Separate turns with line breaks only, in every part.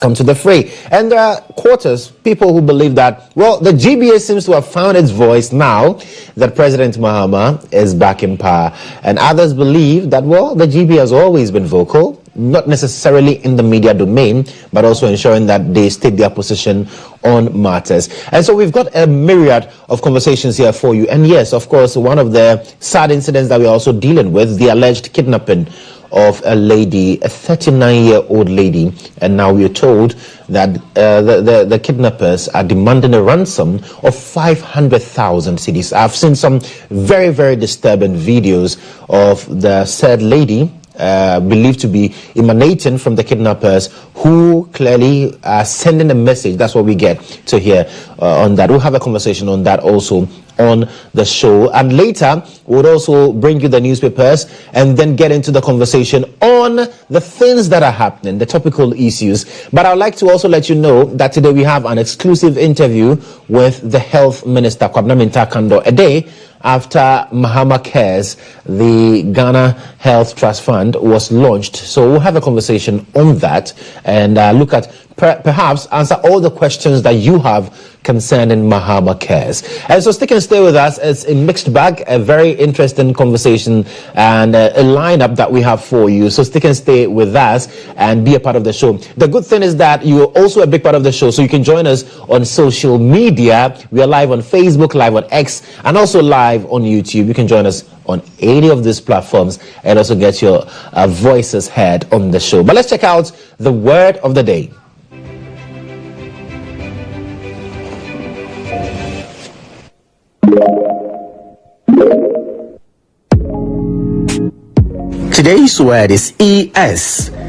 come to the fray. And there are quarters, people who believe that, well, the GBA seems to have found its voice now that President Mahama is back in power. And others believe that, well, the GBA has always been vocal, not necessarily in the media domain, but also ensuring that they state their position on matters. And so we've got a myriad of conversations here for you. And yes, of course, one of the sad incidents that we're also dealing with, the alleged kidnapping of a lady, a 39-year-old lady, and now we are told that the kidnappers are demanding a ransom of 500,000 cedis. I've seen some very, very disturbing videos of the said lady, believed to be emanating from the kidnappers, who clearly are sending a message. That's what we get to hear on that. We'll have a conversation on that also on the show, and later we'll also bring you the newspapers and then get into the conversation on the things that are happening, the topical issues. But I'd like to also let you know that today we have an exclusive interview with the Health Minister, Kwabena Mintah Akandoh, a day after MahamaCares, the Ghana Health Trust Fund, was launched. So we'll have a conversation on that and look at perhaps answer all the questions that you have concerning MahamaCares. And so stick and stay with us. It's a mixed bag, a very interesting conversation and a lineup that we have for you. So stick and stay with us and be a part of the show. The good thing is that you're also a big part of the show, so you can join us on social media. We are live on Facebook, live on X, and also live on YouTube. You can join us on any of these platforms and also get your voices heard on the show. But let's check out the word of the day.
Today's word is E-S-T-R-A-N-G-E-D.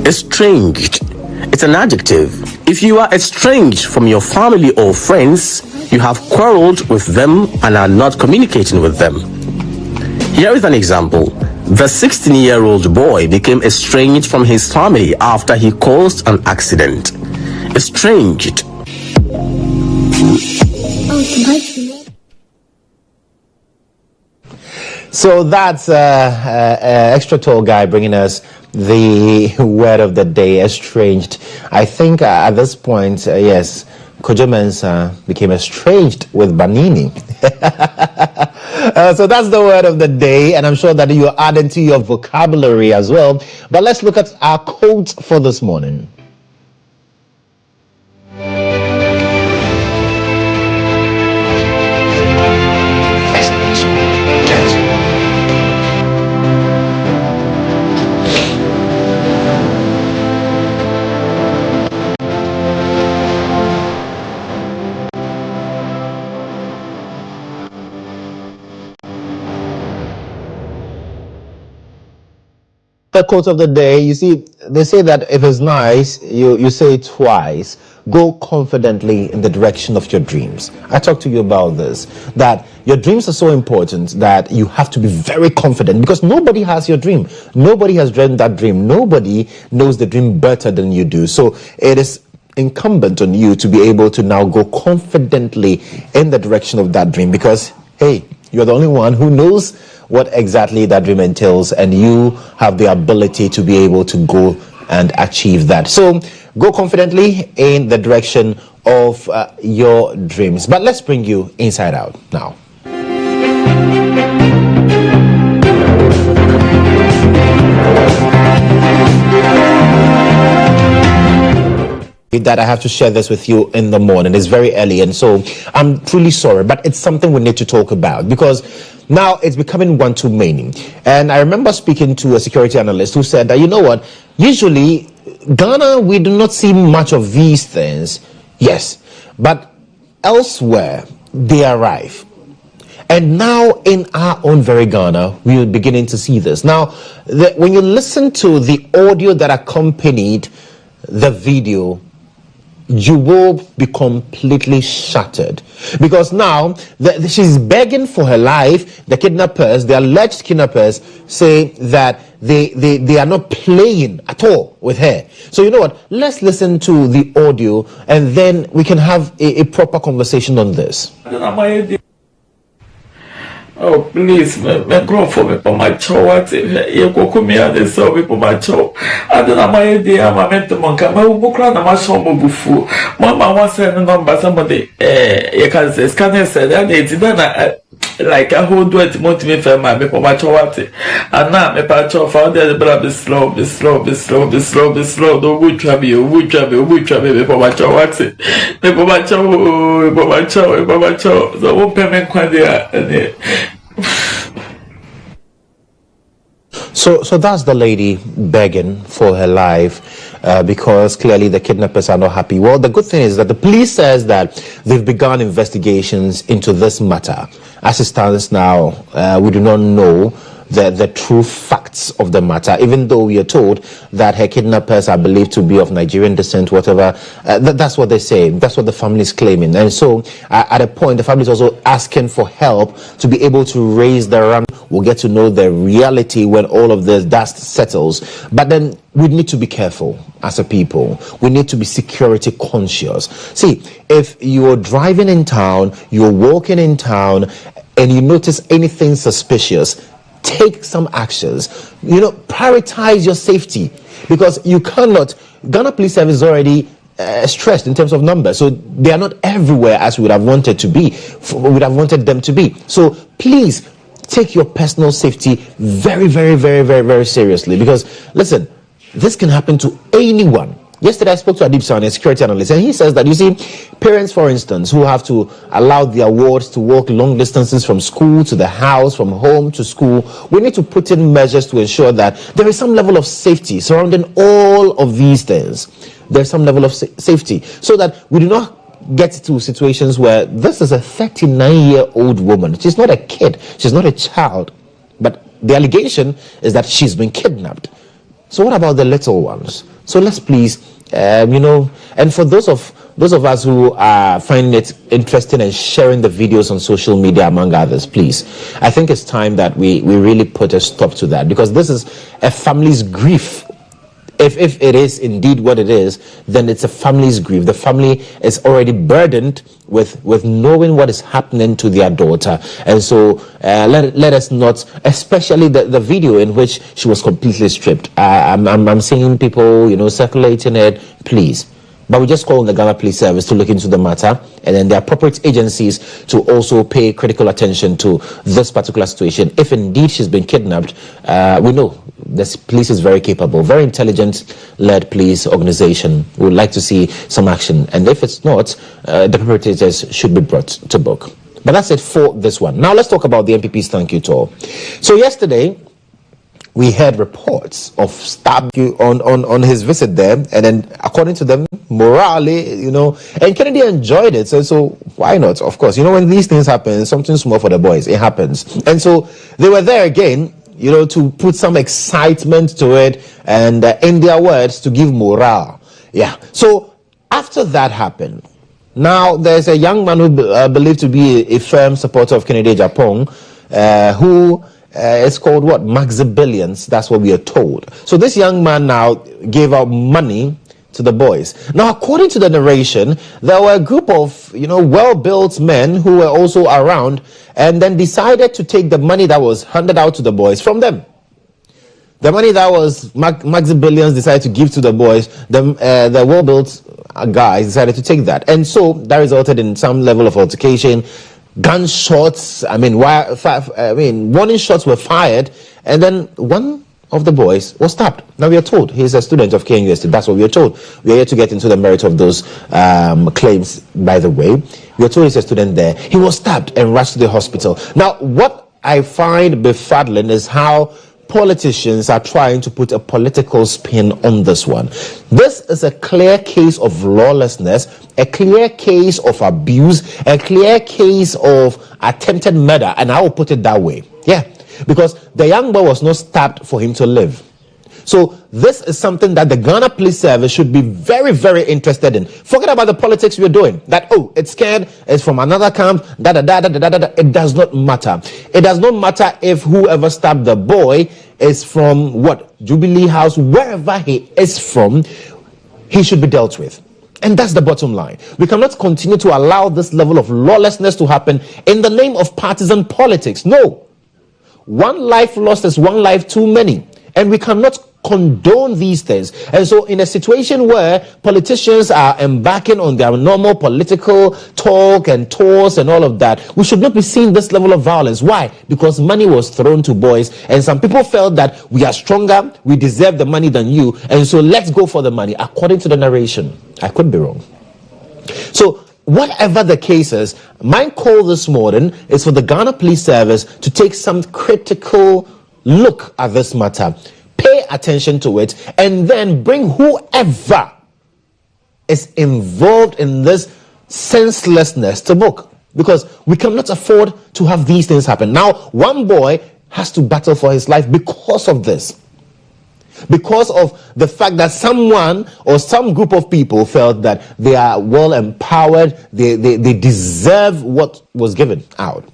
Estranged. It's an adjective. If you are estranged from your family or friends, you have quarreled with them and are not communicating with them. Here is an example. The 16-year-old boy became estranged from his family after he caused an accident. Estranged.
So that's extra tall guy bringing us the word of the day, estranged. I think at this point, yes, Kodjo Mensah became estranged with Banini. So that's the word of the day, and I'm sure that you're adding to your vocabulary as well. But let's look at our quote for this morning. The quote of the day, you see, they say that if it's nice, you say it twice. Go confidently in the direction of your dreams. I talked to you about this, that your dreams are so important that you have to be very confident, because nobody has your dream. Nobody has dreamed that dream. Nobody knows the dream better than you do. So it is incumbent on you to be able to now go confidently in the direction of that dream, because, hey, you're the only one who knows what exactly that dream entails, and you have the ability to be able to go and achieve that. So go confidently in the direction of your dreams. But let's bring you inside out now. That I have to share this with you in the morning. It's very early, and so I'm truly sorry, but it's something we need to talk about, because now it's becoming one too many. And I remember speaking to a security analyst who said that, you know what, usually Ghana, we do not see much of these things, yes, but elsewhere they arrive. And now in our own very Ghana, we are beginning to see this. Now, when you listen to the audio that accompanied the video, you will be completely shattered, because now she's begging for her life. The kidnappers, the alleged kidnappers, say that they are not playing at all with her. So you know what, let's listen to the audio and then we can have a proper conversation on this.
Oh, please, me grow for me for my child. You go come here and sell me for my child. I don't know my idea. I'm meant to monka. My bukra na my show mo bufu. Mama wants to send a number. Somebody, you can say, scanner said, and it's done. Like I hold it motivate for my for my child. And now me pa child found the brother be slow. Don't would trouble me for my child. Me for my child. So what payment quantity?
So that's the lady begging for her life because clearly the kidnappers are not happy. Well, the good thing is that the police says that they've begun investigations into this matter. As it stands now, we do not know the true facts of the matter, even though we are told that her kidnappers are believed to be of Nigerian descent, whatever. That's what they say. That's what the family is claiming. And so at a point, the family is also asking for help to be able to raise the ransom. We'll get to know the reality when all of this dust settles. But then we need to be careful as a people. We need to be security conscious. See, if you're driving in town, you're walking in town, and you notice anything suspicious, take some actions. Prioritize your safety, because you cannot. Ghana Police Service is already stressed in terms of numbers, so they are not everywhere as we would have wanted them to be. So please take your personal safety very, very, very, very, very seriously, because listen, this can happen to anyone. Yesterday I spoke to Adib Sani, a security analyst, and he says that, you see, parents, for instance, who have to allow their wards to walk long distances from school to the house, from home to school, we need to put in measures to ensure that there is some level of safety surrounding all of these things. There's some level of safety, so that we do not get to situations where this is a 39-year-old woman. She's not a kid. She's not a child. But the allegation is that she's been kidnapped. So what about the little ones? So let's please, and for those of us who are finding it interesting and sharing the videos on social media, among others, please, I think it's time that we really put a stop to that, because this is a family's grief. If it is indeed what it is, then it's a family's grief. The family is already burdened with knowing what is happening to their daughter. And so let us not, especially the video in which she was completely stripped. I'm seeing people, circulating it, please. But we just call on the Ghana Police Service to look into the matter, and then the appropriate agencies to also pay critical attention to this particular situation. If indeed she's been kidnapped, we know the police is very capable, very intelligent-led police organization. We would like to see some action. And if it's not, the perpetrators should be brought to book. But that's it for this one. Now let's talk about the NPP's Thank You Tour. So yesterday, we heard reports of stabbing on his visit there, and then according to them, morally, and Kennedy enjoyed it. So why not? Of course, when these things happen, something small for the boys, it happens. And so they were there again, to put some excitement to it, and in their words, to give morale. Yeah. So after that happened, now there's a young man who believed to be a firm supporter of Kennedy Japan, who it's called what? Maxi-billions. That's what we are told. So this young man now gave out money to the boys. Now, according to the narration, there were a group of, well-built men who were also around, and then decided to take the money that was handed out to the boys from them. The money that was Maxi-billions decided to give to the boys, the well-built guys decided to take that. And so that resulted in some level of altercation. Gunshots, warning shots were fired, and then one of the boys was stabbed. Now we are told he's a student of KNUST. That's what we are told. We are here to get into the merit of those claims, by the way. We are told he's a student there. He was stabbed and rushed to the hospital. Now, what I find befuddling is how politicians are trying to put a political spin on this one. This is a clear case of lawlessness, a clear case of abuse, a clear case of attempted murder, and I will put it that way. Yeah, because the young boy was not stabbed for him to live. So this is something that the Ghana Police Service should be very, very interested in. Forget about the politics we're doing. That, it's scared, it's from another camp, It does not matter. It does not matter if whoever stabbed the boy is from Jubilee House, wherever he is from, he should be dealt with. And that's the bottom line. We cannot continue to allow this level of lawlessness to happen in the name of partisan politics. No. One life lost is one life too many. And we cannot condone these things. And so in a situation where politicians are embarking on their normal political talk and tours and all of that, we should not be seeing this level of violence. Why? Because money was thrown to boys, and some people felt that we are stronger, we deserve the money than you, and so let's go for the money, according to the narration. I could be wrong. So whatever the case is, my call this morning is for the Ghana Police Service to take some critical look at this matter, pay attention to it, and then bring whoever is involved in this senselessness to book. Because we cannot afford to have these things happen. Now, one boy has to battle for his life because of this. Because of the fact that someone or some group of people felt that they are well empowered, they deserve what was given out.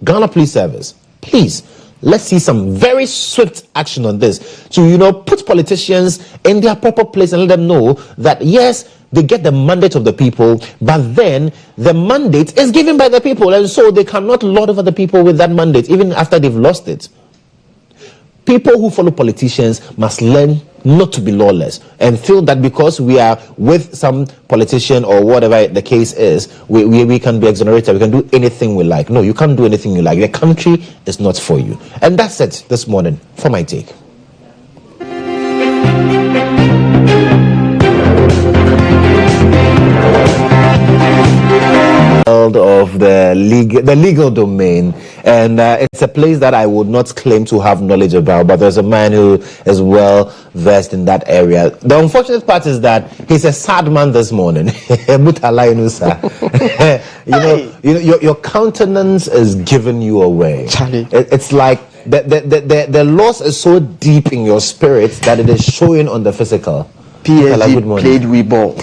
Ghana Police Service, please, let's see some very swift action on this to, put politicians in their proper place and let them know that, yes, they get the mandate of the people, but then the mandate is given by the people, and so they cannot lord over the people with that mandate, even after they've lost it. People who follow politicians must learn not to be lawless and feel that because we are with some politician or whatever the case is, we can be exonerated, we can do anything we like. No, you can't do anything you like. The country is not for you. And that's it this morning for my take. Of the legal domain, and it's a place that I would not claim to have knowledge about, but there's a man who is well versed in that area. The unfortunate part is that he's a sad man this morning. Your countenance is giving you away. Charlie. It's like the loss is so deep in your spirit that it is showing on the physical.
PSG played we ball.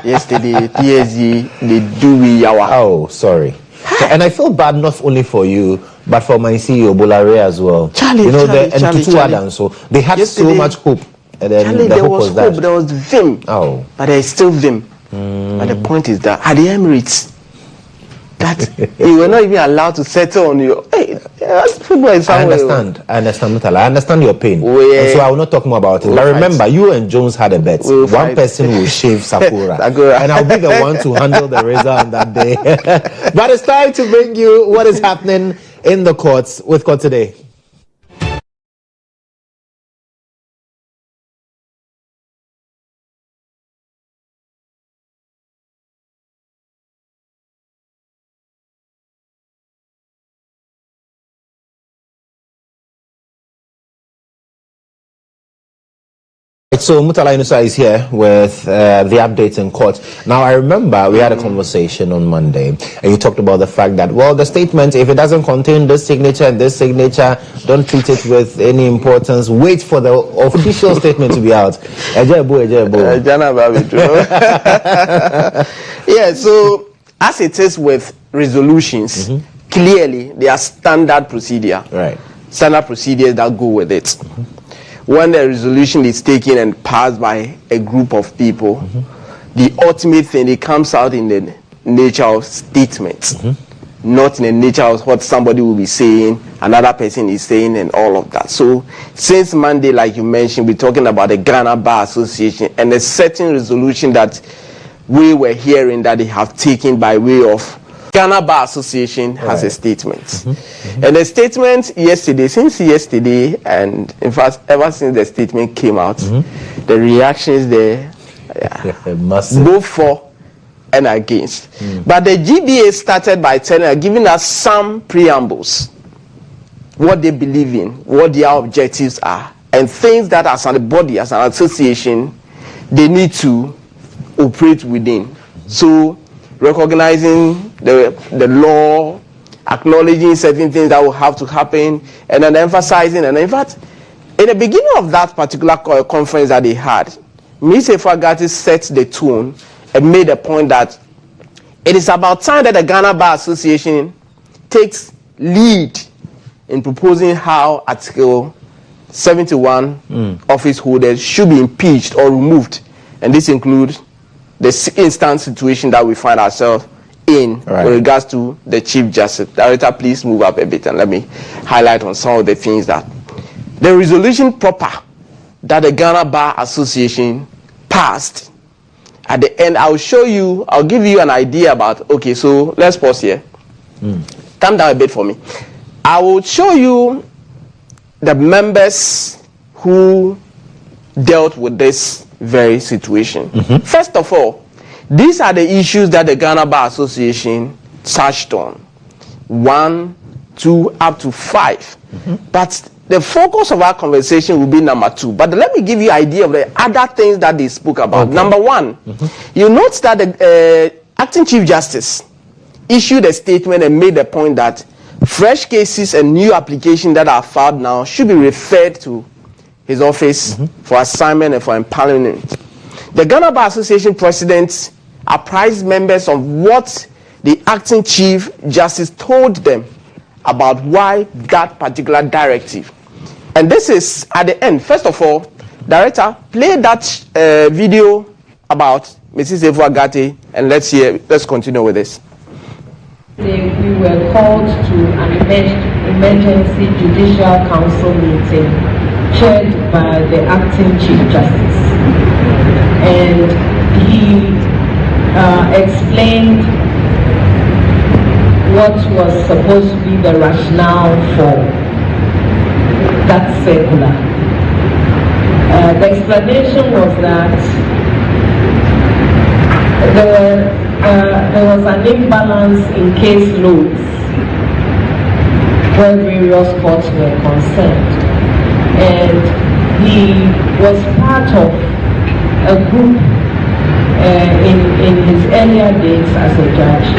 Yesterday, PSG, they do we yawa.
Oh, sorry. And I feel bad not only for you, but for my CEO, Bolare, as well.
Charlie.
So they had so much hope. And then
Charlie, there was hope, there was vim.
Oh.
But there is still vim. But the point is that at the Emirates, that you were not even allowed to settle on your. Hey, football is
I understand, Mutala. I understand your pain. And so I will not talk more about it. But remember, you and Jones had a bet. One person will shave Sakura. And I'll be the one to handle the razor on that day. But it's time to bring you what is happening in the courts with Court Today. So Mutala Yunusa is here with the updates in court. Now, I remember we had a conversation on Monday, and you talked about the fact that, well, the statement, if it doesn't contain this signature and this signature, don't treat it with any importance. Wait for the official statement to be out.
Yeah, so as it is with resolutions, clearly they are standard procedure.
Right.
Standard procedures that go with it. When the resolution is taken and passed by a group of people, the ultimate thing, it comes out in the nature of statements, not in the nature of what somebody will be saying, another person is saying, and all of that. So since Monday, like you mentioned, we're talking about the Ghana Bar Association and a certain resolution that we were hearing that they have taken by way of Ghana Bar Association has a statement. And the statement since yesterday, and in fact, ever since the statement came out, the reactions there, both for and against. But the GBA started by giving us some preambles, what they believe in, what their objectives are, and things that as a body, as an association, they need to operate within. So, recognizing the law, acknowledging certain things that will have to happen, and then emphasizing. And in fact, in the beginning of that particular conference that they had, Ms. Efagati set the tone and made a point that it is about time that the Ghana Bar Association takes lead in proposing how Article 71 office holders should be impeached or removed. And this includes the instant situation that we find ourselves in with regards to the Chief Justice. Director, please move up a bit and let me highlight on some of the things that the resolution proper that the Ghana Bar Association passed. At the end, I'll give you an idea about, okay, so let's pause here. Calm down a bit for me. I will show you the members who dealt with this very situation. First of all, these are the issues that the Ghana Bar Association touched on. 1, 2, up to 5. But the focus of our conversation will be number 2. But let me give you an idea of the other things that they spoke about. Number 1, you note that the acting Chief Justice issued a statement and made the point that fresh cases and new applications that are filed now should be referred to his office for assignment and for empowerment. The Ghana Bar Association president apprised members of what the acting Chief Justice told them about why that particular directive. And this is at the end. First of all, Director, play that video about Mrs. Efu Agate, and let's continue with this.
We were called to an emergency judicial council meeting chaired by the acting Chief Justice, and he explained what was supposed to be the rationale for that circular. The explanation was that there was an imbalance in case loads where various courts were concerned, and he was part of a group in his earlier days as a judge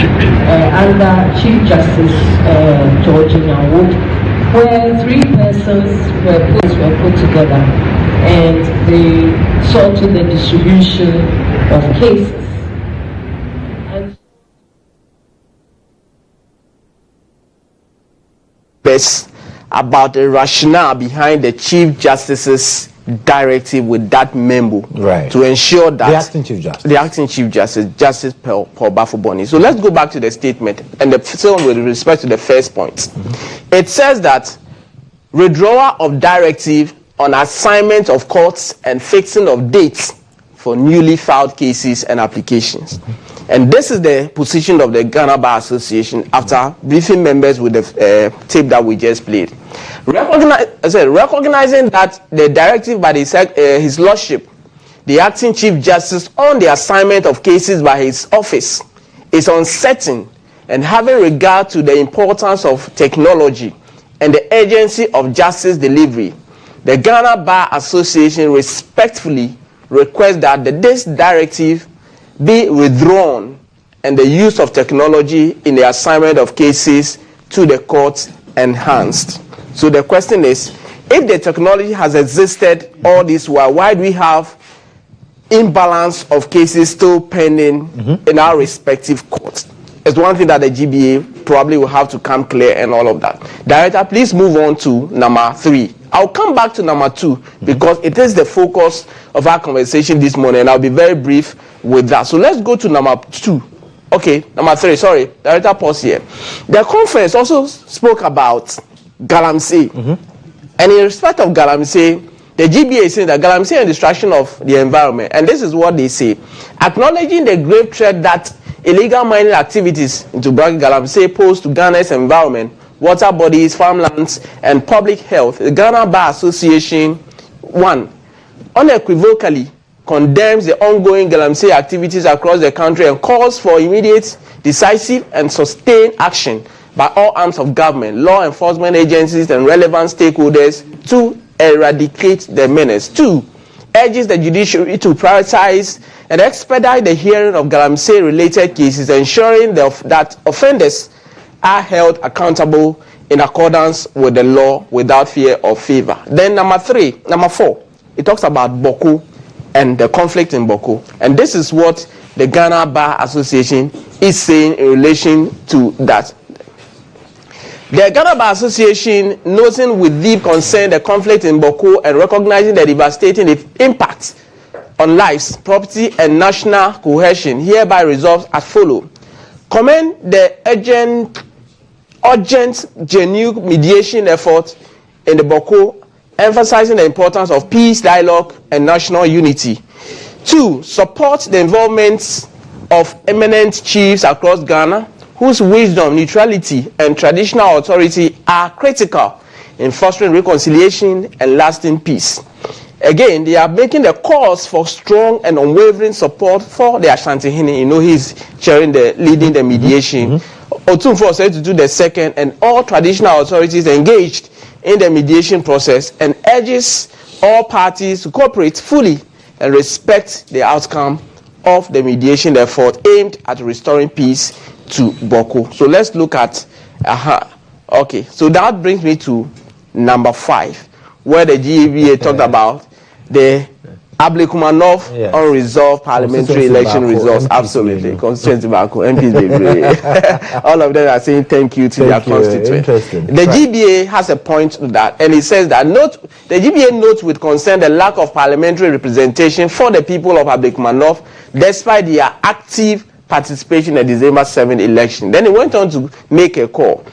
under Chief Justice GHOne Wood, where 3 persons were put together, and they saw to the distribution of cases.
About the rationale behind the Chief Justice's directive with that memo to ensure that
the acting Chief Justice,
Justice Paul Bafo-Boni. So let's go back to the statement and the film with respect to the first point. It says that withdrawal of directive on assignment of courts and fixing of dates for newly filed cases and applications. And this is the position of the Ghana Bar Association after briefing members with the tape that we just played. Recognizing that the directive by his Lordship, the acting Chief Justice, on the assignment of cases by his office is uncertain, and having regard to the importance of technology and the urgency of justice delivery, the Ghana Bar Association respectfully requests that this directive be withdrawn and the use of technology in the assignment of cases to the courts enhanced. So the question is, if the technology has existed all this while, why do we have imbalance of cases still pending in our respective courts? It's one thing that the GBA probably will have to come clear and all of that. Director, please move on to number 3. I'll come back to number 2 because it is the focus of our conversation this morning, and I'll be very brief with that. So let's go to number 2. Okay, number 3, sorry. Director, pause here. The conference also spoke about Galamsey. And in respect of Galamsey, the GBA is saying that Galamsey is a distraction of the environment. And this is what they say. Acknowledging the grave threat that illegal mining activities into Galamsey pose to Ghana's environment, water bodies, farmlands, and public health, the Ghana Bar Association, 1, unequivocally condemns the ongoing Galamsey activities across the country and calls for immediate, decisive, and sustained action by all arms of government, law enforcement agencies, and relevant stakeholders to eradicate the menace. 2, urges the judiciary to prioritize and expedite the hearing of Galamsey-related cases, ensuring that offenders are held accountable in accordance with the law without fear or favor. Then number 4, it talks about Boko and the conflict in Boko. And this is what the Ghana Bar Association is saying in relation to that. The Ghana Bar Association, noting with deep concern the conflict in Boko and recognizing the devastating impact on lives, property, and national cohesion, hereby resolves as follows. Commend the urgent, genuine mediation effort in the Boko, emphasizing the importance of peace, dialogue, and national unity. 2. Support the involvement of eminent chiefs across Ghana, whose wisdom, neutrality, and traditional authority are critical in fostering reconciliation and lasting peace. Again, they are making the calls for strong and unwavering support for the Ashanti-Hene. You know, he's leading the mediation. Otumfuo said to do the second, and all traditional authorities engaged in the mediation process, and urges all parties to cooperate fully and respect the outcome of the mediation effort aimed at restoring peace to Boko. So let's look at okay, so that brings me to number 5, where the GBA talked about the Ablekumanov unresolved parliamentary election results. Absolutely. Constituency Bako, MPs, all of them are saying thank you to their constituent. The GBA has a point to that, and it says that the GBA notes with concern the lack of parliamentary representation for the people of Ablekumanov despite their active participation in the December 7th election. Then he went on to make a call.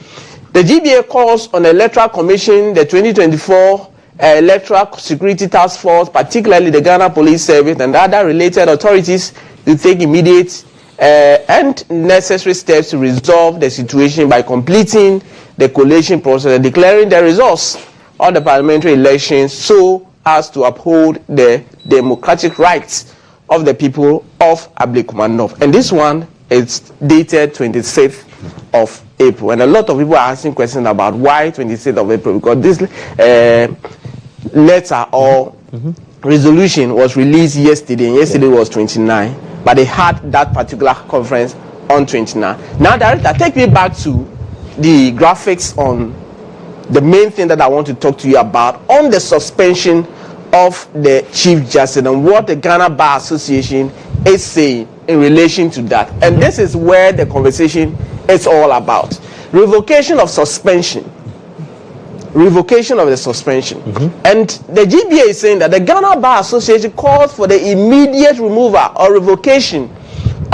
The GBA calls on the Electoral Commission, the 2024 Electoral Security Task Force, particularly the Ghana Police Service and other related authorities, to take immediate and necessary steps to resolve the situation by completing the collation process and declaring the results of the parliamentary elections so as to uphold the democratic rights of the people of Ablekumanov. And this one is dated 26th of April. And a lot of people are asking questions about why 26th of April, because this letter or resolution was released yesterday, and yesterday was 29, but they had that particular conference on 29. Now, Director, take me back to the graphics on the main thing that I want to talk to you about on the suspension of the Chief Justice and what the Ghana Bar Association is saying in relation to that. And this is where the conversation is all about. Revocation of suspension. Revocation of the suspension. And the GBA is saying that the Ghana Bar Association calls for the immediate removal or revocation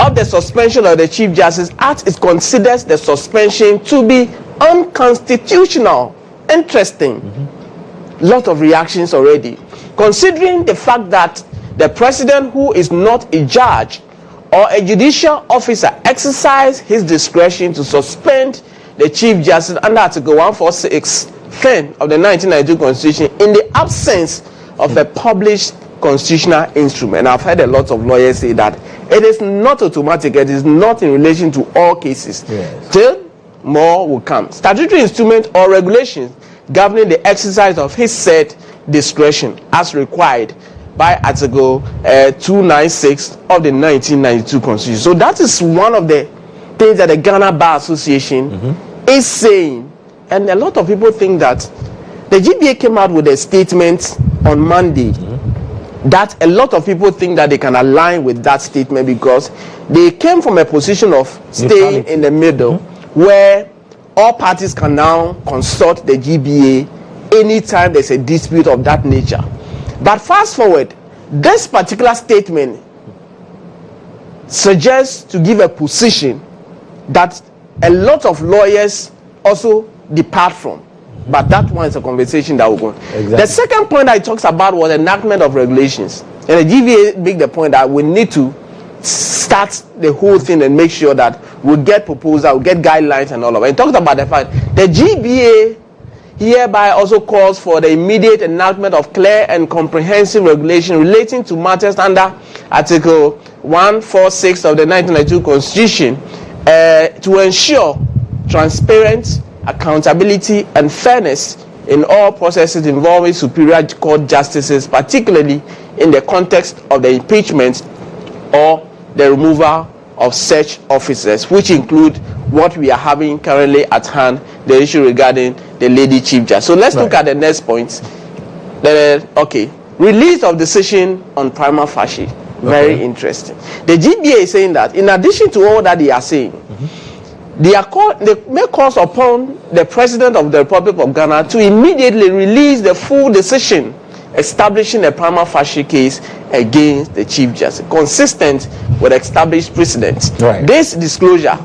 of the suspension of the Chief Justice as it considers the suspension to be unconstitutional. Interesting. Lot of reactions already. Considering the fact that the president, who is not a judge or a judicial officer, exercised his discretion to suspend the Chief Justice under Article 146 of the 1992 Constitution in the absence of a published constitutional instrument. I've heard a lot of lawyers say that it is not automatic, it is not in relation to all cases. Till more will come. Statutory instrument or regulations governing the exercise of his said discretion as required by Article 296 of the 1992 Constitution. So that is one of the things that the Ghana Bar Association is saying. And a lot of people think that the GBA came out with a statement on Monday that a lot of people think that they can align with that statement because they came from a position of staying in the middle where all parties can now consult the GBA anytime there's a dispute of that nature. But fast forward, this particular statement suggests to give a position that a lot of lawyers also depart from. But that one is a conversation that will go on. Exactly. The second point I talked about was enactment of regulations. And the GBA made the point that we need to start the whole thing and make sure that we get proposal, we get guidelines and all of it. And talked about the fact the GBA hereby also calls for the immediate enactment of clear and comprehensive regulation relating to matters under Article 146 of the 1992 Constitution to ensure transparent accountability and fairness in all processes involving superior court justices, particularly in the context of the impeachment or the removal of such officers, which include what we are having currently at hand, the issue regarding the Lady Chief Justice. So let's look at the next point. Release of decision on prima facie. Very interesting. The GBA is saying that in addition to all that they are saying, they make calls upon the President of the Republic of Ghana to immediately release the full decision establishing a prima facie case against the Chief Justice, consistent with established precedents.
Right.
This disclosure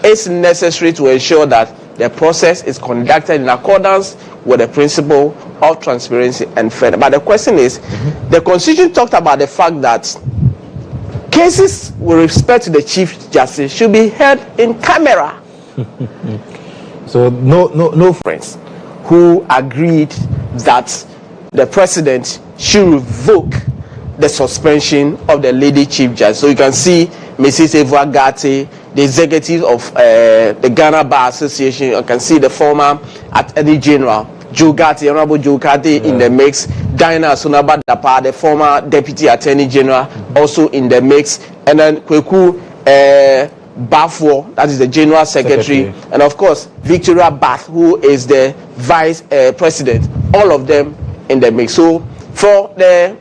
is necessary to ensure that the process is conducted in accordance with the principle of transparency and fairness. But the question is, the Constitution talked about the fact that cases with respect to the Chief Justice should be heard in camera.
So no
Friends who agreed that the President should revoke the suspension of the lady Chief Justice. So you can see Mrs. Eva Gatti, the executive of the Ghana Bar Association. You can see the former Attorney General Joe Gatti, Honorable Joe Gatti in the mix. Diana Sonaba Dapa, the former Deputy Attorney General, also in the mix. And then Kweku Bafo, that is the General Secretary. And of course Victoria Bath, who is the Vice President. All of them in the mix. So for the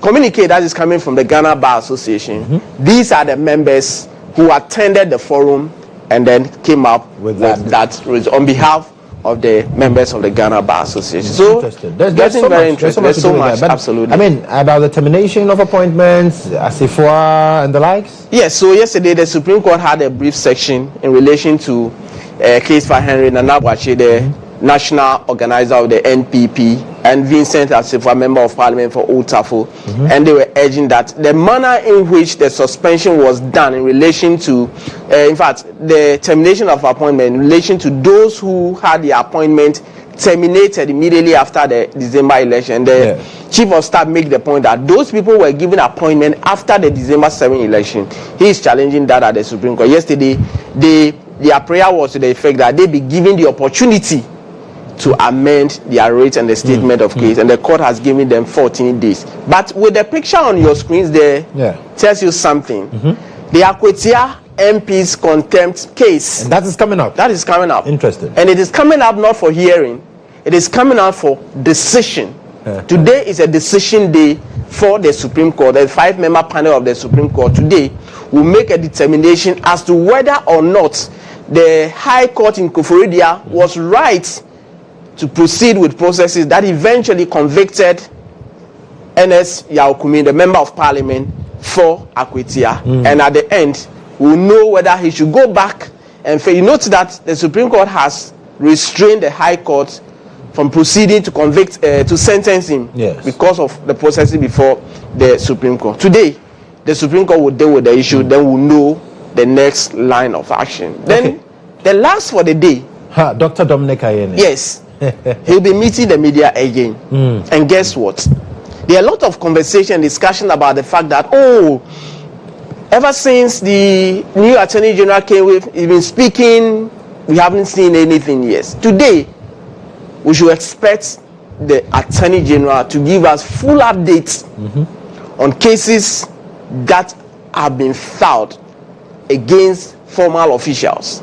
communique that is coming from the Ghana Bar Association, these are the members who attended the forum and then came up with that on behalf of the members of the Ghana Bar Association. So
there's so
very
much,
interesting.
there's so much,
Absolutely.
I mean, about the termination of appointments, Asifua and the likes?
Yes, so yesterday the Supreme Court had a brief section in relation to case for Henry Nanabwache, the national organizer of the NPP, and Vincent Asifua, member of parliament for Old Tafo, and they were urging that the manner in which the suspension was done in relation to, in fact, the termination of appointment in relation to those who had the appointment terminated immediately after the December election. The chief of staff made the point that those people were given appointment after the December 7 election. He is challenging that at the Supreme Court. Yesterday, their prayer was to the effect that they be given the opportunity to amend their rate and the statement of case, and the court has given them 14 days. But with the picture on your screens there, tells you something. The Akwetia MP's contempt case.
And that is coming up.
That is coming up.
Interesting.
And it is coming up not for hearing, it is coming out for decision. Today is a decision day for the Supreme Court. The 5-member panel of the Supreme Court today will make a determination as to whether or not the High Court in Koforidua was right to proceed with processes that eventually convicted NS Yaokumi, the member of parliament, for Akwetia. And at the end, we'll know whether he should go back and fail. You note that the Supreme Court has restrained the High Court from proceeding to convict, to sentence him because of the processes before the Supreme Court. Today, the Supreme Court will deal with the issue, then we'll know the next line of action. Then, the last for the day.
Dr. Dominic Ayene.
Yes. He'll be meeting the media again. And guess what? There are a lot of conversation, discussion about the fact that, ever since the new Attorney General came with, he's been speaking, we haven't seen anything yet. Today, we should expect the Attorney General to give us full updates on cases that have been filed against formal officials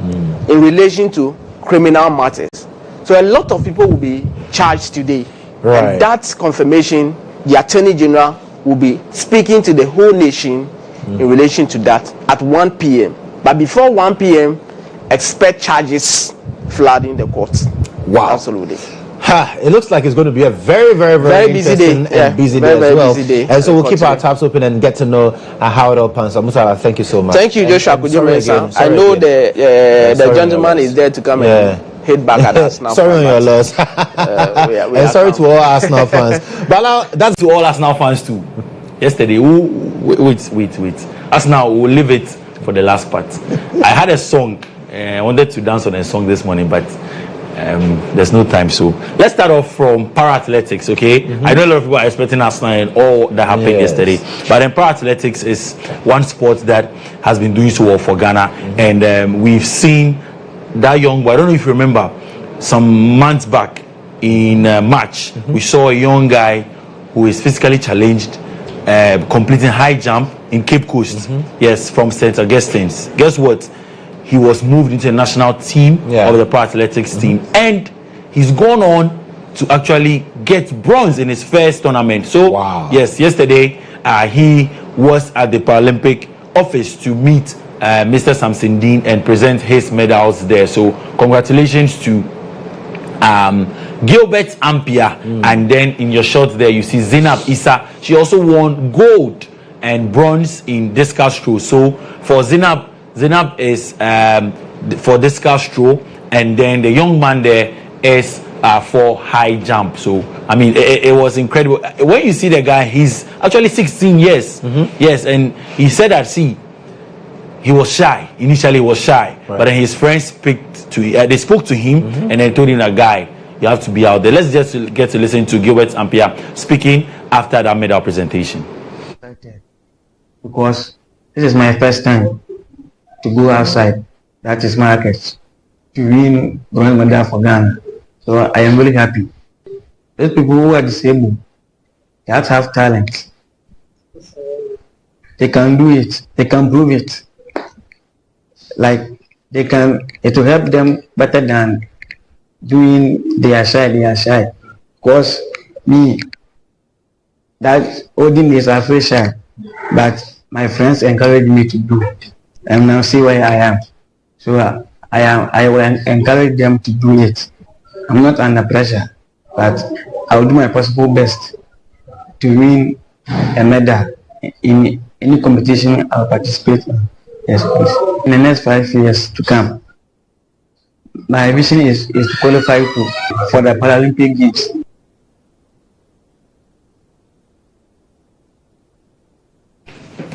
in relation to criminal matters. So a lot of people will be charged today. And that confirmation, the Attorney General will be speaking to the whole nation in relation to that at 1 p.m. But before 1 p.m., expect charges flooding the courts.
Wow.
Absolutely.
It looks like it's going to be a very, very, very
busy day.
And busy day as well.
Busy day.
And so we'll keep our tabs open and get to know how it all pans out. Musala, thank you so much.
Thank you, Joshua. Mensah. I know the gentleman is there to come and hit back at us now.
Sorry on your loss. And sorry to all Arsenal fans. But now, that's
To all Arsenal fans too. Yesterday, wait. Arsenal, we'll leave it for the last part. I had a song. I wanted to dance on a song this morning, but there's no time. So let's start off from para-athletics, okay? I know a lot of people are expecting Arsenal and all that happened yesterday. But then para-athletics is one sport that has been doing so well for Ghana. And we've seen that young boy, I don't know if you remember, some months back in March, we saw a young guy who is physically challenged, completing high jump in Cape Coast. Yes, from St. Augustine's. Guess what? He was moved into the national team of the para-athletics team, and he's gone on to actually get bronze in his first tournament. So, yes, yesterday he was at the Paralympic office to meet
Mr. Samson Dean and present his medals there. So congratulations to Gilbert Ampia, and then in your shot there you see Zainab Issa. She also won gold and bronze in discus throw. So for Zainab is for discus throw, and then the young man there is for high jump. So I mean it was incredible. When you see the guy, he's actually 16 years. Yes, and he said that he was shy. Initially he was shy, right. But then his friends they spoke to him, and then told him, that guy, you have to be out there. Let's just get to listen to Gilbert Ampia speaking after that medal presentation.
Because this is my first time to go outside, that is market, to win bronze medal for Ghana. So I am really happy. Those people who are disabled, they have to have talent. They can do it. They can prove it. Like it will help them better than doing their shy. Because me, that olden days I feel shy, but my friends encourage me to do it, and now see where I am. So I will encourage them to do it. I'm not under pressure, but I will do my possible best to win a medal in any competition I'll participate in. Yes, please. In the next 5 years to come, my vision is to qualify for the Paralympic Games.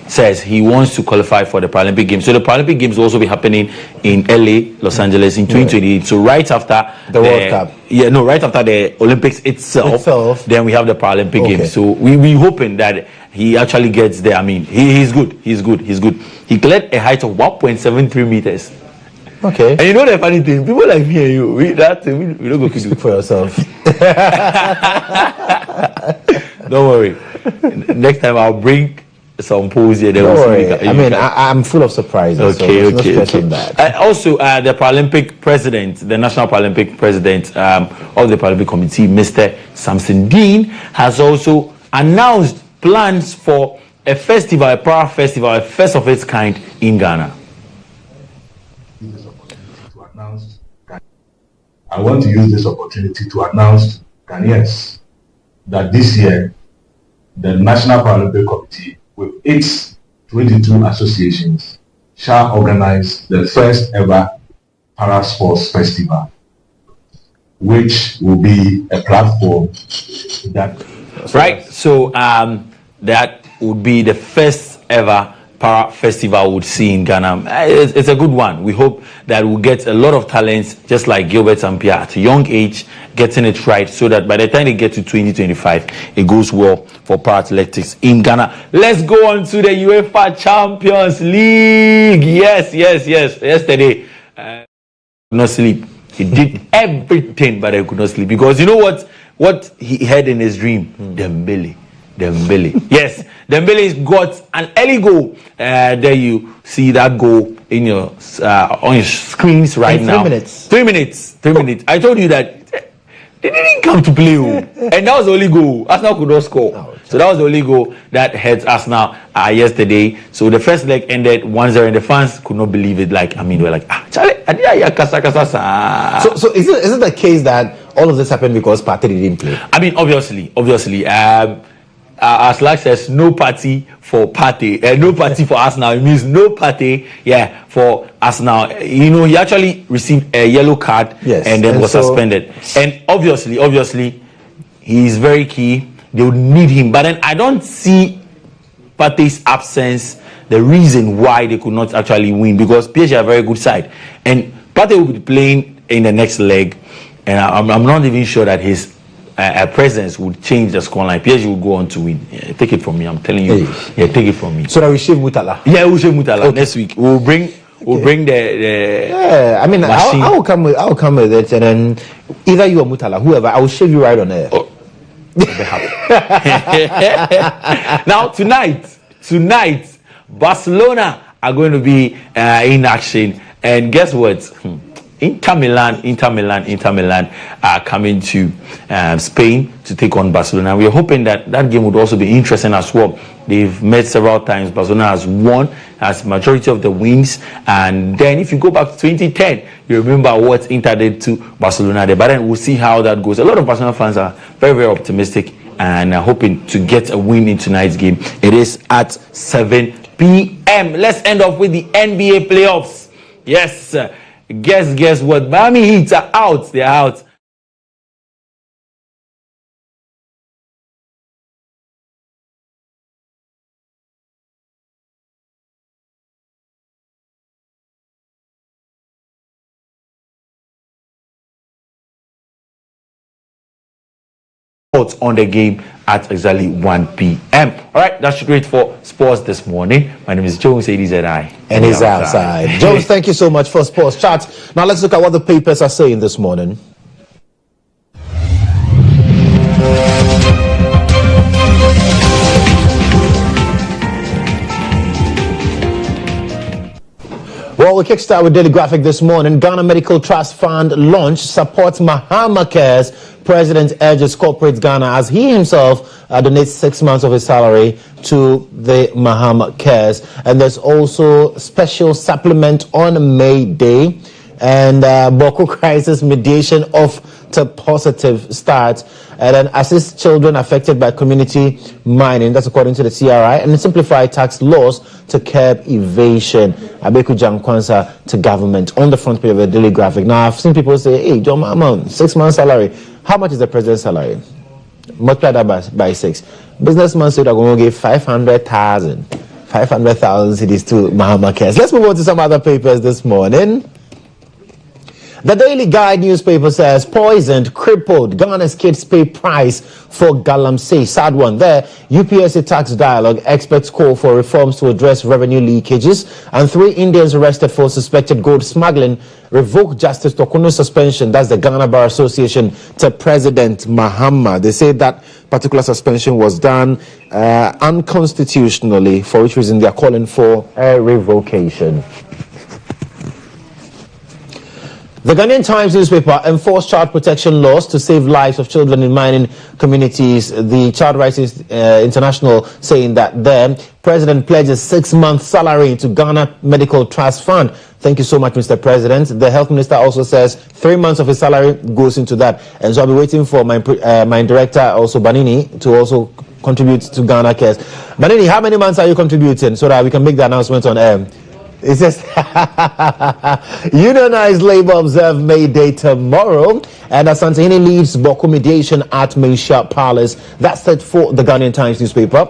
Says he wants to qualify for the Paralympic Games. So the Paralympic Games will also be happening in LA, Los Angeles in 2028. So right after
the World Cup.
Yeah, no, right after the Olympics itself. Then we have the Paralympic Games. So we hoping that he actually gets there. I mean, he's good. He cleared a height of 1.73 meters.
Okay.
And you know the funny thing, people like me and you, we don't go to do
it for yourself.
Don't worry. Next time I'll bring some pose here.
Don't worry. I'm full of surprises.
Okay.
No stress on that.
Also, the Paralympic president, the National Paralympic president of the Paralympic Committee, Mr. Samson Dean, has also announced plans for a festival, a para festival, a first of its kind in Ghana.
I want to use this opportunity to announce to Ghanaians that this year the National Paralympic Committee, with its 22 associations, shall organize the first ever Para Sports Festival, which will be a platform that...
Right, so that would be the first ever Para Festival would see in Ghana. It's a good one. We hope that we'll get a lot of talents, just like Gilbert Ampia at a young age, getting it right, so that by the time they get to 2025, it goes well for para athletics in Ghana. Let's go on to the UEFA Champions League. Yes. Yesterday, could not sleep. He did everything, but I could not sleep, because you know what he had in his dream? Dembele. Yes, Dembele got an early goal. There you see that goal in your on your screens right now. 3 minutes. I told you that they didn't come to play, and that was the only goal. Arsenal could not score. So that was the only goal that hurt Arsenal yesterday. So the first leg ended 1-0, and the fans could not believe it. Like, I mean, they were like, Charlie,
So is it the case that all of this happened because Partey didn't play?
I mean, obviously. As Lax says, no party for Partey, no party for Arsenal. It means no party, for Arsenal. You know, he actually received a yellow card, and then was suspended. And obviously, he is very key. They would need him, but then I don't see Partey's absence the reason why they could not actually win, because PSG are a very good side, and Partey will be playing in the next leg, and I'm not even sure that his presence would change the scoreline. PSG will go on to win. Take it from me, I'm telling you. Take it from me.
So that we shave Mutala.
We'll shave Mutala next week. We'll bring the
I mean, I will come with it, and then either you or Mutala, whoever, I will shave you right on air.
Now tonight, Barcelona are going to be in action, and guess what? Inter Milan are coming to Spain to take on Barcelona. We're hoping that game would also be interesting as well. They've met several times. Barcelona has won, has majority of the wins. And then if you go back to 2010, you remember what Inter did to Barcelona there. But then we'll see how that goes. A lot of Barcelona fans are very, very optimistic and are hoping to get a win in tonight's game. It is at 7 p.m. Let's end off with the NBA playoffs. Yes. Guess what? Miami Heat are out. They're out. On the game at exactly 1 p.m. All right, that's great for sports this morning. My name is GHOne, ADZI.
And he's outside. GHOne, thank you so much for sports chat. Now let's look at what the papers are saying this morning. Well, we kickstart with Daily Graphic this morning. Ghana Medical Trust Fund launch supports MahamaCares. President urges corporate Ghana as he himself donates 6 months of his salary to the MahamaCares. And there's also special supplement on May Day. And Boko crisis mediation off to positive start. And then assist children affected by community mining. That's according to the CRI. And simplify tax laws to curb evasion. Abeku Jankwansa to government on the front page of the Daily Graphic. Now, I've seen people say, hey, John Mahama, 6 months salary. How much is the president's salary? Multiply that by 6. Businessman said they're going to give 500,000 cedis to MahamaCares. Let's move on to some other papers this morning. The Daily Guide newspaper says, poisoned, crippled, Ghana's kids pay price for galamsey. Sad one there. UPSA tax dialogue, experts call for reforms to address revenue leakages. And 3 Indians arrested for suspected gold smuggling. Revoke Justice Tokuno's suspension. That's the Ghana Bar Association to President Mahama. They say that particular suspension was done unconstitutionally, for which reason they are calling for a revocation. The Ghanaian Times newspaper enforced child protection laws to save lives of children in mining communities. The Child Rights International saying that the President pledges 6 months salary to Ghana Medical Trust Fund. Thank you so much, Mr. President. The Health Minister also says 3 months of his salary goes into that. And so I'll be waiting for my director, also Banini, to also contribute to Ghana Cares. Banini, how many months are you contributing so that we can make the announcement on air? It says, unionized labor observe May Day tomorrow. And Asantehene leads Boko mediation at Mensah Palace. That's it for the Ghanaian Times newspaper.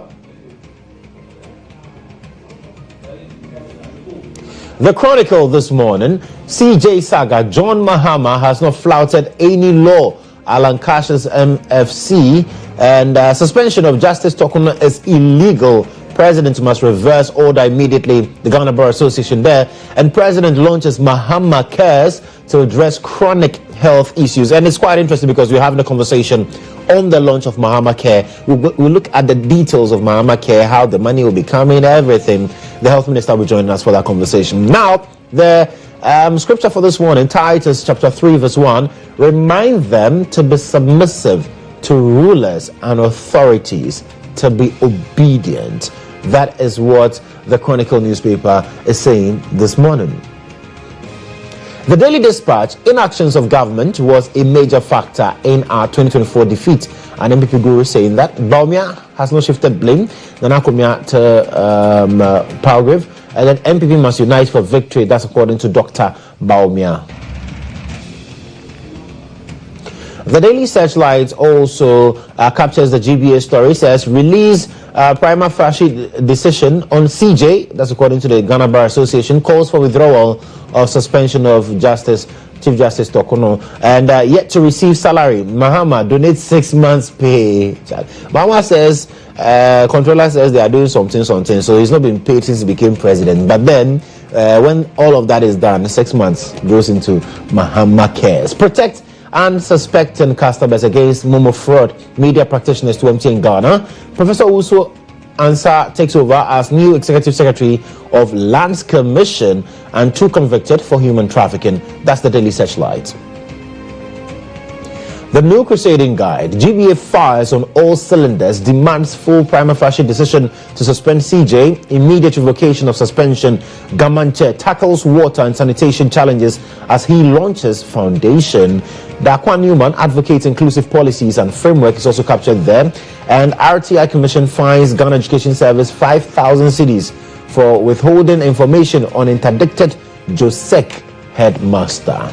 The Chronicle this morning, CJ Saga, John Mahama has not flouted any law. Alan Cash's MFC and suspension of Justice Tokuno is illegal. President must reverse order immediately. The Ghana Bar Association there. And President launches MahamaCares to address chronic health issues. And it's quite interesting because we're having a conversation on the launch of MahamaCare. We'll look at the details of MahamaCare, how the money will be coming, everything. The Health Minister will join us for that conversation. Now, the scripture for this one in Titus chapter 3 verse 1, remind them to be submissive to rulers and authorities, to be obedient. That is what the Chronicle newspaper is saying this morning. The Daily Dispatch, inactions of government was a major factor in our 2024 defeat. And MPP guru saying that Baumia has not shifted blame. Nana Kumia to Palgrave. And then MPP must unite for victory. That's according to Dr. Baumia. The Daily Searchlight also captures the GBA story. Says release prima facie decision on CJ. That's according to the Ghana Bar Association. Calls for withdrawal of suspension of Chief Justice Tokuno. And yet to receive salary. Mahama donates 6 months pay. Mahama says, controller says they are doing something. So he's not been paid since he became president. But then when all of that is done, 6 months goes into MahamaCares. Protect unsuspecting customers against Momo fraud. Media practitioners to MT in Ghana. Professor Uso Ansah takes over as new Executive Secretary of Lands Commission, and 2 convicted for human trafficking. That's the Daily Searchlight. The new crusading guide, GBA fires on all cylinders, demands full prima facie decision to suspend CJ, immediate revocation of suspension. Gamanche tackles water and sanitation challenges as he launches foundation. Dakwan Newman advocates inclusive policies and framework is also captured there. And RTI Commission fines Ghana Education Service 5,000 cedis for withholding information on interdicted Josek headmaster.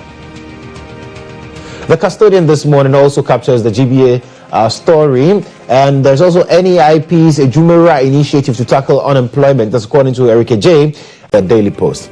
The Custodian this morning also captures the GBA story, and there's also NEIP's Ejumera initiative to tackle unemployment. That's according to Erica J, the Daily Post.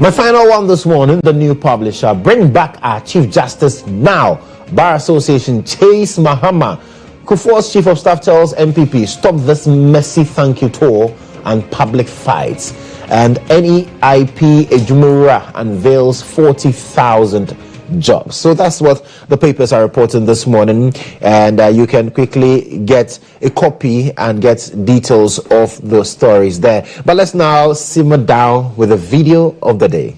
My final one this morning, the new publisher, bring back our Chief Justice now. Bar Association chase Mahama. Kufuor's Chief of Staff tells MPP, stop this messy thank you tour and public fights. And NEIP Ejumera unveils 40,000 jobs. So that's what the papers are reporting this morning, and you can quickly get a copy and get details of those stories there. But let's now simmer down with a video of the day.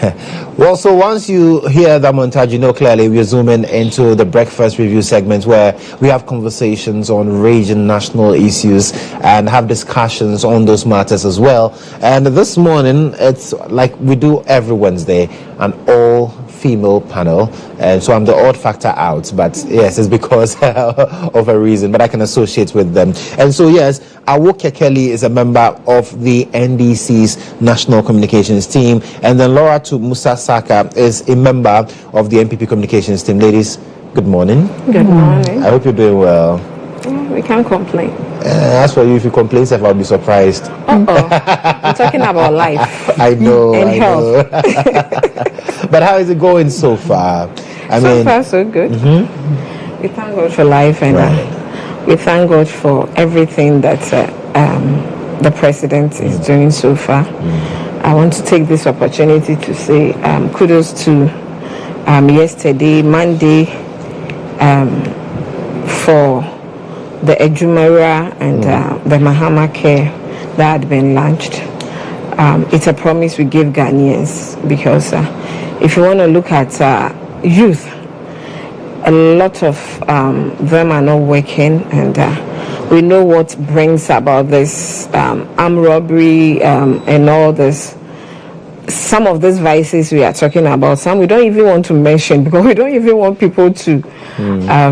Well, so once you hear that montage, you know clearly we're zooming into the breakfast review segment where we have conversations on region, national issues and have discussions on those matters as well. And this morning, it's like we do every Wednesday, an all-female panel. And so I'm the odd factor out, but yes, it's because of a reason, but I can associate with them. And so, yes, Awoke Kelly is a member of the NDC's National Communications team, and then Laura Musa Saka is a member of the NPP Communications team. Ladies, good morning.
Good morning.
I hope you're doing well.
We can't complain.
As for you, if you complain, I'll be surprised.
I'm talking about life.
I know.
And
I
health.
know. But how is it going so far?
So far, so good. We thank God for life, and we thank God for everything that the president is doing so far. I want to take this opportunity to say kudos to yesterday, Monday, for the Ejumara and the MahamaCare that had been launched. It's a promise we give Ghanaians, because if you want to look at youth, a lot of them are not working, and we know what brings about this armed robbery and all this. Some of these vices we are talking about, some we don't even want to mention, because we don't even want people to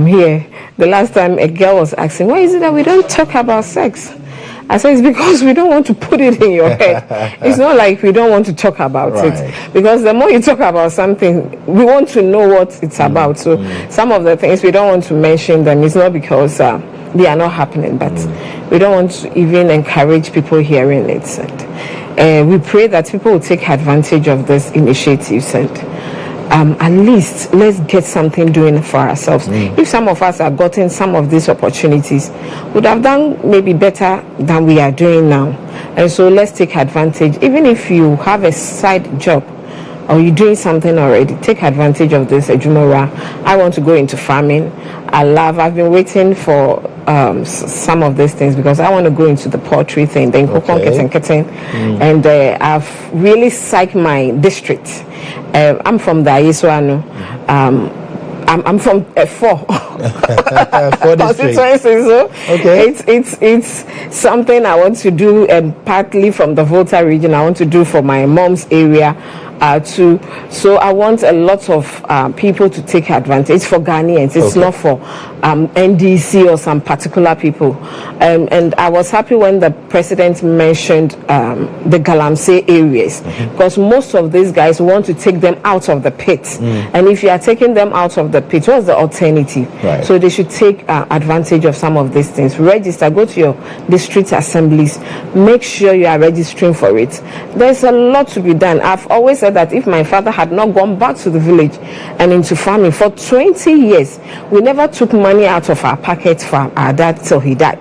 hear. The last time a girl was asking, why is it that we don't talk about sex? I said, it's because we don't want to put it in your head. It's not like we don't want to talk about it. Because the more you talk about something, we want to know what it's about. So some of the things, we don't want to mention them. It's not because they are not happening, but we don't want to even encourage people hearing it. And we pray that people will take advantage of these initiatives, and at least let's get something doing for ourselves. If some of us have gotten some of these opportunities, would have done maybe better than we are doing now. And so let's take advantage. Even if you have a side job or you're doing something already, take advantage of this Ejumora. I want to go into farming. I've been waiting for some of these things, because I want to go into the poultry thing, then and I've really psyched my district. I'm from the Ayeswano. I'm from 4 constituencies, so it's something I want to do, and partly from the Volta region I want to do for my mom's area too. So I want a lot of people to take advantage. It's for Ghanaians. It's not for NDC or some particular people. And I was happy when the president mentioned the Galamsey areas, because most of these guys want to take them out of the pit. And if you are taking them out of the pit, what's the alternative? So they should take advantage of some of these things. Register, go to your district assemblies, make sure you are registering for it. There's a lot to be done. I've always said that if my father had not gone back to the village and into farming for 20 years, we never took money out of our pockets for our dad till he died,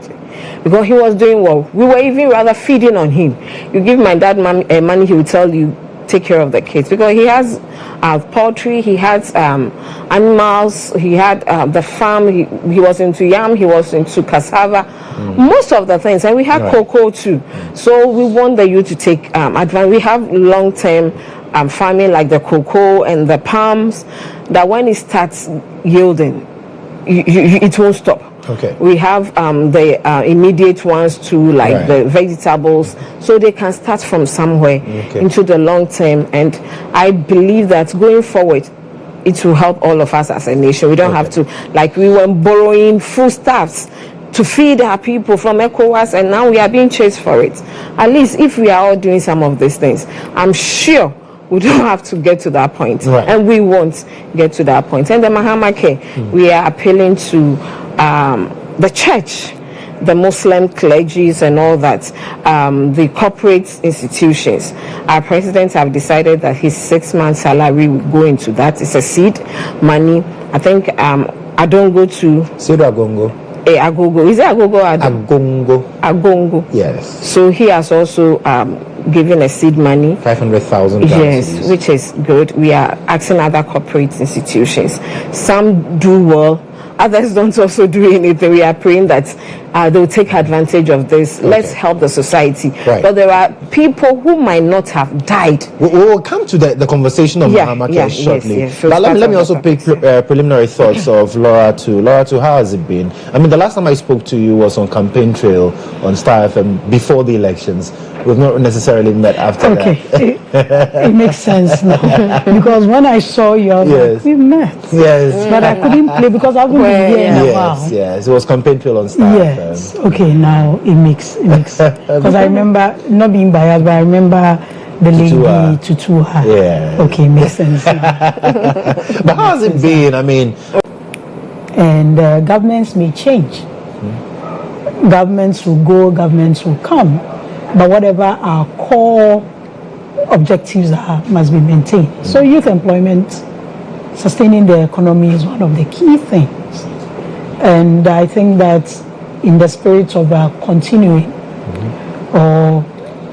because he was doing well. We were even rather feeding on him. You give my dad money, he will tell you, take care of the kids, because he has poultry, he has animals, he had the farm, he was into yam, he was into cassava, most of the things, and we had cocoa too. So we want the youth to take advantage. We have long-term farming like the cocoa and the palms, that when it starts yielding, it won't stop. We have the immediate ones too, like the vegetables, so they can start from somewhere into the long term. And I believe that going forward, it will help all of us as a nation. We don't have to, like we were borrowing foodstuffs to feed our people from ECOWAS, and now we are being chased for it. At least if we are all doing some of these things, I'm sure we don't have to get to that point, and we won't get to that point. And the MahamaCare, we are appealing to the church, the Muslim clergies and all that, the corporate institutions. Our president have decided that his 6-month salary will go into that. It's a seed money. I think I don't go to
Seed Agongo.
Agogo. Is it Agogo?
Agongo.
Agongo.
Yes.
So he has also given a seed money.
500,000.
Yes, which is good. We are asking other corporate institutions. Some do well, others don't also do anything, we are praying that they'll take advantage of this. Let's help the society.
Right.
But there are people who might not have died.
We will come to the conversation of MahamaCares shortly.
Yes.
But let me also pick preliminary thoughts of Laura too. Laura too, how has it been? I mean, the last time I spoke to you was on campaign trail on Star FM before the elections. We've not necessarily met after that.
It makes sense now. Because when I saw you, I was like, we met.
Yes.
But I couldn't play because I've been here in a while.
Yes, it was campaign trail on Star
Yes.
FM.
Okay, now it makes. Because I remember, not being biased, but I remember the lady Tutua.
Yeah.
Okay, makes sense.
But how has it been? I mean...
And governments may change. Governments will go, governments will come. But whatever our core objectives are must be maintained. So youth employment, sustaining the economy is one of the key things. And I think that in the spirit of continuing, or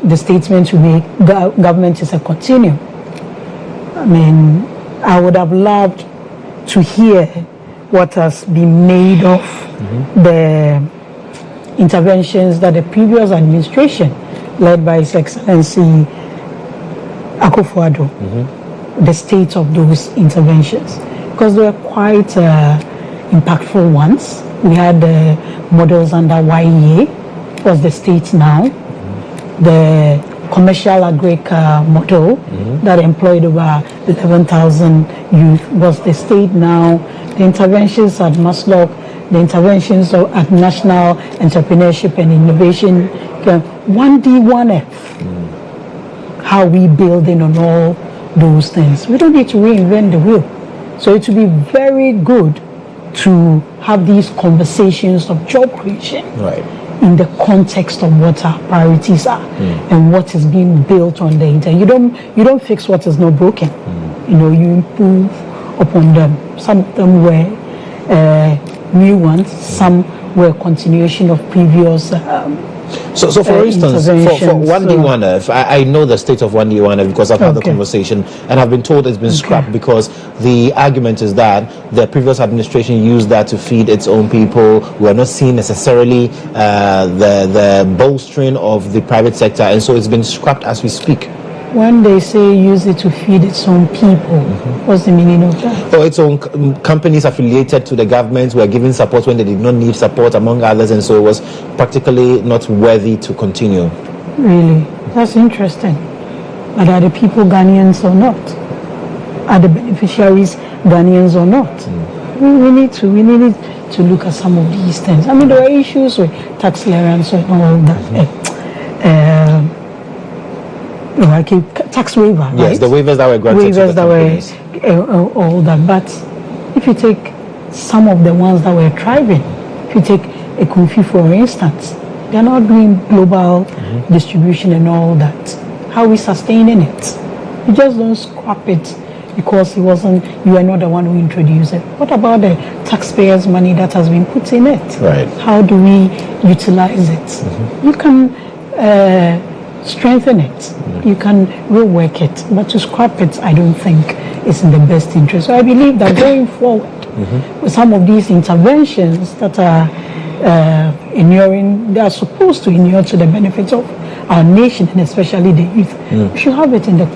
the statement we make, government is a continuum. I mean, I would have loved to hear what has been made of the interventions that the previous administration, led by His Excellency Akufo-Addo, the state of those interventions, because they were quite impactful ones. We had the models under YEA, was the state now, the commercial agric model that employed over 11,000 youth was the state now, the interventions at Maslow, the interventions at National Entrepreneurship and Innovation, 1D, 1F, how we building on all those things. We don't need to reinvent the wheel. So it would be very good to have these conversations of job creation in the context of what our priorities are and what is being built on the internet. You don't fix what is not broken. You know, you improve upon them. Some of them were new ones, some were continuation of previous
So for instance, for 1D, 1F, I know the state of 1D, 1F because I've had the conversation and I've been told it's been scrapped because the argument is that the previous administration used that to feed its own people. We are not seeing necessarily the bolstering of the private sector, and so it's been scrapped as we speak.
When they say use it to feed its own people, what's the meaning of that?
So its own companies affiliated to the government were giving support when they did not need support, among others, and so it was practically not worthy to continue.
Really? That's interesting. But are the people Ghanaians or not? Are the beneficiaries Ghanaians or not? We need to look at some of these things. I mean, there are issues with tax clearance and all that. Tax waiver, right?
Yes, the waivers that were granted to the companies.
All that. But if you take some of the ones that were thriving, if you take a Kofi, for instance, they're not doing global distribution and all that. How are we sustaining it? You just don't scrap it because you are not the one who introduced it. What about the taxpayers' money that has been put in it?
Right.
How do we utilize it? You can strengthen it. You can rework it, but to scrap it, I don't think is in the best interest. So I believe that going forward, with some of these interventions that are they are supposed to inure to the benefits of our nation and especially the youth. We should have it in the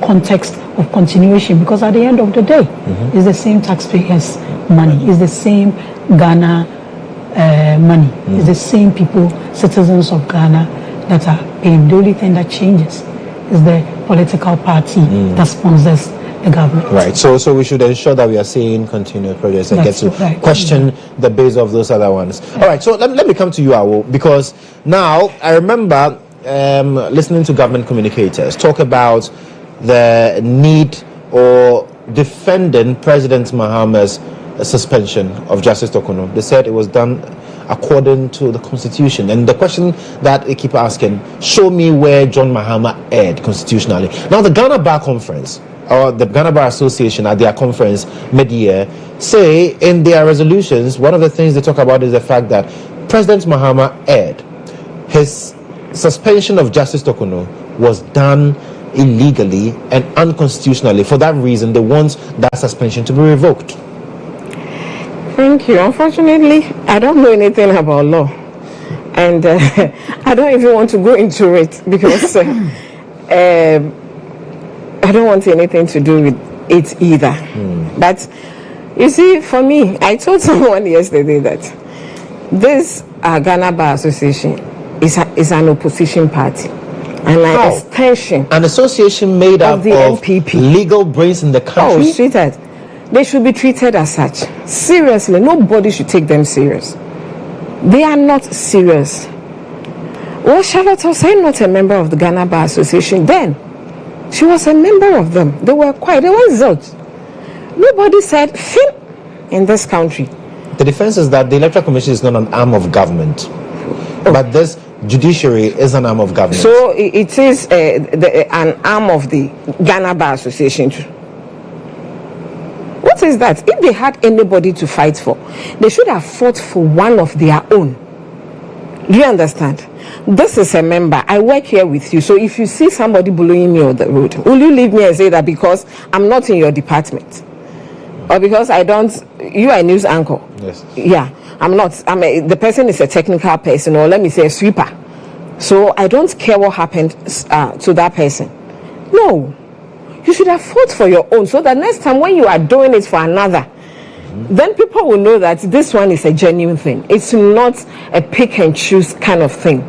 context of continuation, because at the end of the day, it's the same taxpayers' money, it's the same Ghana money, it's the same people, citizens of Ghana, that are paying. The only thing that changes is the political party that sponsors the government.
Right. So we should ensure that we are seeing continued progress and get to question the base of those other ones. All right. So let me come to you, Awo, because now I remember listening to government communicators talk about the need or defending President Mahama's suspension of Justice Tokono. They said it was done according to the Constitution. And the question that they keep asking, show me where John Mahama erred constitutionally. Now, the Ghana Bar Conference, or the Ghana Bar Association at their conference mid-year, say in their resolutions, one of the things they talk about is the fact that President Mahama erred. His suspension of Justice Tokono was done illegally and unconstitutionally. For that reason, they want that suspension to be revoked.
Thank you. Unfortunately, I don't know anything about law. And I don't even want to go into it because I don't want anything to do with it either. But you see, for me, I told someone yesterday that this Ghana Bar Association is an opposition party. And an extension.
An association made up of the NPP. Legal brains in the country?
Oh, sweetheart. They should be treated as such. Seriously, nobody should take them serious. They are not serious. Well, Charlotte was not a member of the Ghana Bar Association then. She was a member of them. They were quiet. They were zilch. Nobody said fin in this country.
The defense is that the Electoral Commission is not an arm of government. But this judiciary is an arm of government.
So it is an arm of the Ghana Bar Association too. What is that? If they had anybody to fight for, they should have fought for one of their own. Do you understand? This is a member. I work here with you. So if you see somebody bullying me on the road, will you leave me and say that because I'm not in your department? Or because I don't, you are a news anchor?
Yes.
Yeah, I'm not. The person is a technical person, or let me say a sweeper. So I don't care what happened to that person. No. You should have fought for your own, so that next time when you are doing it for another, then people will know that this one is a genuine thing. It's not a pick and choose kind of thing.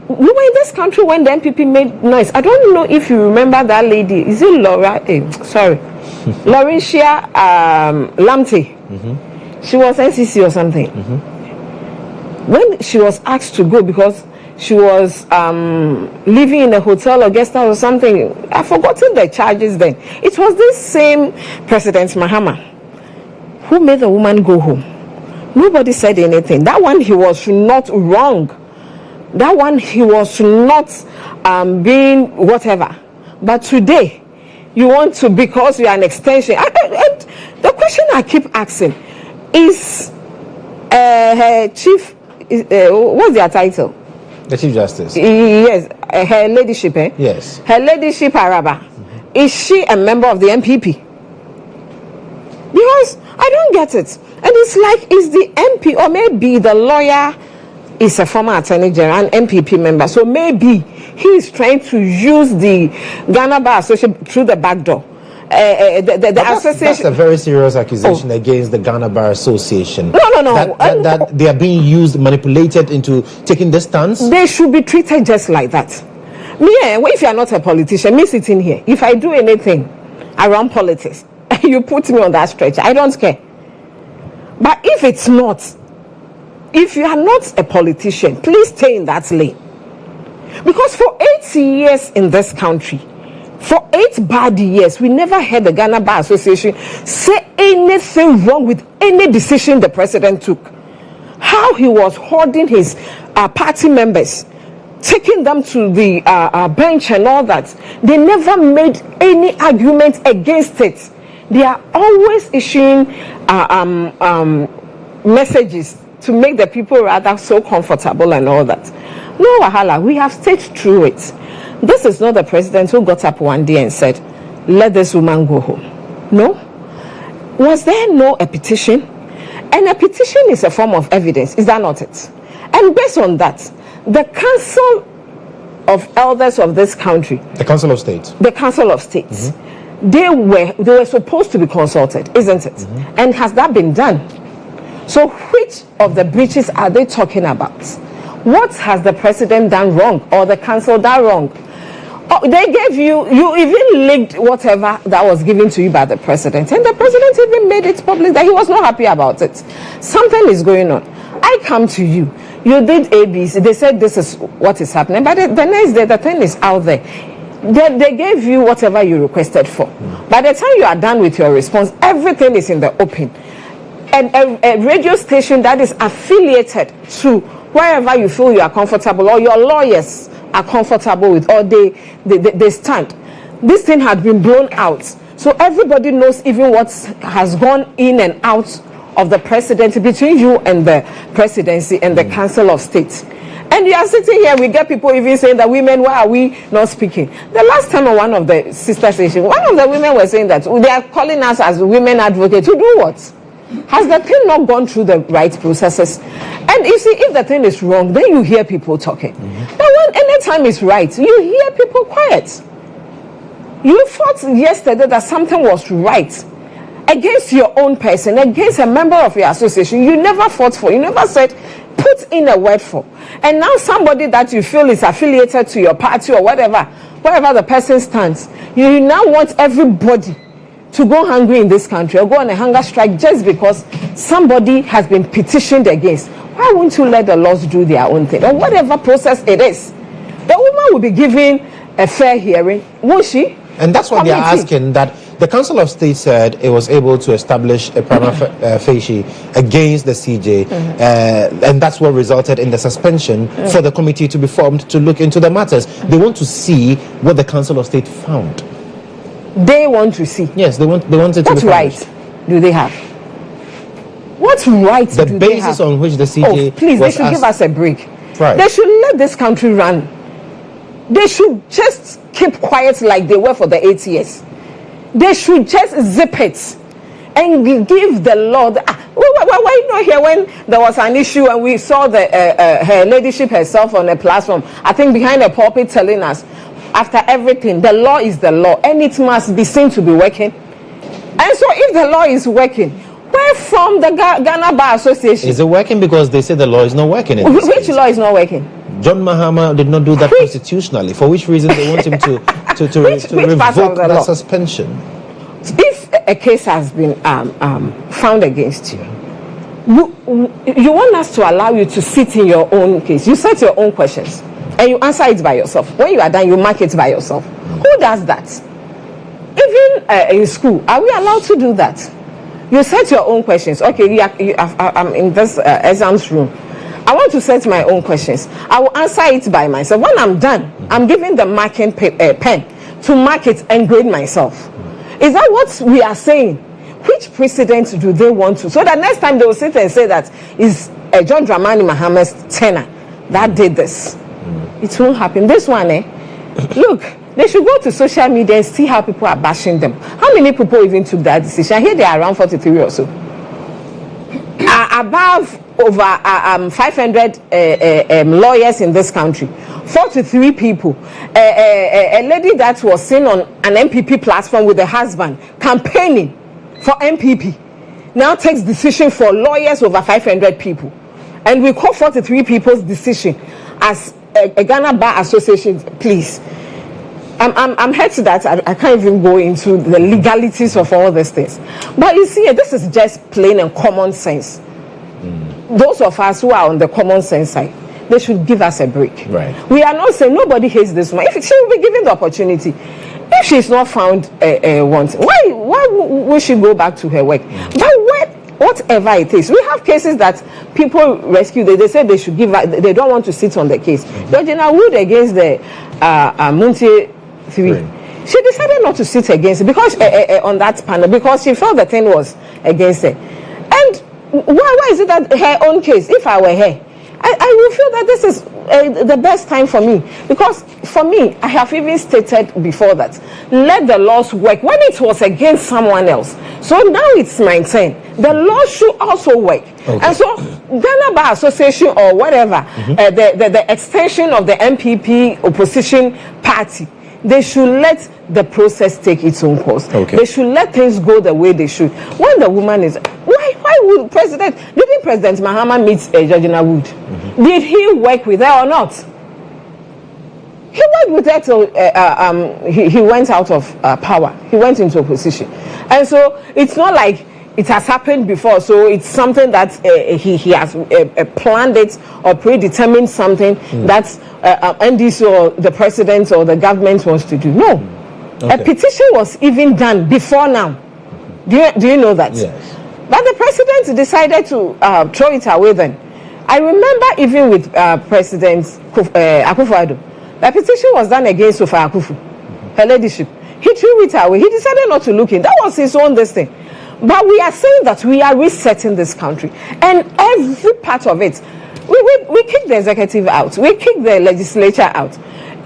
We were in this country when the NPP made noise. I don't know if you remember that lady. Is it Laura? Laurentia Lamte. She was NCC or something. When she was asked to go because she was living in a hotel or guest house or something, I've forgotten the charges then. It was this same President Mahama who made the woman go home. Nobody said anything. That one, he was not wrong. That one, he was not being whatever. But today, you want to, because you are an extension. And the question I keep asking is, her chief, what's their title?
The Chief Justice.
Yes, her ladyship, eh?
Yes.
Her ladyship, Araba. Is she a member of the NPP? Because I don't get it. And it's like, is the MP, or maybe the lawyer is a former attorney general, an NPP member. So maybe he is trying to use the Ghana Bar Association through the back door.
That's a very serious accusation against the Ghana Bar Association.
No.
That they are being used, manipulated into taking this stance.
They should be treated just like that. Me, if you are not a politician, me sitting here, if I do anything around politics, you put me on that stretch, I don't care. But if it's not, if you are not a politician, please stay in that lane. Because for 8 years in this country, for 8 bad years, we never heard the Ghana Bar Association say anything wrong with any decision the president took. How he was holding his party members, taking them to the bench and all that. They never made any argument against it. They are always issuing messages to make the people rather so comfortable and all that. No wahala, we have stayed through it. This is not the president who got up one day and said, let this woman go home. No. Was there no a petition? And a petition is a form of evidence. Is that not it? And based on that, the Council of Elders of this country,
the Council of State,
they were supposed to be consulted, isn't it? And has that been done? So which of the breaches are they talking about? What has the president done wrong or the council done wrong? Oh, they gave you even leaked whatever that was given to you by the president, and the president even made it public that he was not happy about it. Something is going on. I come to you, you did ABC, they said this is what is happening, but the next day the thing is out there. They gave you whatever you requested for. By the time you are done with your response, everything is in the open. And a radio station that is affiliated to wherever you feel you are comfortable, or your lawyers are comfortable with, or they stand. This thing had been blown out. So everybody knows even what has gone in and out of the presidency, between you and the presidency and the Council of State. And you are sitting here, we get people even saying that women, why are we not speaking? The last time on one of the sister stations, one of the women were saying that they are calling us as women advocates to do what? Has the thing not gone through the right processes? And you see, if the thing is wrong, then you hear people talking. But when any time is right, you hear people quiet. You thought yesterday that something was right against your own person, against a member of your association. You never fought for, you never said, put in a word for. And now somebody that you feel is affiliated to your party or whatever the person stands, you now want everybody to go hungry in this country or go on a hunger strike just because somebody has been petitioned against. Why won't you let the laws do their own thing? Or whatever process it is, the woman will be given a fair hearing, won't she?
And that's what they're asking, that the Council of State said it was able to establish a prima facie against the CJ, and that's what resulted in the suspension for the committee to be formed to look into the matters. They want to see what the Council of State found.
They want to see.
Yes, they wanted to.
What right do they have? What right
the
do they have?
basis on which the CJ
please, they
was
should give us a break.
Right.
They should let this country run. They should just keep quiet like they were for the 8 years. They should just zip it and give the law. Why not here when there was an issue and we saw her ladyship herself on a platform, I think behind a pulpit, telling us, after everything, the law is the law and it must be seen to be working. And so if the law is working, where from the Ghana Bar Association?
Is it working? Because they say the law is not working.
Which law is not working?
John Mahama did not do that constitutionally. For which reason they want him to revoke that suspension?
If a case has been found against you, you want us to allow you to sit in your own case. You set your own questions and you answer it by yourself. When you are done, you mark it by yourself. Who does that? Even in school, are we allowed to do that? You set your own questions. Okay, I'm in this exams room. I want to set my own questions. I will answer it by myself. When I'm done, I'm given the marking pen to mark it and grade myself. Is that what we are saying? Which precedent do they want to? So that next time they will sit and say that is John Dramani Mahama's tenor that did this. It won't happen. This one, look, they should go to social media and see how people are bashing them. How many people even took that decision? I hear they are around 43 or so. Above over 500 lawyers in this country, 43 people. A lady that was seen on an MPP platform with a husband campaigning for MPP now takes decision for lawyers over 500 people. And we call 43 people's decision as a Ghana Bar Association, please. I'm hurt that I can't even go into the legalities of all these things. But you see, this is just plain and common sense. Those of us who are on the common sense side, they should give us a break.
Right.
We are not saying nobody hates this woman. If she will be given the opportunity, if she's not found wanted, why will she go back to her work? But whatever it is, we have cases that people rescue. They say they should give. They don't want to sit on the case. Georgina Wood against the Mintah 3. She decided not to sit against it because on that panel because she felt the thing was against her. And why is it that her own case? If I were her, I will feel that this is the best time for me, because for me, I have even stated before that let the laws work when it was against someone else. So now it's my turn. The law should also work. Okay. And so Ghana Bar Association or whatever, the extension of the MPP opposition party, they should let the process take its own course. Okay. They should let things go the way they should. When the woman is, why would didn't President Mahama meet Georgina Wood? Did he work with her or not? He worked with her till he went out of power. He went into opposition. And so it's not like it has happened before, so it's something that he has planned it or predetermined something that NDC or the president or the government wants to do. No. Okay. A petition was even done before now. Do you know that? Yes. But the president decided to throw it away then. I remember even with President Akufo-Addo, the petition was done against Sofa Akufu, her ladyship. He threw it away. He decided not to look in. That was his own thing. But we are saying that we are resetting this country. And every part of it, We kick the executive out. We kick the legislature out.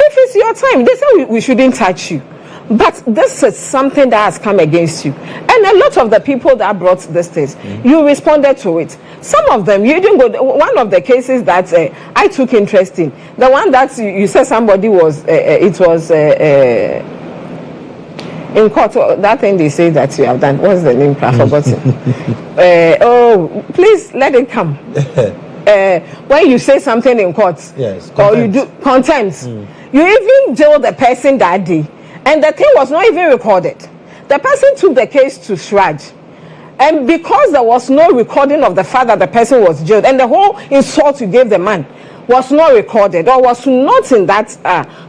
If it's your time, they say we shouldn't touch you. But this is something that has come against you. And a lot of the people that brought this case, you responded to it. Some of them, you didn't go. One of the cases that I took interest in, the one that you said somebody was, in court, that thing they say that you have done. What's the name? I forgot it. Please let it come. When you say something in court,
yes,
or you do contempt, you even jail the person that day, and the thing was not even recorded. The person took the case to Shraj, and because there was no recording of the fact that the person was jailed, and the whole insult you gave the man was not recorded or was not in that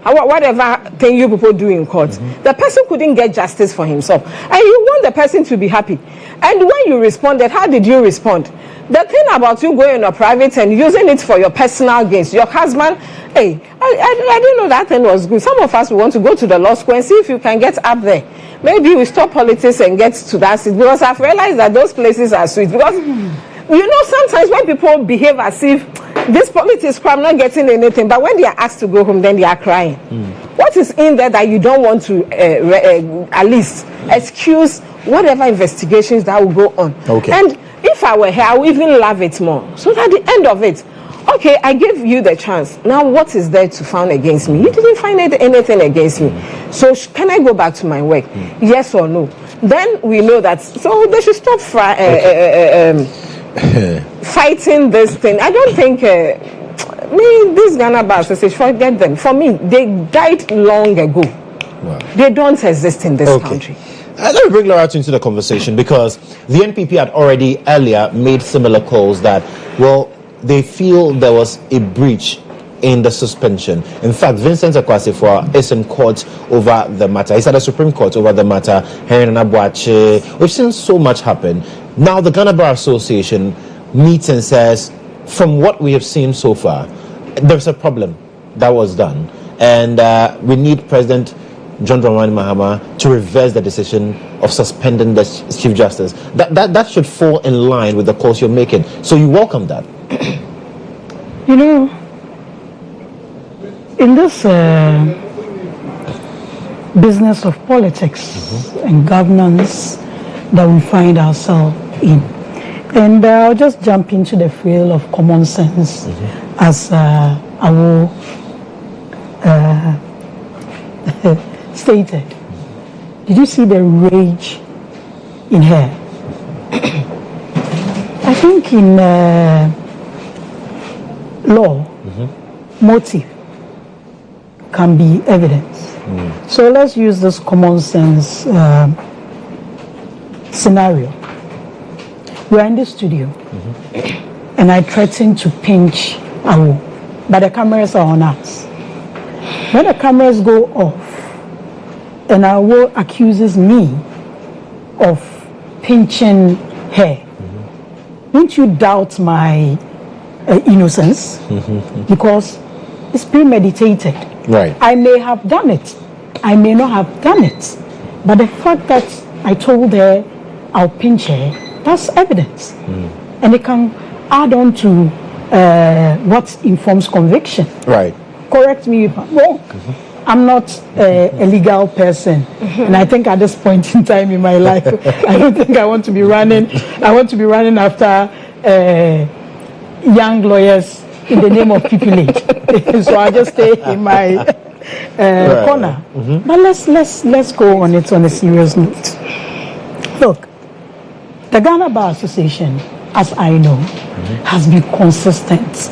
whatever thing you people do in court, the person couldn't get justice for himself, and you want the person to be happy. And when you responded, how did you respond? The thing about you going on a private and using it for your personal gains, your husband, hey, I didn't know that thing was good. Some of us, we want to go to the law school and see if you can get up there. Maybe we stop politics and get to that seat, because I've realized that those places are sweet. Because, you know, sometimes when people behave as if this politics, I'm not getting anything, but when they are asked to go home, then they are crying. What is in there that you don't want to at least excuse whatever investigations that will go on?
Okay.
And if I were here, I would even love it more. So at the end of it, okay, I gave you the chance. Now what is there to find against me? You didn't find anything against me. So can I go back to my work? Yes or no? Then we know that. So they should stop fighting this thing. I don't think this Ghana Bar Association, forget them. For me, they died long ago. Wow. They don't exist in this country.
Let me bring Laura into the conversation, because the NPP had already earlier made similar calls that, well, they feel there was a breach in the suspension. In fact, Vincent Akwasifo is in court over the matter. He's at the Supreme Court over the matter, Henry Nabuache, which since so much happened. Now the Ghana Bar Association meets and says, from what we have seen so far, there's a problem that was done. And we need President John Dramani Mahama to reverse the decision of suspending the Chief Justice. That should fall in line with the calls you're making. So you welcome that?
You know, in this business of politics and governance that we find ourselves in, and I'll just jump into the field of common sense, as I will stated. Did you see the rage in her? I think in law, motive can be evidence. So let's use this common sense scenario. We are in the studio, and I threaten to pinch Awo, but the cameras are on us. When the cameras go off, and Awo accuses me of pinching her, won't you doubt my innocence? Because it's premeditated.
Right.
I may have done it. I may not have done it. But the fact that I told her I'll pinch her, that's evidence. And it can add on to what informs conviction.
Right.
Correct me if I'm wrong. I'm not a legal person, and I think at this point in time in my life, I don't think I want to be running. I want to be running after young lawyers in the name of pupillage. So I just stay in my corner. But let's go on it on a serious note. Look, the Ghana Bar Association, as I know, has been consistent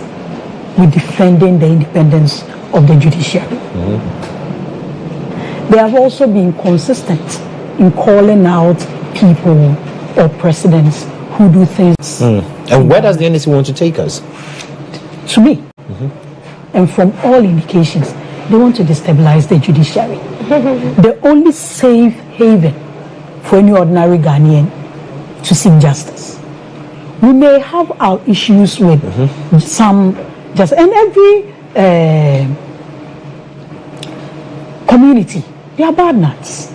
with defending the independence of the judiciary. They have also been consistent in calling out people or presidents who do things.
And where does the NDC want to take us?
To me, and from all indications, they want to destabilize the judiciary. The only safe haven for any ordinary Ghanaian to seek justice. We may have our issues with some just, and every community, they are bad nuts.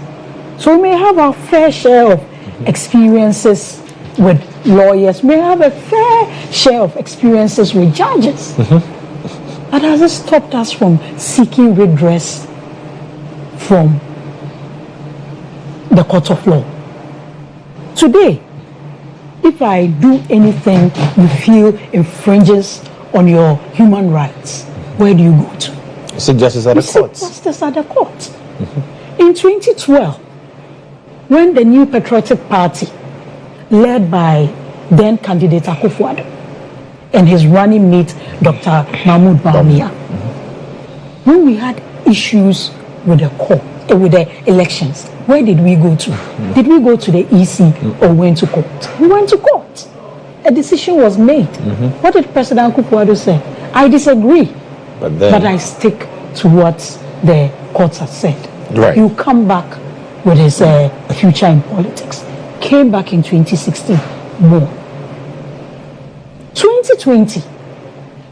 So we may have our fair share of experiences with lawyers may have a fair share of experiences with judges. That hasn't stopped us from seeking redress from the court of law. Today, if I do anything you feel infringes on your human rights, where do you go to?
Seek justice at the courts.
Seek justice at the court. In 2012, when the New Patriotic Party, led by then candidate Akufo-Addo and his running mate, Dr. Mahmoud Bawumia, when we had issues with the court, with the elections, where did we go to? Did we go to the EC or went to court? We went to court. A decision was made. What did President Akufo-Addo say? I disagree, but I stick to what the courts have said.
Right.
You come back with his future in politics. Came back in 2016, more. 2020,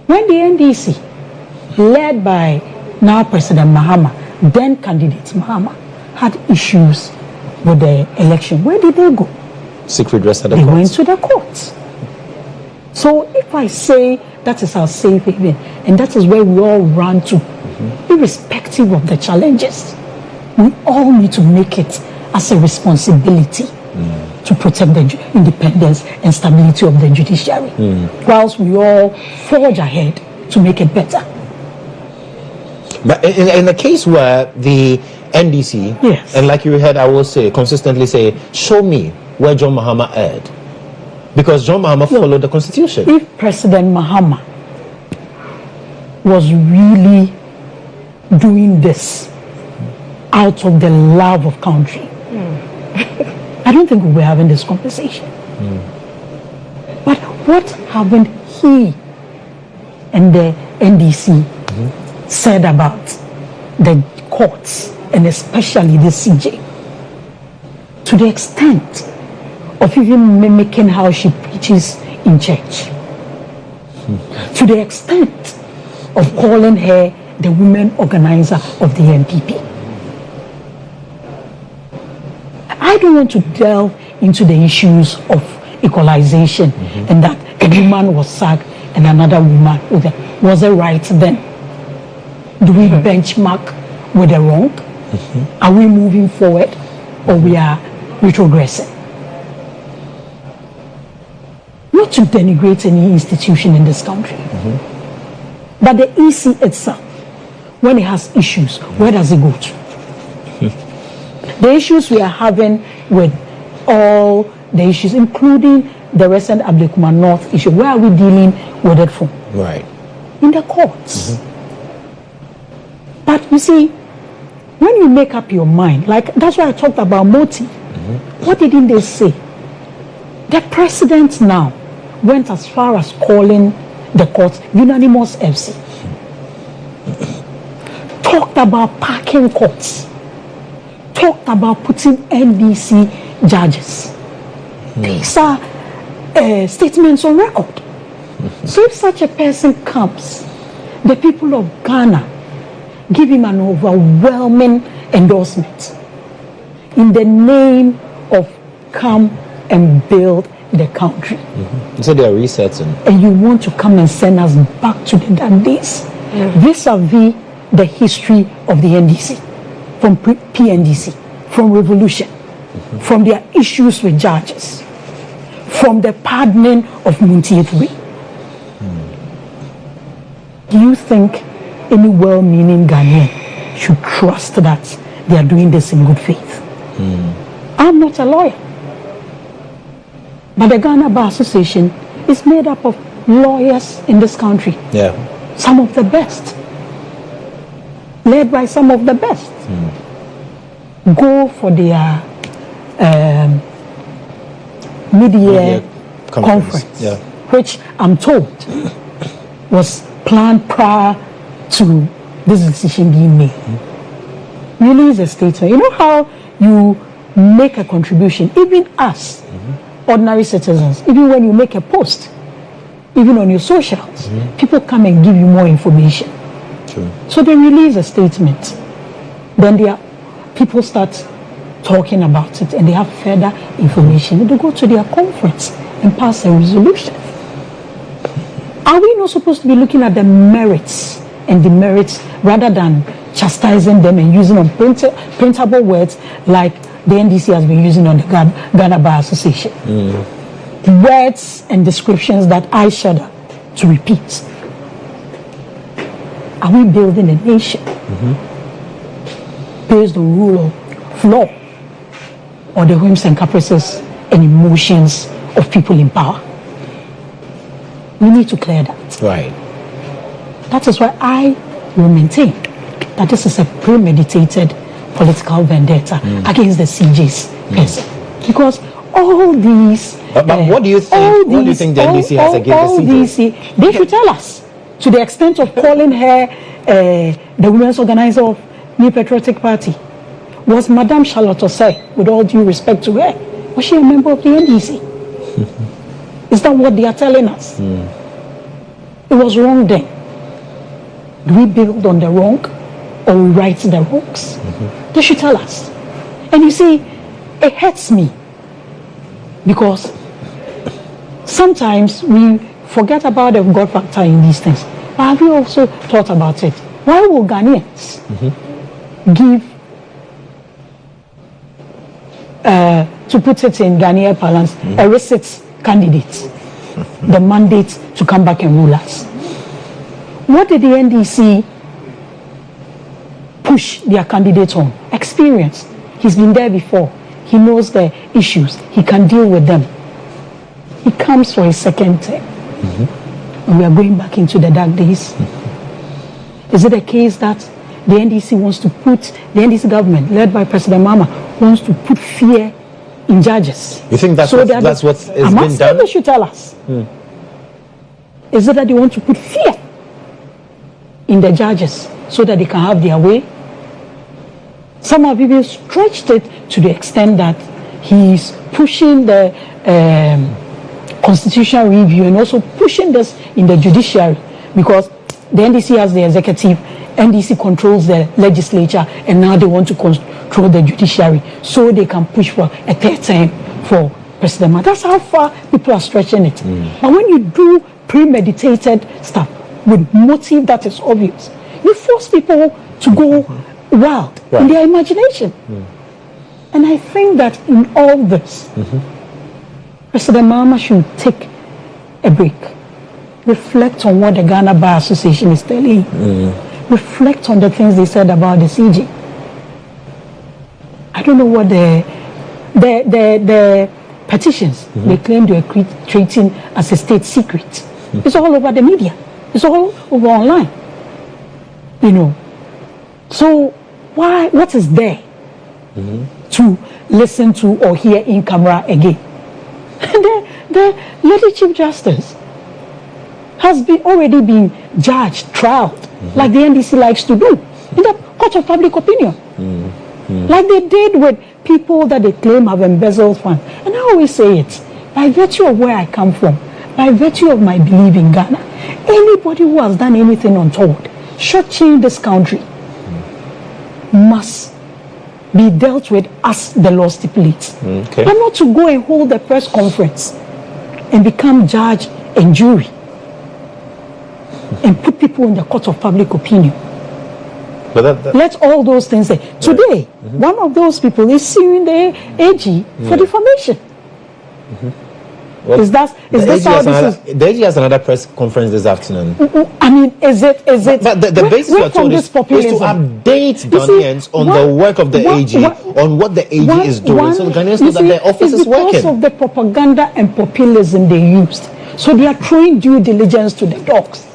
when the NDC, led by now President Mahama, then candidate Mahama, had issues with the election, where did they go?
Seek redress at the
courts. They went to the courts. So if I say that is our safe haven, and that is where we all run to, irrespective of the challenges, we all need to make it as a responsibility to protect the independence and stability of the judiciary, whilst we all forge ahead to make it better.
But in the case where the NDC,
yes,
and like you heard, I will say, consistently say, show me where John Mahama erred. Because John Mahama followed the Constitution.
If President Mahama was really doing this out of the love of country, I don't think we were having this conversation. But what haven't he and the NDC said about the courts, and especially the CJ, to the extent of even mimicking how she preaches in church, to the extent of calling her the women organizer of the NPP. I don't want to delve into the issues of equalization and that a woman was sacked and another woman was it right then? Do we benchmark with the wrong? Are we moving forward or we are retrogressing? Not to denigrate any institution in this country, but the EC itself, when it has issues, where does it go to? The issues we are having with all the issues, including the recent Ablekuma North issue, where are we dealing with it from?
Right.
In the courts. But you see, when you make up your mind, like that's why I talked about motive. What didn't they say? The president now went as far as calling the courts unanimous FC. Talked about packing courts. Talked about putting NDC judges. These are statements on record. So if such a person comes, the people of Ghana give him an overwhelming endorsement in the name of come and build the country.
So they are resetting.
And you want to come and send us back to the days vis-a-vis the history of the NDC, from PNDC, from revolution, from their issues with judges, from the pardoning of Mintah. Do you think any well-meaning Ghanaian should trust that they are doing this in good faith? I'm not a lawyer, but the Ghana Bar Association is made up of lawyers in this country.
Yeah.
Some of the best, led by some of the best. Go for their mid-year conference, which I'm told was planned prior to this decision being made. Release a statement. You know how you make a contribution, even us, ordinary citizens, even when you make a post, even on your socials, people come and give you more information.
True.
So they release a statement. Then people start talking about it and they have further information. They go to their conference and pass a resolution. Are we not supposed to be looking at the merits and demerits rather than chastising them and using printable words like the NDC has been using on the Ghana Bar Association? Words and descriptions that I shudder to repeat. Are we building a nation based on rule of law or the whims and caprices and emotions of people in power? We need to clear that.
Right.
That is why I will maintain that this is a premeditated political vendetta against the CJ's person. Because all these...
But what do you think? What do you think the NDC has against the CJ?
They should tell us, to the extent of calling her the women's organizer of New Patriotic Party. Was Madame Charlotte Osei, with all due respect to her, was she a member of the NDC? Is that what they are telling us? It was wrong then. Do we build on the wrong or we right the wrongs? They should tell us. And you see, it hurts me because sometimes we forget about the God factor in these things. But have you also thought about it? Why will Ghanaians give, to put it in Ghanaian parlance, a receipt candidate the mandate to come back and rule us? What did the NDC push their candidate on? Experience. He's been there before. He knows the issues. He can deal with them. He comes for his second term. And we are going back into the dark days. Is it a case that the NDC wants to put, the NDC government, led by President Mahama, wants to put fear in judges?
You think that's what is being done?
They should tell us. Is it that they want to put fear in the judges so that they can have their way? Some have even stretched it to the extent that he's pushing the constitutional review and also pushing this in the judiciary, because the NDC has the executive, NDC controls the legislature, and now they want to control the judiciary so they can push for a third term for President Mahama. That's how far people are stretching it. But when you do premeditated stuff with motive that is obvious, you force people to go wild in their imagination. And I think that in all this, President Mahama should take a break, reflect on what the Ghana Bar Association is telling you, reflect on the things they said about the CJ. I don't know what the petitions they claim they are treating as a state secret. It's all over the media. It's all over online. You know. So what is there to listen to or hear in camera again? The Lady Chief Justice has already been judged, trialed, like the NDC likes to do, in the court of public opinion. Like they did with people that they claim have embezzled funds. And I always say it, by virtue of where I come from, by virtue of my belief in Ghana, anybody who has done anything untoward, shortchanged this country, must be dealt with as the law stipulates. But not to go and hold a press conference and become judge and jury and put people in the court of public opinion. But let all those things say. Today, one of those people is suing the AG for defamation.
Well,
is this how this is?
The AG has another press conference this afternoon.
I mean, is it?
But the basis we're told is to update Ghanaians on the work of the AG, on what the AG is doing, so the Ghanaians know that their office is working.
Because of the propaganda and populism they used. So they are throwing due diligence to the dogs.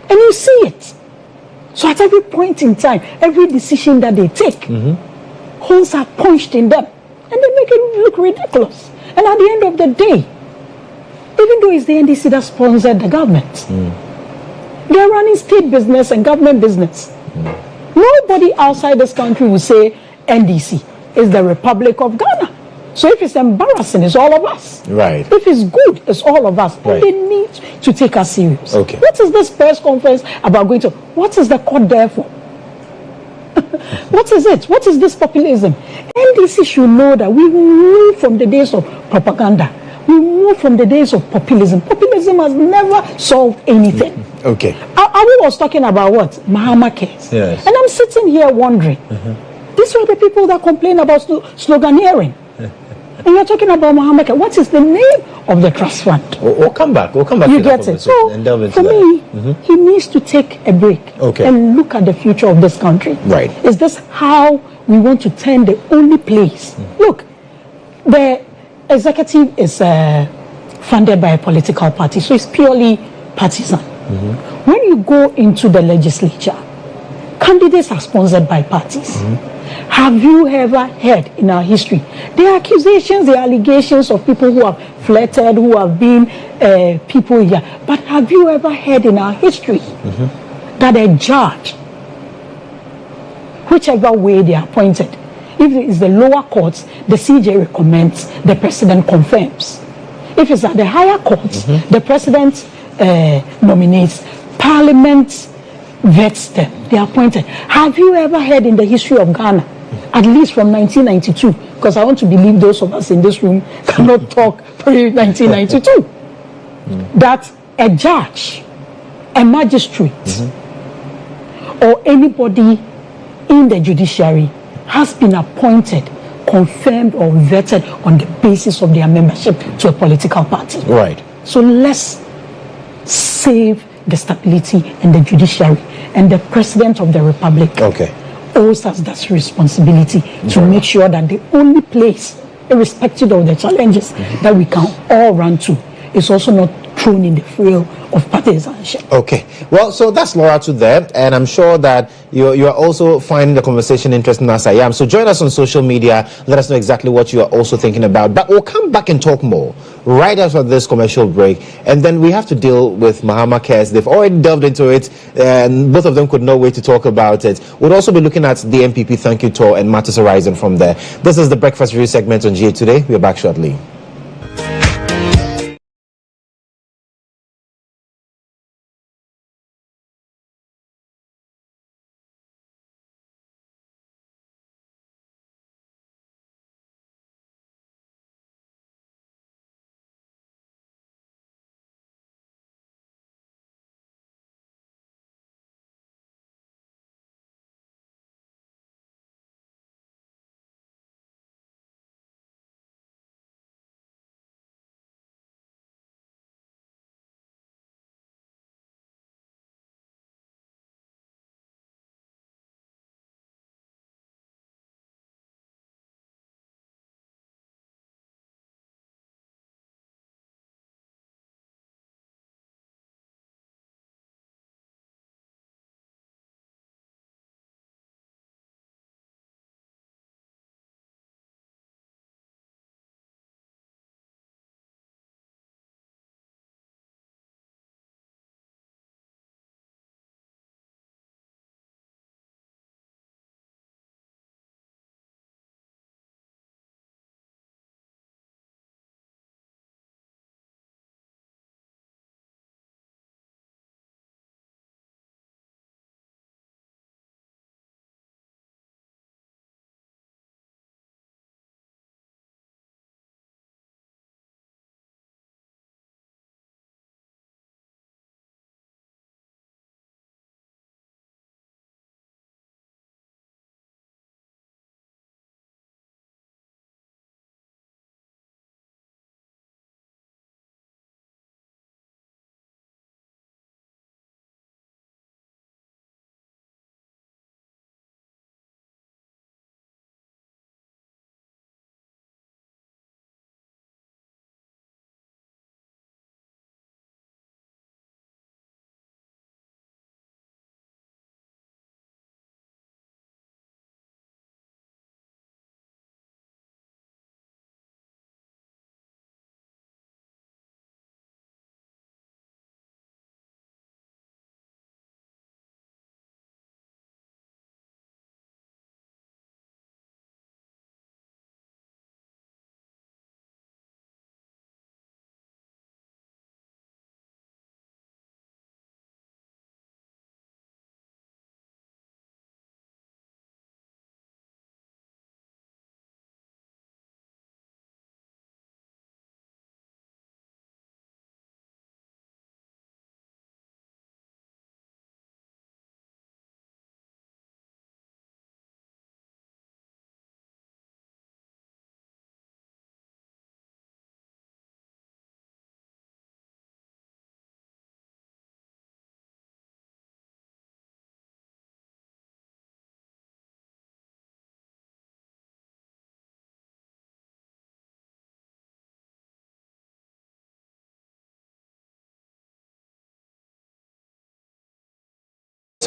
And you see it. So at every point in time, every decision that they take, holes are punched in them. And they make it look ridiculous. And at the end of the day, even though it's the NDC that sponsored the government, they're running state business and government business. Nobody outside this country will say NDC is the Republic of Ghana. So if it's embarrassing, it's all of us.
Right.
If it's good, it's all of us. And they need to take us serious.
Okay.
What is this press conference about going to? What is the court there for? What is it? What is this populism? NDC should know that we moved from the days of propaganda. We move from the days of populism. Populism has never solved anything.
Okay.
I was talking about what? MahamaCares.
Yes.
And I'm sitting here wondering, these are the people that complain about sloganeering. And you're talking about MahamaCares. What is the name of the trust fund?
We'll come back. We'll come back
You
to that
get it.
conversation
So,
and delve into
for
that.
me, he needs to take a break and look at the future of this country.
Right.
Is this how we want to turn the only place? Look, the executive is funded by a political party, so it's purely partisan. When you go into the legislature, candidates are sponsored by parties. Have you ever heard in our history the accusations, the allegations of people who have flirted, who have been people here? But have you ever heard in our history that a judge, whichever way they are appointed, if it is the lower courts, the CJ recommends, the president confirms. If it's at the higher courts, the president nominates, parliament vets them, they are appointed. Have you ever heard in the history of Ghana, at least from 1992, because I want to believe those of us in this room cannot talk pre-1992, that a judge, a magistrate, or anybody in the judiciary has been appointed, confirmed or vetted on the basis of their membership to a political party?
Right.
So let's save the stability in the judiciary, and the president of the republic owes us that responsibility to make sure that the only place, irrespective of the challenges that we can all run to, is also not thrown in the frail of partisanship.
Okay. Well, so that's Laura to there, and I'm sure that you are also finding the conversation interesting as I am. So join us on social media. Let us know exactly what you are also thinking about. But we'll come back and talk more right after this commercial break, and then we have to deal with MahamaCares. They've already delved into it, and both of them could not wait to talk about it. We'll also be looking at the NPP Thank You Tour and matters arising from there. This is the Breakfast Review segment on GA Today. We're back shortly.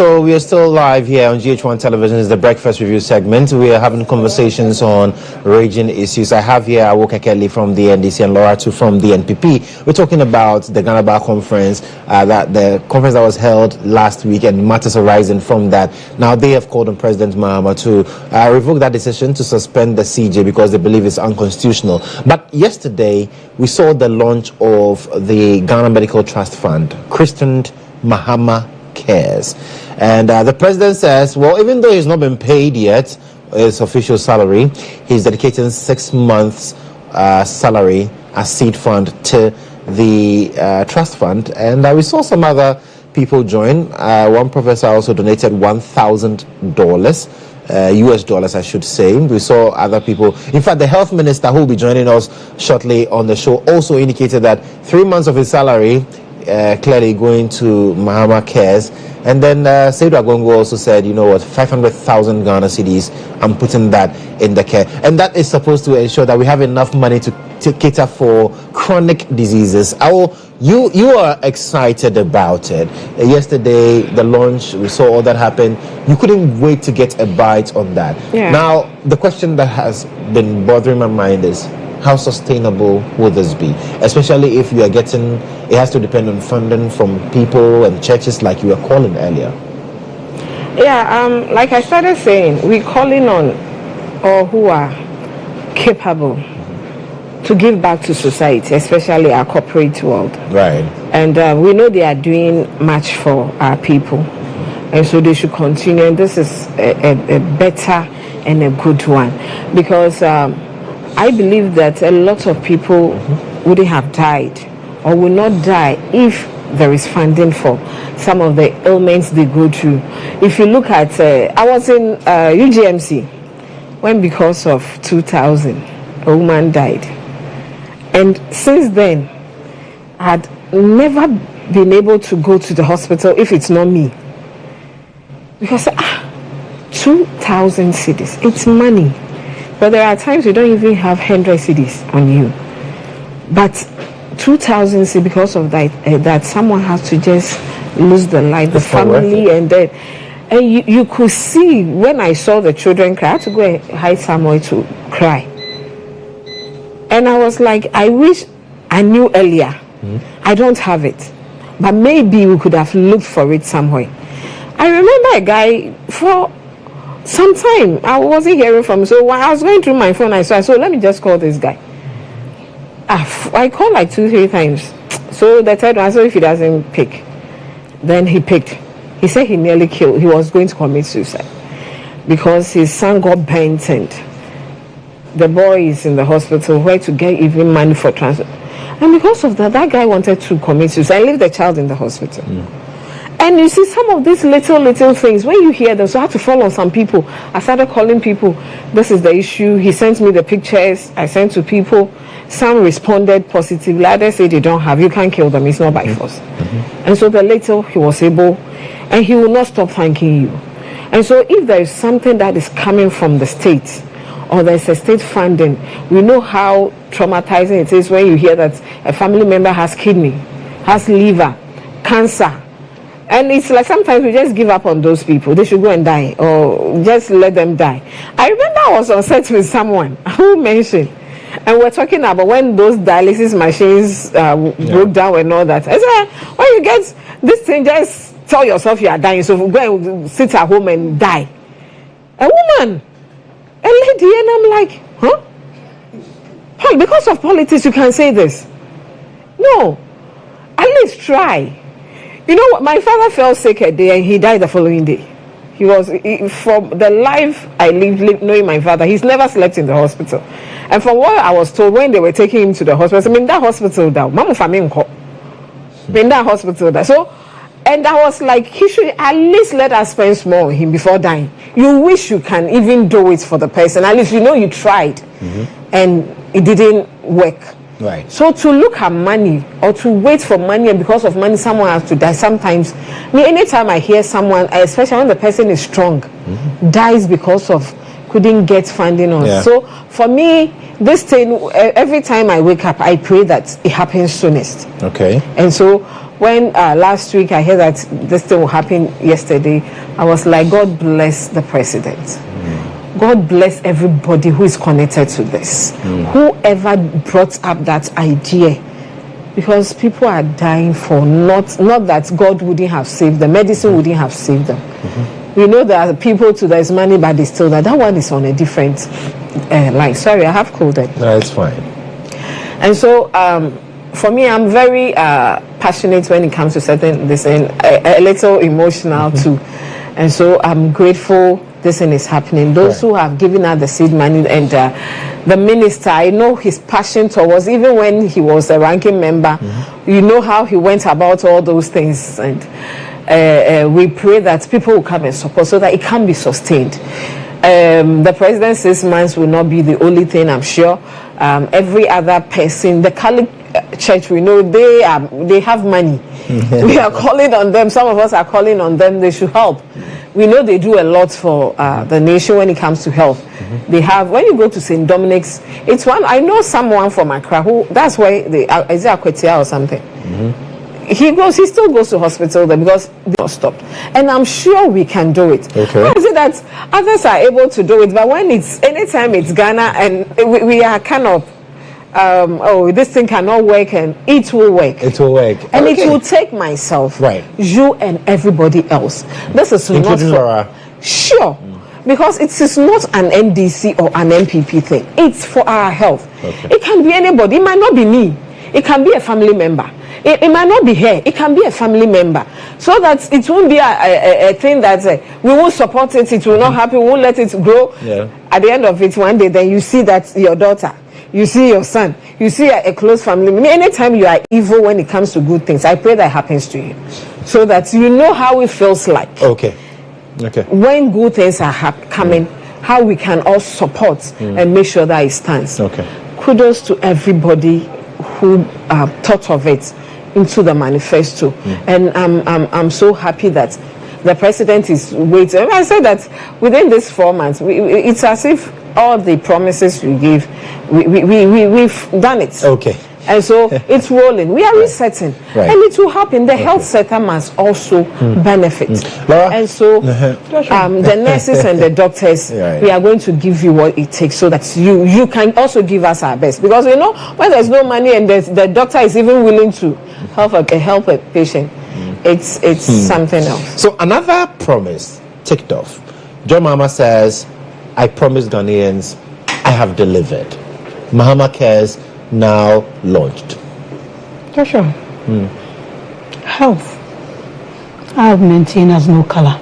So we are still live here on GHOne Television. It's the Breakfast Review segment. We are having conversations on raging issues. I have here Awoka Kelly from the NDC and Laura too from the NPP. We're talking about the Ghana Bar Conference, that the conference that was held last week and matters arising from that. Now they have called on President Mahama to revoke that decision to suspend the CJ because they believe it's unconstitutional. But yesterday we saw the launch of the Ghana Medical Trust Fund, christened MahamaCares. And the president says, well, even though he's not been paid yet, his official salary, he's dedicating 6 months salary as seed fund to the trust fund. And we saw some other people join. One professor also donated $1,000, US dollars, I should say. We saw other people. In fact, the health minister who will be joining us shortly on the show also indicated that 3 months of his salary clearly going to MahamaCares. And then Saidu Agongo also said, you know what, 500,000 Ghana cedis, I'm putting that in the care. And that is supposed to ensure that we have enough money to cater for chronic diseases. You are excited about it. Yesterday, the launch, we saw all that happen. You couldn't wait to get a bite on that.
Yeah.
Now, the question that has been bothering my mind is, how sustainable will this be? Especially if you are getting, it has to depend on funding from people and churches like you were calling earlier.
Yeah, like I started saying, we're calling on all who are capable to give back to society, especially our corporate world.
Right.
And we know they are doing much for our people. And so they should continue. And this is a better and a good one. Because I believe that a lot of people wouldn't have died or will not die if there is funding for some of the ailments they go through. If you look at, I was in UGMC when because of 2000, a woman died. And since then, I had never been able to go to the hospital if it's not me. Because 2,000 cedis, it's money. But there are times you don't even have 100 cedis on you. But 2,000 cedis, because of that someone has to just lose the life, the family, and then you could see when I saw the children cry. I had to go and hide somewhere to cry. And I was like, I wish I knew earlier. I don't have it. But maybe we could have looked for it somewhere. I remember a guy for some time, I wasn't hearing from him. So when I was going through my phone, I saw, let me just call this guy. I called like 2-3 times. So the third one, I saw if he doesn't pick. Then he picked. He said he nearly killed. He was going to commit suicide because his son got bent and the boy is in the hospital where to get even money for transport. And because of that guy wanted to commit suicide. I left the child in the hospital. And you see some of these little things, when you hear them, so I had to follow some people. I started calling people, this is the issue. He sent me the pictures, I sent to people. Some responded positively, others said they don't have, you can't kill them, it's not by force. And so the later he was able, and he will not stop thanking you. And so if there is something that is coming from the state, or there's a state funding, we know how traumatizing it is when you hear that a family member has kidney, has liver, cancer. And it's like sometimes we just give up on those people. They should go and die or just let them die. I remember I was on set with someone who mentioned, and we're talking about when those dialysis machines broke down and all that. I said, when you get this thing, just tell yourself you are dying. So go and sit at home and die. A woman, a lady, and I'm like, huh? Because of politics, you can say this. No, at least try. You know what? My father fell sick a day and he died the following day. He was, from the life I lived knowing my father, he's never slept in the hospital. And from what I was told, when they were taking him to the hospital, I mean, that hospital down, Mama Faminko, in that hospital down. So, and I was like, he should at least let us spend small on him before dying. You wish you can even do it for the person. At least you know you tried and it didn't work.
Right.
So to look at money or to wait for money, and because of money someone has to die, sometimes, anytime I hear someone, especially when the person is strong, dies because of couldn't get funding on.
Yeah.
So for me, this thing, every time I wake up, I pray that it happens soonest.
Okay.
And so when last week I heard that this thing will happen yesterday, I was like, God bless the president. God bless everybody who is connected to this. Whoever brought up that idea, because people are dying for not that God wouldn't have saved them, medicine wouldn't have saved them. We know there are people too, there's money, but they still that one is on a different line. Sorry, I have coded.
No, it's fine.
And so for me, I'm very passionate when it comes to certain this and a little emotional too. And so I'm grateful this thing is happening. Those who have given out the seed money and the minister, I know his passion towards, even when he was a ranking member, you know how he went about all those things. And we pray that people will come and support so that it can be sustained. The president's 6 months will not be the only thing, I'm sure. Every other person, the Catholic Church, we know they have money. We are calling on them. Some of us are calling on them. They should help. We know they do a lot for the nation when it comes to health. They have, when you go to St. Dominic's, it's one, I know someone from Accra who, that's why is it Akwetia or something? He still goes to hospital there because they don't stop. And I'm sure we can do it.
Okay.
Why is it that others are able to do it, but when anytime it's Ghana and we are kind of, this thing cannot work, and it will work.
It will work.
And it will take myself, you and everybody else. This is
including
not for,
Laura.
Sure. Because it is not an NDC or an MPP thing. It's for our health. It can be anybody. It might not be me. It can be a family member. It might not be here. It can be a family member. So that it won't be a thing that we won't support it. It will not happen. We won't let it grow. At the end of it, one day, then you see that your daughter, you see your son, you see a close family. Anytime you are evil when it comes to good things, I pray that happens to you. So that you know how it feels like. When good things are coming, how we can all support and make sure that it stands. Kudos to everybody who thought of it into the manifesto. And I'm so happy that the president is waiting. I said that within these 4 months, it's as if all the promises we gave, we've done it. And so it's rolling. We are resetting. And it will happen. The health sector must also benefit. And so the nurses and the doctors, we are going to give you what it takes so that you can also give us our best. Because you know, when there's no money and the doctor is even willing to help a patient, it's something else.
So another promise ticked off. John Mahama says, I promised Ghanaians, I have delivered. MahamaCares now launched.
Joshua, health, I have maintained as no color.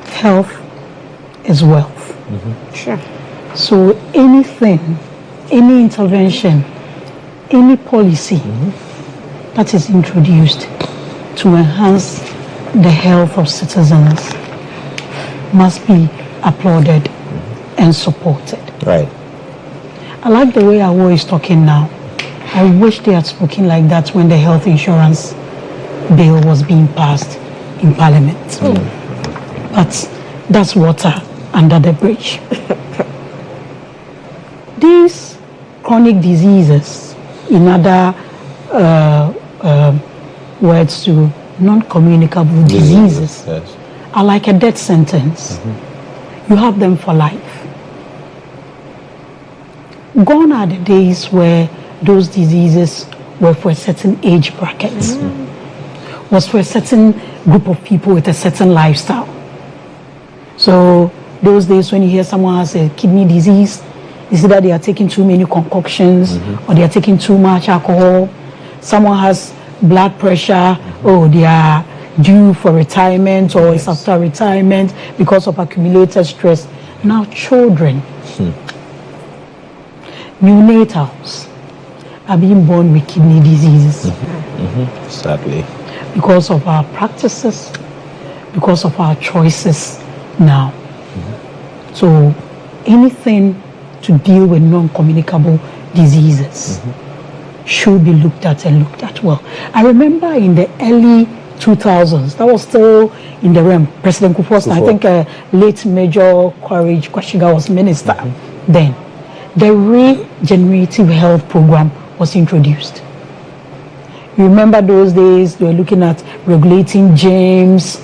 Health is wealth. So anything, any intervention, any policy that is introduced to enhance the health of citizens must be applauded and supported. I like the way Awo is talking now. I wish they had spoken like that when the health insurance bill was being passed in Parliament. But that's water under the bridge. These chronic diseases, in other words to non-communicable diseases, are like a death sentence. You have them for life. Gone are the days where those diseases were for a certain age bracket, was for a certain group of people with a certain lifestyle. So those days when you hear someone has a kidney disease, it's either they are taking too many concoctions or they are taking too much alcohol. Someone has blood pressure, they are due for retirement or it's after retirement because of accumulated stress. Now children, neonatals are being born with kidney diseases.
Sadly.
Because of our practices, because of our choices now. So anything to deal with non-communicable diseases should be looked at and looked at well. I remember in the early 2000s, that was still in the realm. President Kufuor, I think late Major Courage Kwashiga was minister then. The regenerative health program was introduced. You remember those days, they were looking at regulating gyms,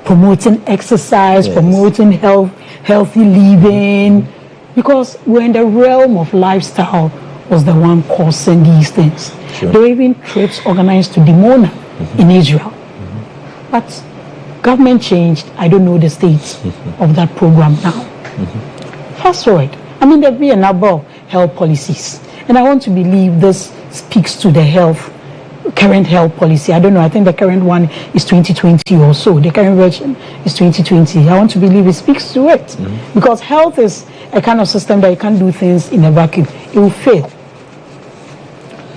promoting exercise, promoting healthy living, because we're in the realm of lifestyle was the one causing these things. Sure. There were even trips organized to Dimona in Israel. But government changed. I don't know the state of that program now. Fast forward. I mean, there'll be a number of health policies. And I want to believe this speaks to the current health policy. I don't know. I think the current one is 2020 or so. The current version is 2020. I want to believe it speaks to it. Because health is a kind of system that you can't do things in a vacuum. It will fail.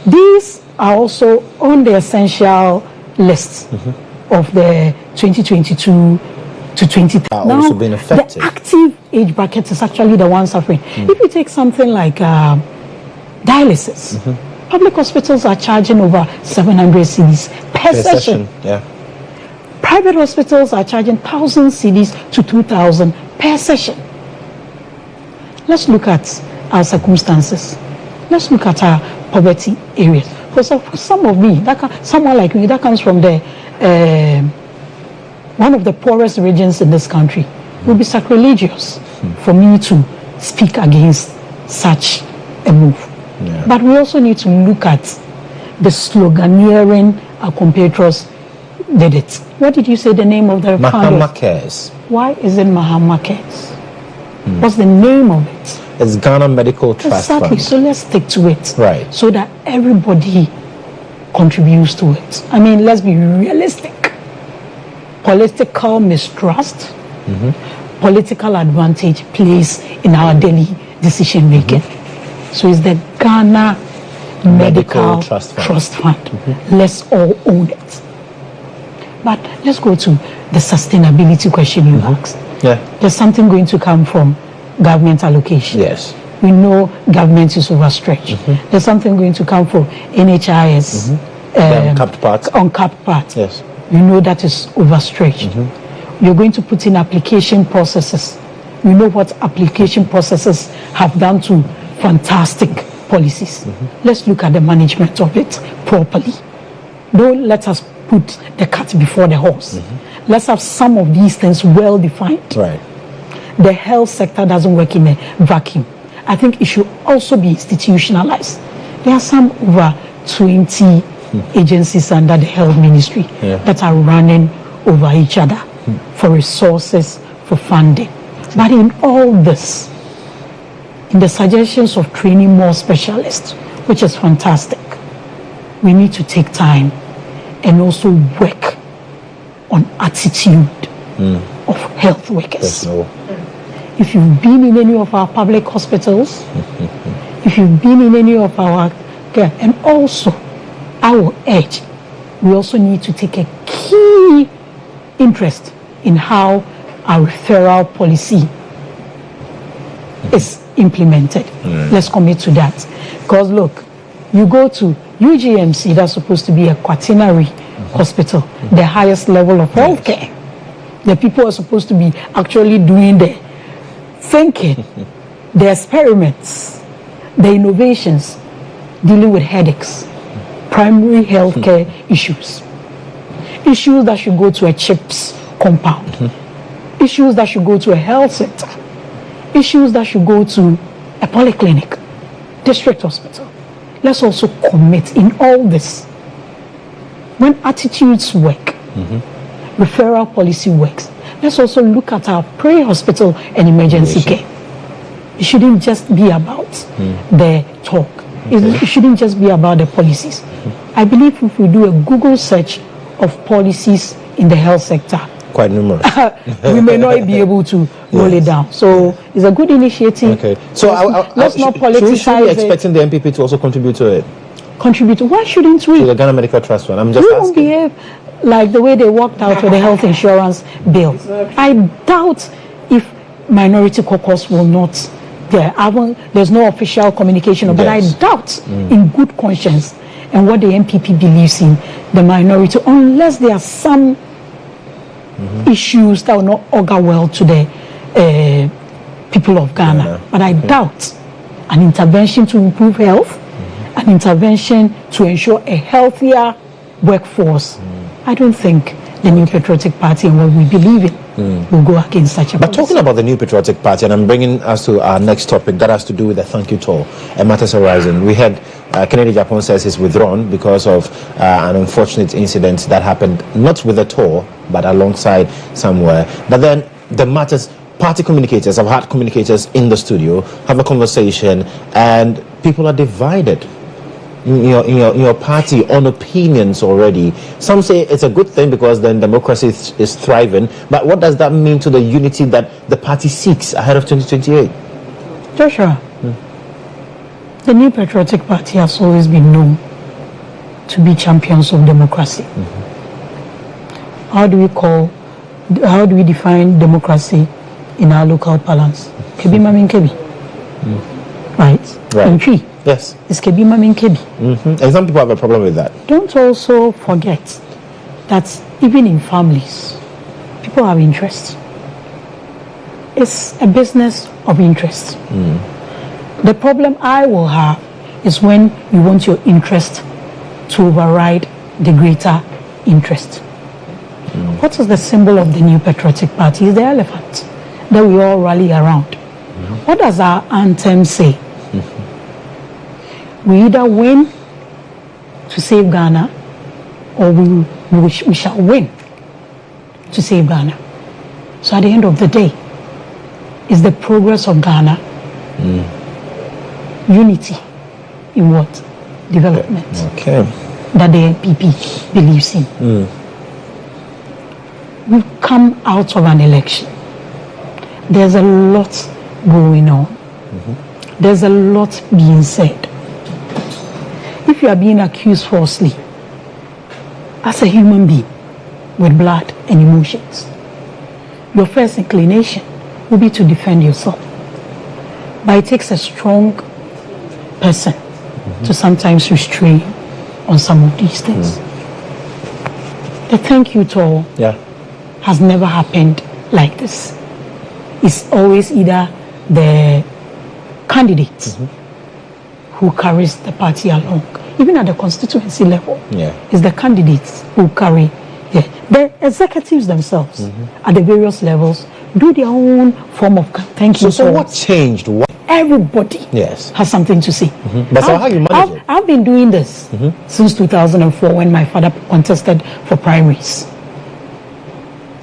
These are also on the essential list of the 2022 to 2030. Now,
also been affected.
The active age bracket is actually the one suffering. If you take something like dialysis, public hospitals are charging over 700 cedis per session.
Yeah.
Private hospitals are charging 1,000 cedis to 2,000 per session. Let's look at our circumstances. Let's look at our poverty areas. For some of me, someone like me, that comes from the one of the poorest regions in this country. It would be sacrilegious for me to speak against such a move. Yeah. But we also need to look at the sloganeering our compatriots did it. What did you say the name of the
MahamaCares.
Why is it MahamaCares? What's the name of it?
It's Ghana Medical Trust Fund.
Exactly. So let's stick to it.
Right.
So that everybody contributes to it. I mean, let's be realistic. Political mistrust, political advantage plays in our daily decision making. So it's the Ghana Medical Trust Fund. Let's all own it. But let's go to the sustainability question you asked.
Yeah.
There's something going to come from government allocation.
Yes.
We know government is overstretched. There's something going to come from NHIS.
The uncapped part.
Uncapped part.
Yes.
We know that is overstretched. You're going to put in application processes. We know what application processes have done to fantastic policies. Let's look at the management of it properly. Don't let us put the cart before the horse. Let's have some of these things well defined.
Right.
The health sector doesn't work in a vacuum. I think it should also be institutionalized. There are some over 20 agencies under the health ministry that are running over each other for resources, for funding. But in all this, in the suggestions of training more specialists, which is fantastic, we need to take time and also work on attitude of health workers. If you've been in any of our public hospitals, if you've been in any of our care, and also I will urge, we also need to take a key interest in how our referral policy is implemented. Let's commit to that. Because look, you go to UGMC, that's supposed to be a quaternary hospital, the highest level of healthcare. The people are supposed to be actually doing the thinking, the experiments, the innovations, dealing with headaches, primary healthcare issues that should go to a CHIPS compound, issues that should go to a health center, issues that should go to a polyclinic, district hospital. Let's also commit in all this. When attitudes work, referral policy works, let's also look at our pre-hospital and emergency care. It shouldn't just be about the talk. It shouldn't just be about the policies. I believe if we do a Google search of policies in the health sector,
quite numerous,
we may not be able to roll it down. So it's a good initiative.
Okay. So
let's not politicize
should we be expecting the NPP to also contribute to it?
Contribute? Why shouldn't we?
To the Ghana Medical Trust Fund. I'm just
we
asking.
won't behave like the way they walked out with the health insurance bill. I doubt if Minority Caucus will not. There's no official communication, but I doubt in good conscience and what the NPP believes in the minority, unless there are some issues that will not augur well to the people of Ghana. But I doubt an intervention to improve health, an intervention to ensure a healthier workforce, I don't think the New Patriotic Party and what we believe in will go against such a
But
policy.
talking about the New Patriotic Party, and I'm bringing us to our next topic that has to do with the Thank You Tour and matters arising. We had Kennedy Japan says he's withdrawn because of an unfortunate incident that happened not with the tour but alongside somewhere. But then the matters, party communicators, I've had communicators in the studio have a conversation, and people are divided in your party on opinions already. Some say it's a good thing because then democracy is thriving. But what does that mean to the unity that the party seeks ahead of 2028?
Joshua, the New Patriotic Party has always been known to be champions of democracy. How do we define democracy in our local parlance? Kebi mamin kebi. Right? Country.
Yes.
It's kebi mamin kebi.
And some people have a problem with that.
Don't also forget that even in families, people have interests. It's a business of interest. The problem I will have is when you want your interest to override the greater interest. What is the symbol of the New Patriotic Party? It's the elephant that we all rally around. What does our anthem say? We either win to save Ghana, or we shall win to save Ghana. So at the end of the day, is the progress of Ghana unity in what? Development.
Okay.
That the NPP believes in. We've come out of an election. There's a lot going on. There's a lot being said. If you are being accused falsely, as a human being with blood and emotions, your first inclination will be to defend yourself. But it takes a strong person to sometimes restrain on some of these things. The Thank You Tour has never happened like this. It's always either the candidate who carries the party along. Even at the constituency level, it's the candidates who carry. The executives themselves at the various levels do their own form of thank you.
So what changed?
Everybody has something to say.
But so how you manage it?
I've been doing this since 2004 when my father contested for primaries.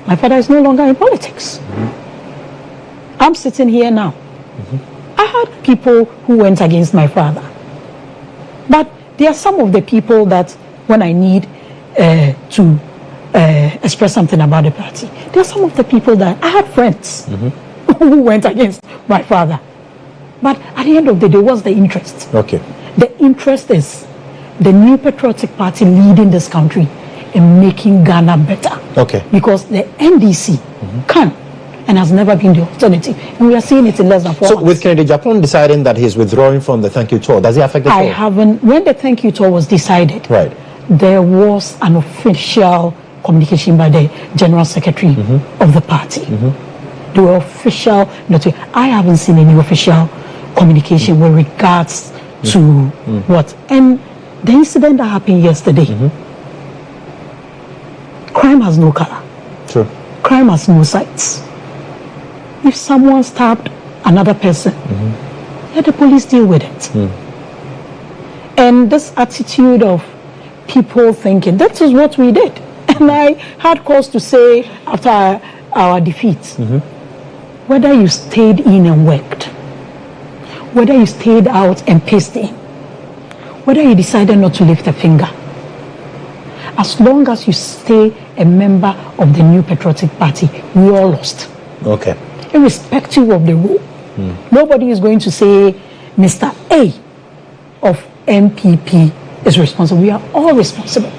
My father is no longer in politics. I'm sitting here now. I had people who went against my father. But there are some of the people that when I need to express something about the party, there are some of the people that I had friends who went against my father. But at the end of the day, what's the interest?
Okay.
The interest is the New Patriotic Party leading this country and making Ghana better.
Okay.
Because the NDC can and has never been the alternative. And we are seeing it in less than 4 months.
So with Kennedy Japan deciding that he's withdrawing from the Thank You Tour, does it affect the tour?
I haven't. When the Thank You Tour was decided, there was an official communication by the General Secretary of the party. There were official. I haven't seen any official communication with regards to what. And the incident that happened yesterday, crime has no color.
True.
Crime has no sides. If someone stabbed another person, let the police deal with it. And this attitude of people thinking, that is what we did. And I had cause to say after our defeat, whether you stayed in and worked, whether you stayed out and pissed in, whether you decided not to lift a finger, as long as you stay a member of the New Patriotic Party, we all lost.
Okay.
Irrespective of the rule. Nobody is going to say Mr. A of MPP is responsible. We are all responsible.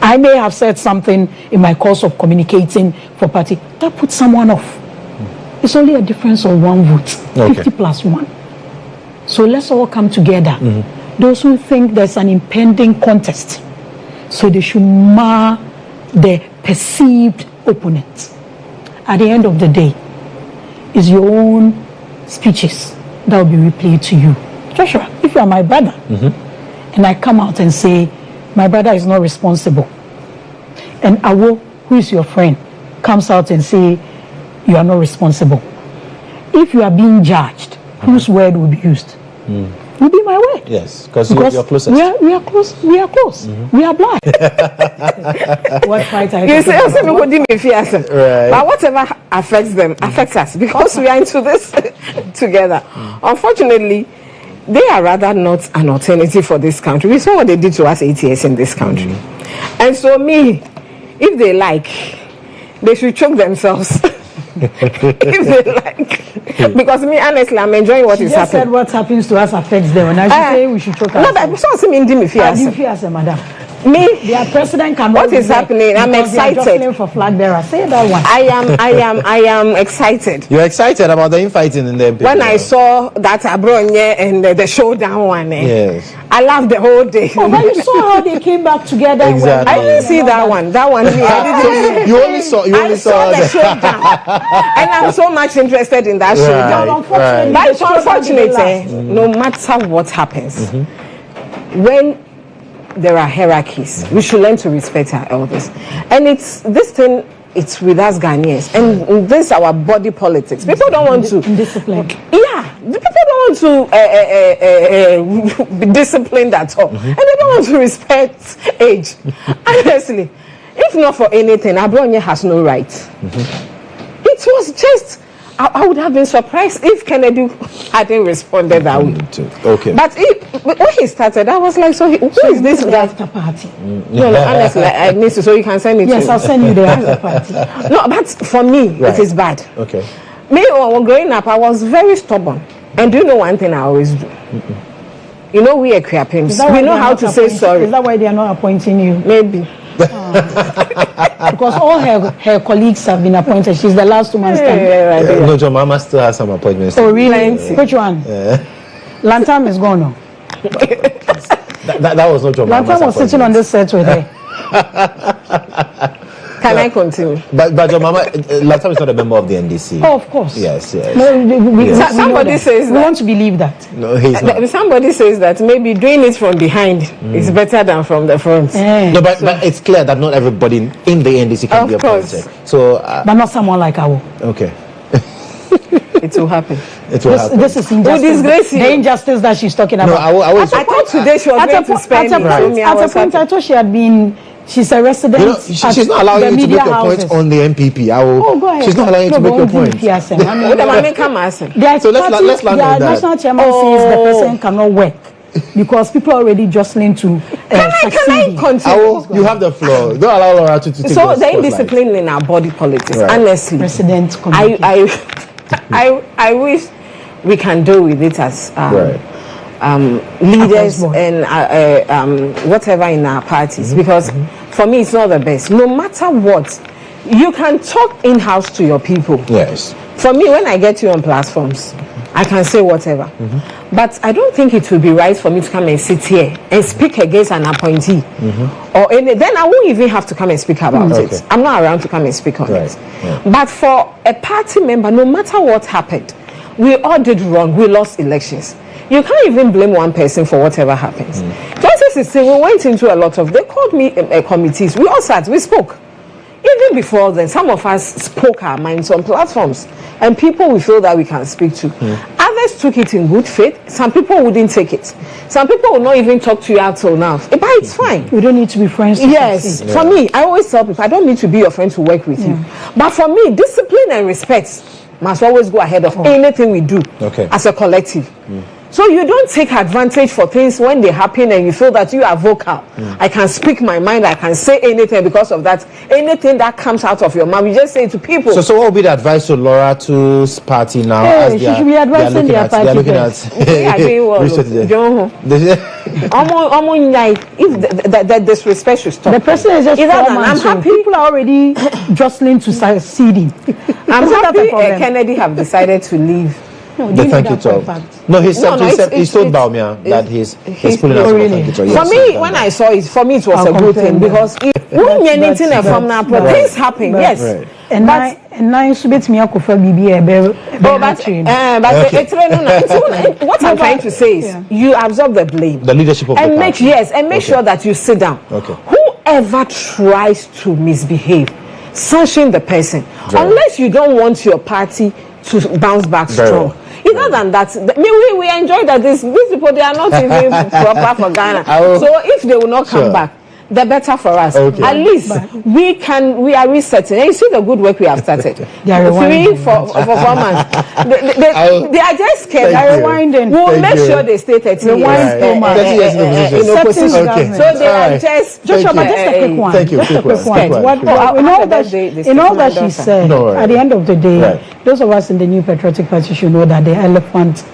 I may have said something in my course of communicating for party that put someone off. It's only a difference of 1 vote, 50 plus 1. So let's all come together. Those who think there's an impending contest, so they should mar the perceived opponent. At the end of the day, it's your own speeches that will be replayed to you. Joshua, if you are my brother, and I come out and say, my brother is not responsible, and Awo, who is your friend, comes out and say you are not responsible, if you are being judged, whose word will be used? Will be my word.
Yes, because you're closest.
We are close. We are close. We are blind. What fight are you talking about?
Right.
But whatever affects them affects us because we are into this together. Unfortunately, they are rather not an alternative for this country. We saw what they did to us 8 years in this country. And so if they like, they should choke themselves. If they like. Because honestly, I'm enjoying what is happening.
Said what happens to us affects them. And I should say we should choke ourselves.
No, but so
madam. Their president cannot.
What is happening? I'm excited
for flag bearer. Say that one.
I am excited.
You're excited about the infighting in the MPP?
When I saw that Abronye and the showdown one,
yes,
I laughed the whole day.
Oh, but you saw how they came back together.
Exactly.
I didn't see that one. That one.
You only saw
the showdown, and I'm so much interested in that showdown.
Right.
But it's unfortunate. No matter what happens, when there are hierarchies, we should learn to respect our elders. And it's with us Ghanaians, and this is our body politics. People don't want to
discipline.
Yeah, people don't want to be disciplined at all, and they don't want to respect age. Honestly, if not for anything, Abronye has no right. It was just. I would have been surprised if Kennedy hadn't responded that way.
Okay.
But when he started, I was like, who is this guy?
After party.
No, honestly, I need to, so you can send it to me.
Yes, I'll send you the after party.
No, but for me, it is bad.
Okay.
Me, when growing up, I was very stubborn. And do you know one thing I always do? You know, we are Kidnappings. We know how to say sorry.
Is that why they are not appointing you?
Maybe.
Because all her colleagues have been appointed. She's the last woman standing.
No, John Mama still has some appointments.
Oh, really? Which one? Lantam is gone now.
That was not John Mama's
Lantam was sitting on this set with her.
Can I continue?
But John Mama, Lantam is not a member of the NDC.
Oh, of course.
Yes.
No,
somebody says
we want to believe that.
No, he's not.
Somebody says that maybe doing it from behind is better than from the front.
No, but it's clear that not everybody in the NDC can be appointed. So,
but not someone like Awo.
Okay.
It will happen.
It will happen.
This is injustice. The injustice that she's talking about.
No, I
thought today she was going to spend it on me.
At a point, I thought she had been. She's a resident.
You know, she's not allowing you to make your point on the MPP.
Go ahead.
She's not allowing you to make your point.
So let's land on that. The national chairman says the president cannot work because people are already jostling to
Can I continue?
You have the floor. Don't allow Laura to take
So the indiscipline in our body politics, honestly,
President
I wish we can deal with it as leaders and whatever in our parties, because for me it's not the best. No matter what, you can talk in-house to your people.
Yes.
For me, when I get you on platforms, I can say whatever. But I don't think it would be right for me to come and sit here and speak against an appointee. Then I won't even have to come and speak about it. I'm not around to come and speak on it. Yeah. But for a party member, no matter what happened, we all did wrong. We lost elections. You can't even blame one person for whatever happens. 2016, we went into a lot of, they called me committees. We all sat, we spoke. Even before then, some of us spoke our minds on platforms. And people we feel that we can speak to. Others took it in good faith. Some people wouldn't take it. Some people will not even talk to you until now. But it's fine.
We don't need to be friends.
Yes. For me, I always tell people, I don't need to be your friend to work with you. But for me, discipline and respect must always go ahead of anything we do as a collective. So you don't take advantage for things when they happen and you feel that you are vocal. I can speak my mind, I can say anything because of that. Anything that comes out of your mouth, you just say it to people.
So what would be the advice to Laura To's party now?
She should be advising their party.
They're looking at
if the disrespect should stop.
The president is just
I'm happy.
People are already jostling to succeeding.
I'm happy Kennedy have decided to leave
No,
The
you
Thank
know
You
that for
Tour.
a fact.
No, he said
it's-
he told
it's-
Baumia that he's pulling
Oh,
out
really?
the Thank You Tour.
For
Yes,
me,
he's done
when
that.
I saw it, for me it was
I'll
a good
confirm
thing
that.
because when anything from now, things happen.
but-
Yes,
Right.
And I should bet me akufa bibi ebe
Oh, but
Okay.
what I'm trying to say is
Yeah.
you absorb the blame
The leadership of the
and
party.
make sure that you sit down.
Okay.
Whoever tries to misbehave, sanction the person
Very
unless you don't want your party to bounce back
Very
strong.
well.
Other than that, we enjoy that these people they are not even proper for Ghana. So if they will not come
Sure.
back, the better for us.
Okay.
At least we are resetting. And you see the good work we have started.
They are rewinding.
3 for 4 months. They are just scared.
Thank
They
you.
are rewinding. We'll
Thank
make
you.
sure they stay 30 years.
Rewind so much.
30 years in the position.
in opposition.
Setting
Okay.
government.
So they
All
are
right.
just
Joshua, but just a quick one.
Thank you.
Just a
Quick
quick
one.
one.
Quick one.
What,
Quick one.
in all that,
This
in all
is
that
my
she
daughter.
said,
No, right.
at the end of the day,
Right.
those of us in the New Patriotic Party should know that the elephant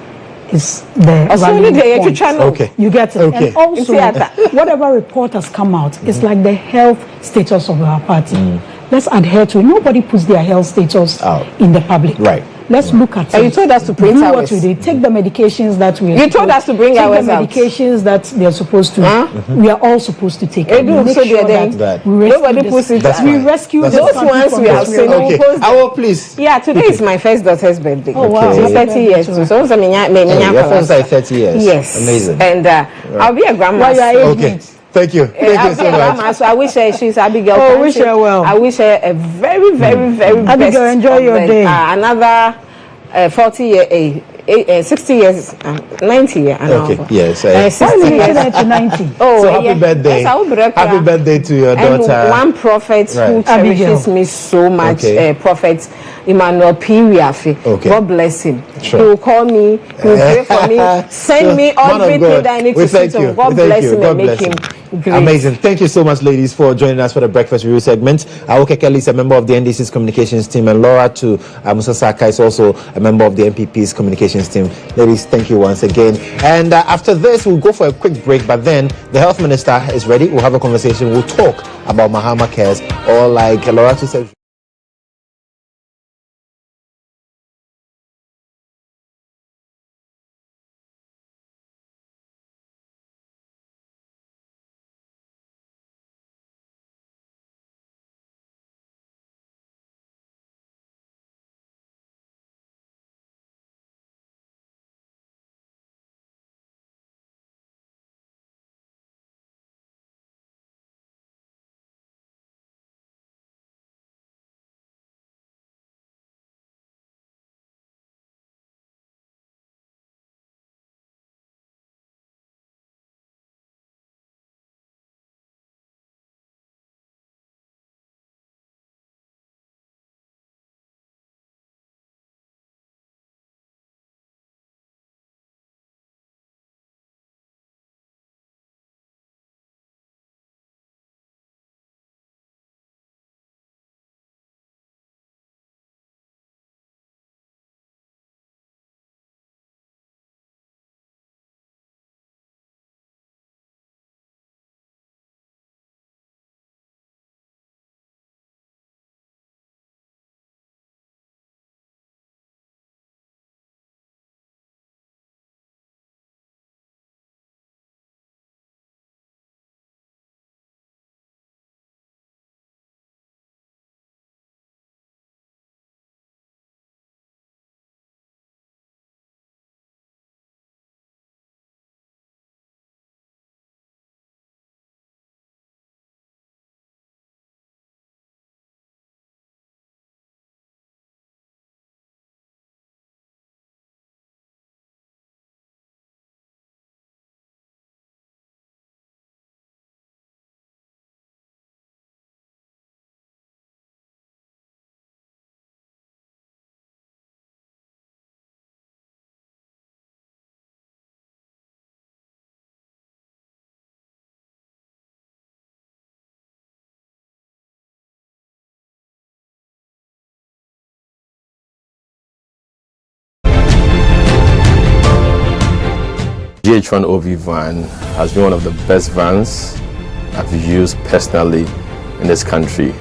is the
Also,
rallying
only the
point.
channel.
Okay.
You get it.
Okay.
And also,
Theater.
whatever report has come out, it's like the health status of our party. Let's adhere to it. Nobody puts their health status
Out.
in the public.
Right.
Let's look at it.
And you told us to print
do
ours.
what we did. Take the medications that we.
You told us to bring
take
ours
the
out.
medications that they are supposed to. We are all supposed to take.
They do,
Make
so
sure
they're
that-
we rescue
Nobody
this-
puts it
That's
out.
We
fine.
rescue
That's
this
Those
fine.
country
ones
from
we
this
have seen.
real-
Okay.
Post them.
I will please.
Yeah, today is my first daughter's birthday.
Oh, wow.
She's
Happy
30
birthday
years
to
too.
her.
So also,
Your phone's like 30 years.
Yes.
Amazing.
And I'll be a grandma.
Why you are age
Okay.
mate?
Thank you. Thank you
I'll be
so
a
much.
grandma, so I wish her she's Abigail.
Oh,
Kanti.
wish her well.
I wish her a very, very, very
Abigail,
best
enjoy
of
your
the-
day.
Another 40 year, 60 years, 90 year.
Okay. Yes.
60
Why we
years.
get to 90?
Oh,
So happy birthday.
Yes, I will break
Happy
her.
birthday to your
And
daughter.
one prophet who
Right.
cherishes
Abigail.
me so much,
Okay.
Prophet Emmanuel Piriafe.
Okay.
God bless him.
Sure.
He will call me, he will pray for me, send
So,
me
man of
everything
God,
that I need
we
to
thank
see to
you.
him. God
We thank
bless
you.
him
God
and make
bless
him
you.
great.
Amazing. Thank you so much, ladies, for joining us for the Breakfast Review segment. Awoke Kelly is a member of the NDC's communications team, and Laura too, Musa Saka is also a member of the NPP's communications team. Ladies, thank you once again. And after this, we'll go for a quick break, but then the health minister is ready. We'll have a conversation. We'll talk about MahamaCares, or like Laura too said.
GHOne OV van has been one of the best vans I've used personally in this country.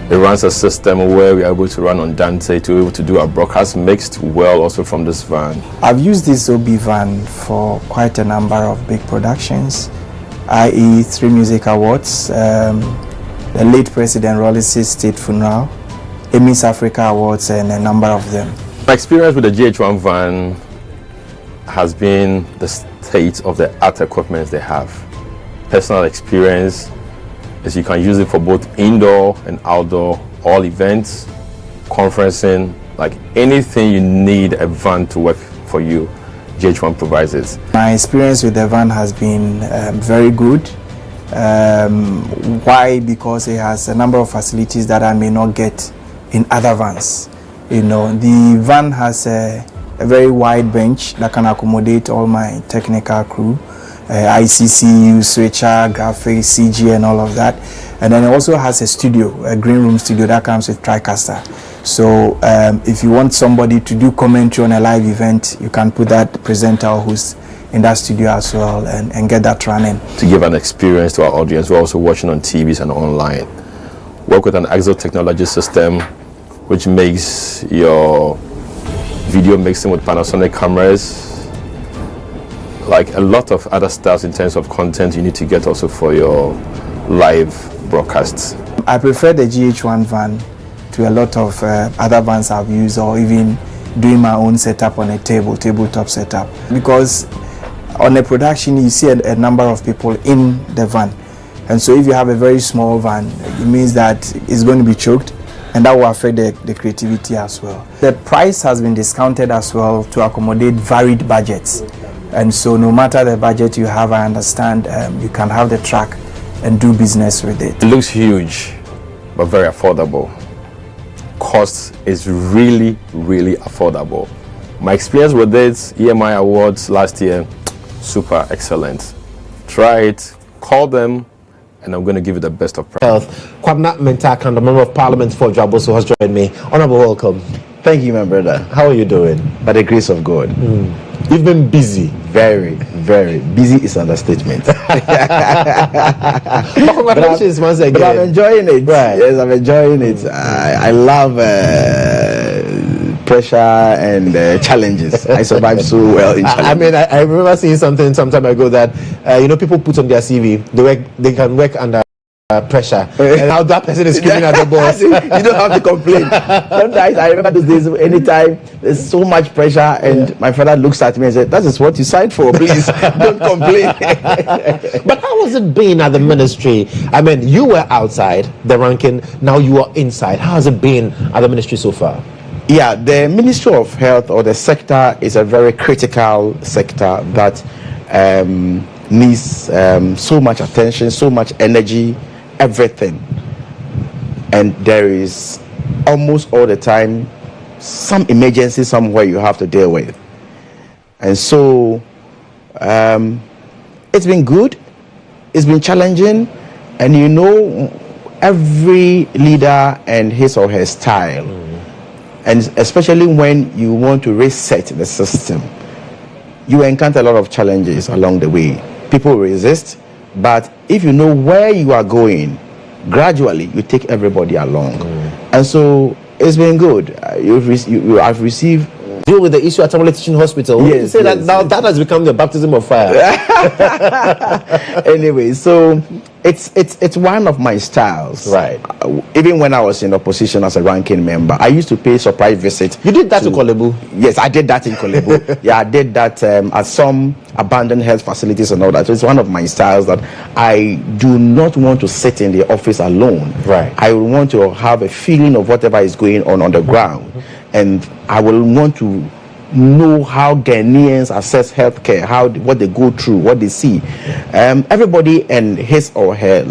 It runs a system where we are able to run on Dante to be able to do our broadcast mixed well also from this van.
I've used this OB van for quite a number of big productions, i.e. 3 music awards, the late President Rollis' state funeral, Miss Africa Awards, and a number of them.
My experience with the GHOne van has been the state of the art equipment they have. Personal experience is you can use it for both indoor and outdoor, all events, conferencing, like anything you need a van to work for you, GHOne provides it.
My experience with the van has been very good. Why? Because it has a number of facilities that I may not get in other vans. You know, the van has a very wide bench that can accommodate all my technical crew, ICC, switcher, graphics, CG, and all of that. And then it also has a studio, a green room studio that comes with TriCaster. So if you want somebody to do commentary on a live event, you can put that presenter or host in that studio as well and get that running.
To give an experience to our audience, we're also watching on TVs and online. Work with an Exo technology system which makes your video mixing with Panasonic cameras, like a lot of other stuff in terms of content you need to get also for your live broadcasts.
I prefer the GHOne van to a lot of other vans I've used, or even doing my own setup on a tabletop setup, because on a production you see a number of people in the van, and so if you have a very small van, it means that it's going to be choked, and that will affect the creativity as well. The price has been discounted as well to accommodate varied budgets, and so no matter the budget you have, I understand you can have the track and do business with it.
It looks huge but very affordable. Cost is really affordable. My experience with this EMI awards last year, super excellent. Try it, call them, and I'm going to give you the best of
Health. Kwabena Mintah, Akandoh, Member of Parliament for Jaboso, has joined me. Honorable, welcome.
Thank you, my brother.
How are you doing?
By the grace of God.
You've been busy.
Very busy is understatement.
But congratulations once again.
But I'm enjoying it.
Right.
Yes, I'm enjoying it. I love pressure and challenges. I survived so well in challenges.
I remember seeing something some time ago that people put on their CV they can work under pressure, and how that person is screaming at the boss.
You don't have to complain. Sometimes I remember those days, anytime there's so much pressure, and my father looks at me and said, "That is what you signed for. Please don't complain."
But how has it been at the ministry? I mean, you were outside the ranking, now you are inside. How has it been at the ministry so far?
Yeah, the Ministry of Health, or the sector, is a very critical sector that needs so much attention, so much energy, everything. And there is almost all the time some emergency somewhere you have to deal with. And so it's been good, it's been challenging, and every leader and his or her style. And especially when you want to reset the system, you encounter a lot of challenges along the way. People resist, but if you know where you are going, gradually you take everybody along. And so it's been good. You have received.
Deal with the issue at Tamale Teaching Hospital.
Yes,
you say that now that has become the baptism of fire.
Anyway, so it's one of my styles.
Right.
Even when I was in opposition as a ranking member, I used to pay surprise visit.
You did that to Kolebu?
Yes, I did that in Kolebu. Yeah, I did that at some abandoned health facilities and all that. So it's one of my styles that I do not want to sit in the office alone.
Right.
I want to have a feeling of whatever is going on the ground. And I will want to know how Ghanaians assess healthcare, what they go through, what they see. Everybody and his or her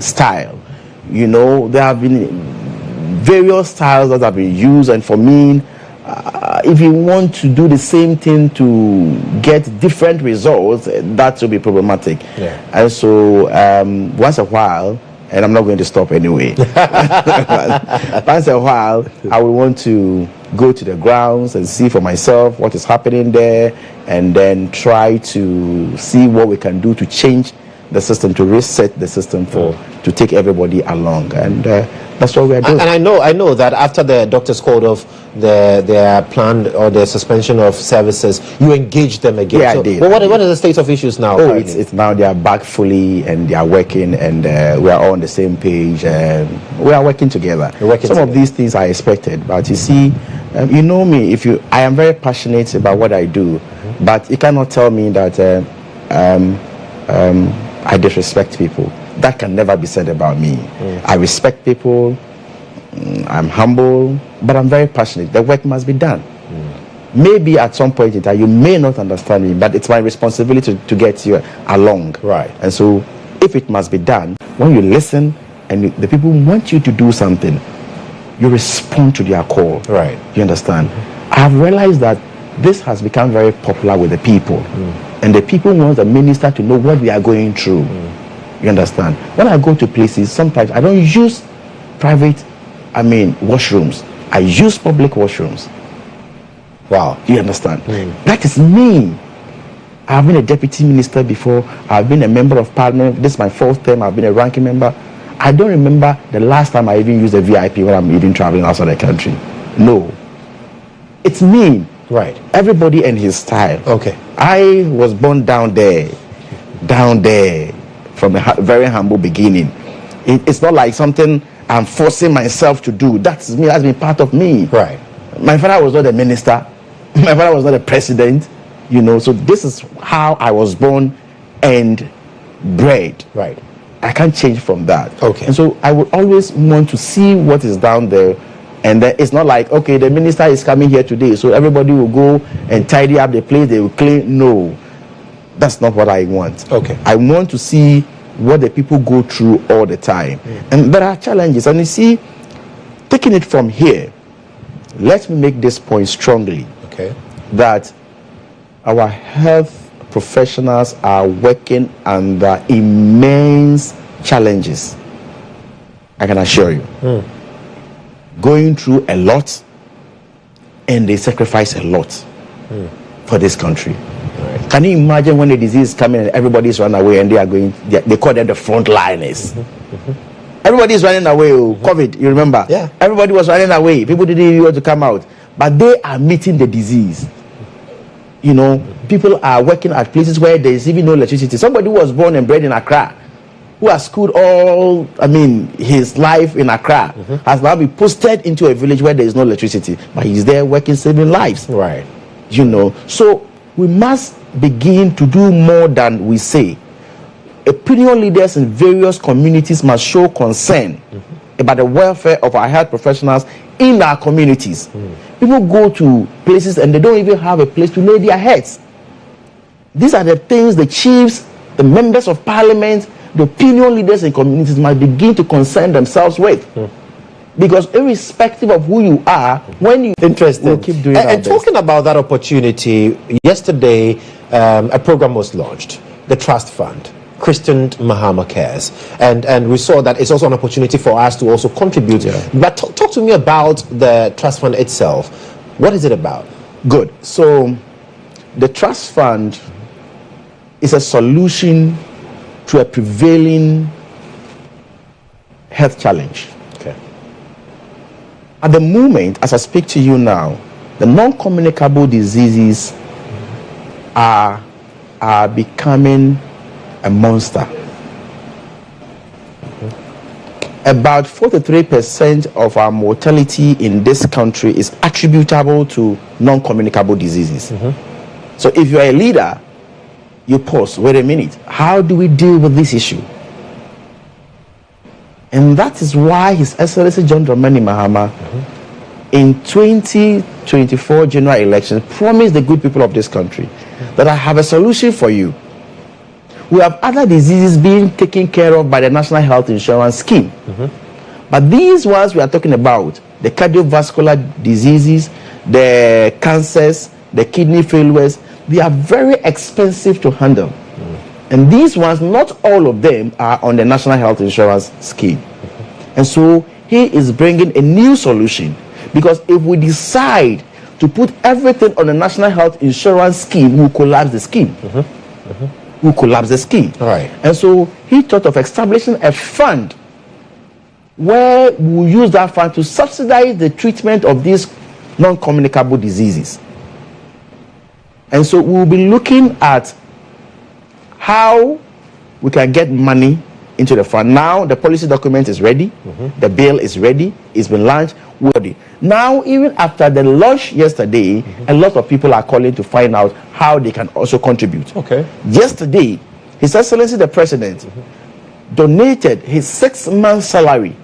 style. There have been various styles that have been used, and for me, if you want to do the same thing to get different results, that will be problematic.
Yeah.
And so once a while, and I'm not going to stop anyway. Once a while, I will want to go to the grounds and see for myself what is happening there, and then try to see what we can do to change the system, to reset the system to take everybody along. And That's what we are doing.
And I know that after the doctors called off their plan or the suspension of services, you engaged them again.
Yeah,
so,
I did.
Well, what are the state of issues now?
Oh, it's now they are back fully and they are working, and we are all on the same page. We are working together. Some of these things I expected, but you see, you know me. I am very passionate about what I do, but you cannot tell me that I disrespect people. That can never be said about me. I respect people. I'm humble, but I'm very passionate. The work must be done. Maybe at some point in time you may not understand me, but it's my responsibility to get you along.
Right.
And so, if it must be done, when you listen and the people want you to do something, you respond to their call.
Right.
You understand? I have realized that this has become very popular with the people, and the people want the minister to know what we are going through. You understand? When I go to places, sometimes I don't use private, washrooms. I use public washrooms.
Wow.
You understand? That is me. I've been a deputy minister before. I've been a member of parliament. This is my 4th term. I've been a ranking member. I don't remember the last time I even used a VIP when I'm even traveling outside the country. No. It's me.
Right.
Everybody and his style.
Okay.
I was born down there, from a very humble beginning. It's not like something I'm forcing myself to do. That's me. That's been part of me.
Right.
My father was not a minister. My father was not a president. So this is how I was born and bred.
Right.
I can't change from that.
Okay.
And so I would always want to see what is down there. And then it's not like, okay, the minister is coming here today, so everybody will go and tidy up the place, they will clean. No. That's not what I want.
Okay.
I want to see what the people go through all the time. And there are challenges. And you see, taking it from here, let me make this point strongly.
Okay.
That our health professionals are working under immense challenges. I can assure you. Going through a lot, and they sacrifice a lot for this country. Right. Can you imagine when the disease is coming and everybody's running away and they call them the frontliners? Everybody's running away. COVID, you remember?
Yeah.
Everybody was running away. People didn't even want to come out. But they are meeting the disease. People are working at places where there is even no electricity. Somebody who was born and bred in Accra, who has schooled his life in Accra, has now been posted into a village where there is no electricity, but he's there working, saving lives.
Right.
So we must begin to do more than we say. Opinion leaders in various communities must show concern about the welfare of our health professionals in our communities. People go to places and they don't even have a place to lay their heads. These are the things the chiefs, the members of parliament, the opinion leaders in communities must begin to concern themselves with. Because irrespective of who you are, when you
interested,
keep doing
and talking about that opportunity, yesterday a program was launched, the Trust Fund, christened MahamaCares, and we saw that it's also an opportunity for us to also contribute. But talk to me about the Trust Fund itself. What is it about?
Good. So the Trust Fund is a solution to a prevailing health challenge.
Okay.
At the moment, as I speak to you now, the non-communicable diseases are becoming a monster. About 43% of our mortality in this country is attributable to non-communicable diseases. So if you're a leader, you pause, wait a minute, how do we deal with this issue? And that is why His Excellency John Dramani Mahama in 2024 general elections promised the good people of this country that I have a solution for you. We have other diseases being taken care of by the National Health Insurance Scheme. But these ones we are talking about, the cardiovascular diseases, the cancers, the kidney failures, they are very expensive to handle. And these ones, not all of them are on the National Health Insurance Scheme. And so he is bringing a new solution, because if we decide to put everything on the National Health Insurance Scheme, we'll collapse the scheme. We'll collapse the scheme.
Right.
And so he thought of establishing a fund where we'll use that fund to subsidize the treatment of these non-communicable diseases. And so we'll be looking at how we can get money into the fund. Now the policy document is ready, the bill is ready, it's been launched. Now, even after the launch yesterday, a lot of people are calling to find out how they can also contribute. Yesterday, His Excellency the President donated his 6-month salary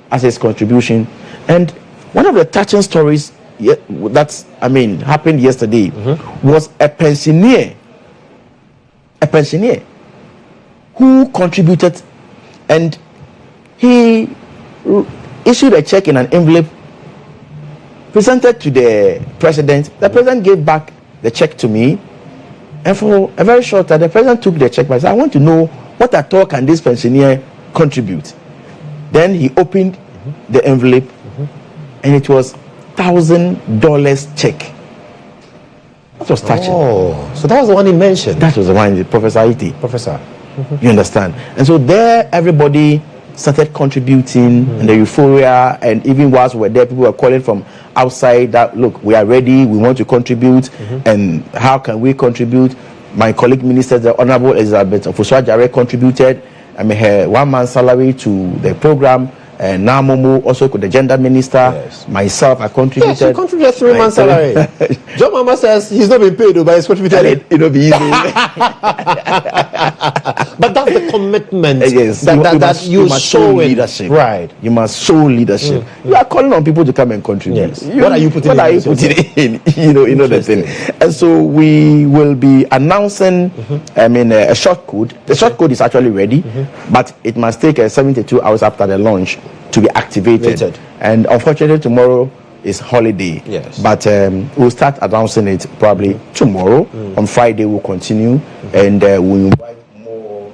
as his contribution. And one of the touching stories happened yesterday was a pensioner who contributed, and he issued a check in an envelope, presented to the president. The president gave back the check to me, and for a very short time the president took the check back. I want to know what at all can this pensioner contribute. Then he opened the envelope, and it was $1,000 check. That was touching.
Oh, so that was the one he mentioned.
That was the one, Professor Iti.
Professor.
You understand? And so there, everybody started contributing, and the euphoria, and even whilst we were there, people were calling from outside that, look, we are ready, we want to contribute, and how can we contribute? My colleague minister, the Honorable Elizabeth Ofuswa-Jare, contributed her 1-month salary to the program. And now Momo, also the gender minister, myself, I contributed.
Yes, you contributed 3 months salary. John Mama says he's not been paid, but he's contributed.
It'll be easy.
But that's the commitment
yes,
that you
must show leadership.
Right.
You must show leadership. You are calling on people to come and contribute.
Yes. What are you putting
in? You know the thing. And so we will be announcing a short code. The short code is actually ready, but it must take 72 hours after the launch to be activated. And unfortunately tomorrow is holiday.
Yes.
But we'll start announcing it probably tomorrow. On Friday we'll continue, and we'll invite more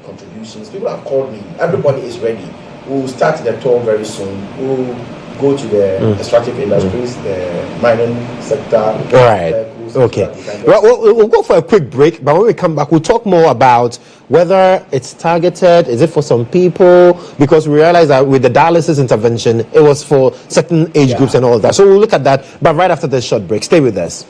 contributions. People have called me. Everybody is ready. We'll start the tour very soon. We'll go to the extractive industries, the mining sector.
All right. Okay. Well, we'll go for a quick break, but when we come back, we'll talk more about whether it's targeted, is it for some people? Because we realize that with the dialysis intervention, it was for certain age groups and all that. So we'll look at that, but right after this short break. Stay with us.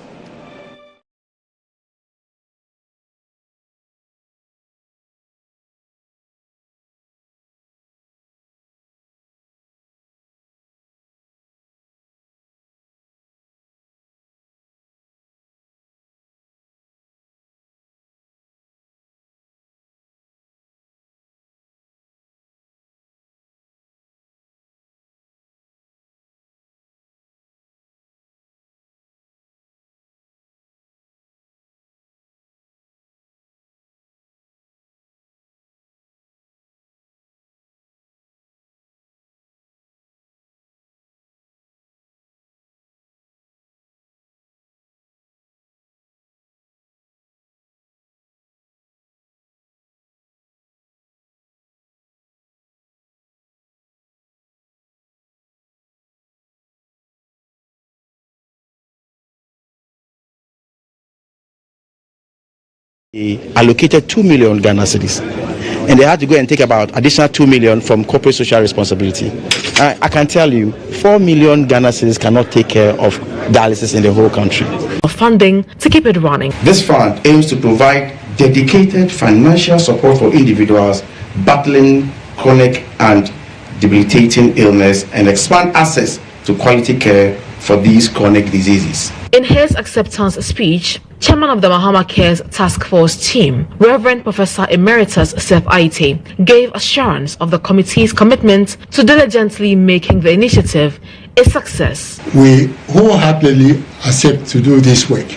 They allocated 2 million Ghana cedis, and they had to go and take about additional 2 million from corporate social responsibility. I can tell you 4 million Ghana cedis cannot take care of dialysis in the whole country.
Funding to keep it running.
This fund aims to provide dedicated financial support for individuals battling chronic and debilitating illness and expand access to quality care for these chronic diseases.
In his acceptance speech, Chairman of the MahamaCares Task Force team, Reverend Professor Emeritus Seth Aite, gave assurance of the committee's commitment to diligently making the initiative a success.
We wholeheartedly accept to do this work.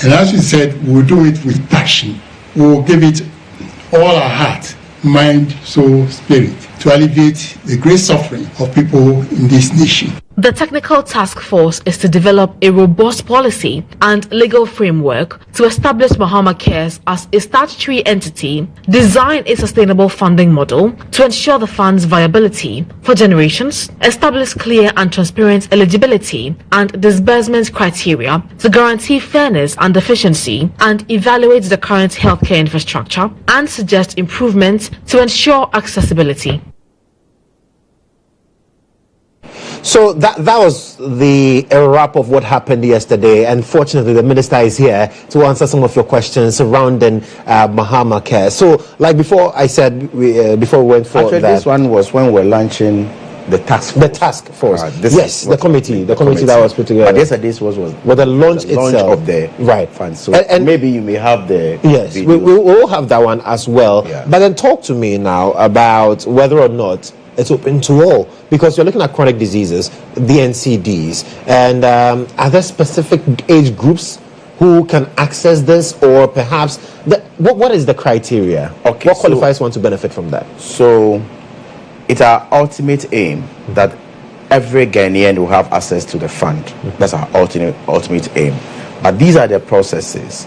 And as we said, we'll do it with passion. We'll give it all our heart, mind, soul, spirit to alleviate the great suffering of people in this nation.
The technical task force is to develop a robust policy and legal framework to establish MahamaCares as a statutory entity, design a sustainable funding model to ensure the fund's viability for generations, establish clear and transparent eligibility and disbursement criteria to guarantee fairness and efficiency, and evaluate the current healthcare infrastructure and suggest improvements to ensure accessibility.
So that was a wrap of what happened yesterday. And fortunately, the minister is here to answer some of your questions surrounding MahamaCares. So, like before I said, before we went for
actually,
that,
this one was when we're launching the task force.
The task force. Yes, the committee that was put together.
But yesterday's was
the launch itself
of the fund. So
and
maybe you may have the
yes, we will have that one as well.
Yeah.
But then talk to me now about whether or not it's open to all, because you're looking at chronic diseases, the NCDs, and are there specific age groups who can access this, or perhaps what is the criteria?
Okay,
what qualifies one to benefit from that?
So it's our ultimate aim that every Ghanaian will have access to the fund. That's our ultimate aim. But these are the processes.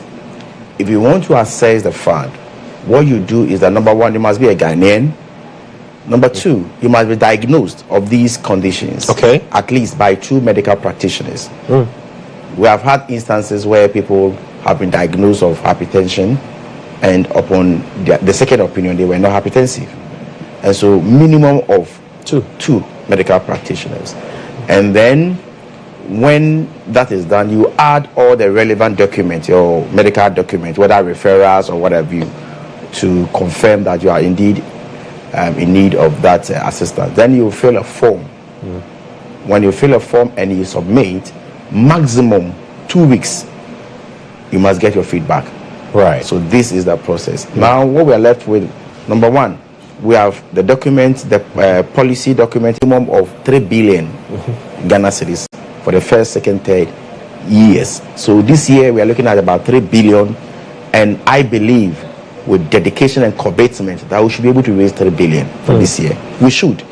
If you want to access the fund, what you do is that, number one, you must be a Ghanaian. Number two, you must be diagnosed of these conditions, at least by 2 medical practitioners. We have had instances where people have been diagnosed of hypertension, and upon the second opinion, they were not hypertensive. And so minimum of two medical practitioners. And then when that is done, you add all the relevant documents, your medical documents, whether referrals or whatever, to confirm that you are indeed in need of that assistance. Then you fill a form. When you fill a form and you submit, maximum 2 weeks, you must get your feedback.
Right.
So this is the process. Now, what we are left with, number one, we have the document, the policy document, minimum of 3 billion Ghana cedis for the first, second, third years. So this year we are looking at about 3 billion, and I believe with dedication and commitment that we should be able to raise 3 billion for this year. We should,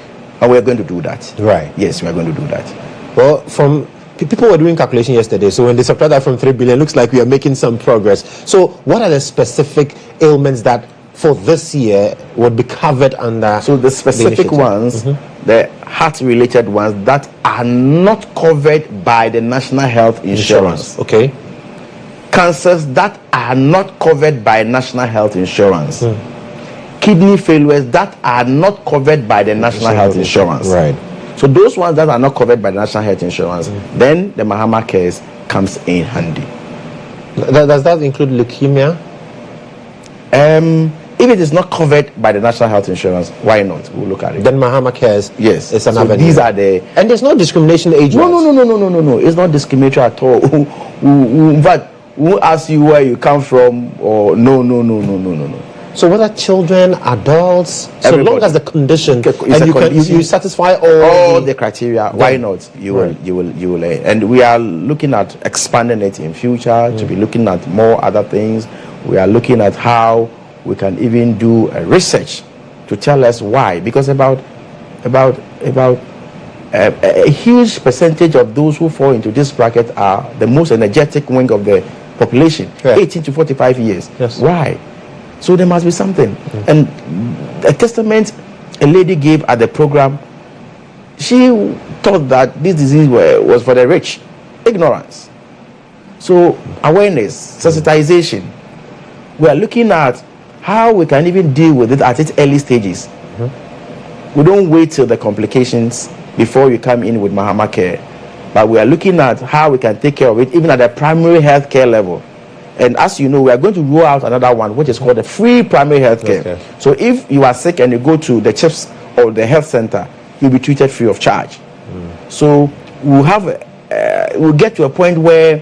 and we are going to do that.
Right.
Yes, we are going to do that.
Well, from people were doing calculation yesterday, so when they subtract that from 3 billion, it looks like we are making some progress. So what are the specific ailments that for this year would be covered under?
So the specific ones, the heart-related ones that are not covered by the National Health Insurance.
Okay.
Cancers that are not covered by National Health Insurance. Kidney failures that are not covered by the National Health Insurance.
Right.
So those ones that are not covered by the National Health Insurance, then the MahamaCares comes in handy.
Does that include leukemia?
If it is not covered by the National Health Insurance, why not? We'll look at it.
Then MahamaCares,
yes,
it's an
so
avenue.
These are the,
and there's no discrimination age.
No. It's not discriminatory at all. In fact, who ask you where you come from, or no.
So whether children, adults, so long as the condition and you satisfy all
the criteria, why not? You will. And we are looking at expanding it in future to be looking at more other things. We are looking at how we can even do a research to tell us why, because about a huge percentage of those who fall into this bracket are the most energetic wing of the population, 18 to 45 years.
Yes.
Why? So there must be something. And a testament a lady gave at the program, she thought that this disease was for the rich. Ignorance. So awareness, sensitization. We are looking at how we can even deal with it at its early stages. We don't wait till the complications before you come in with MahamaCare, but we are looking at how we can take care of it even at the primary health care level. And as you know, we are going to roll out another one which is called the free primary health care. Okay. So if you are sick and you go to the CHIPS or the health center, you'll be treated free of charge. So we'll get to a point where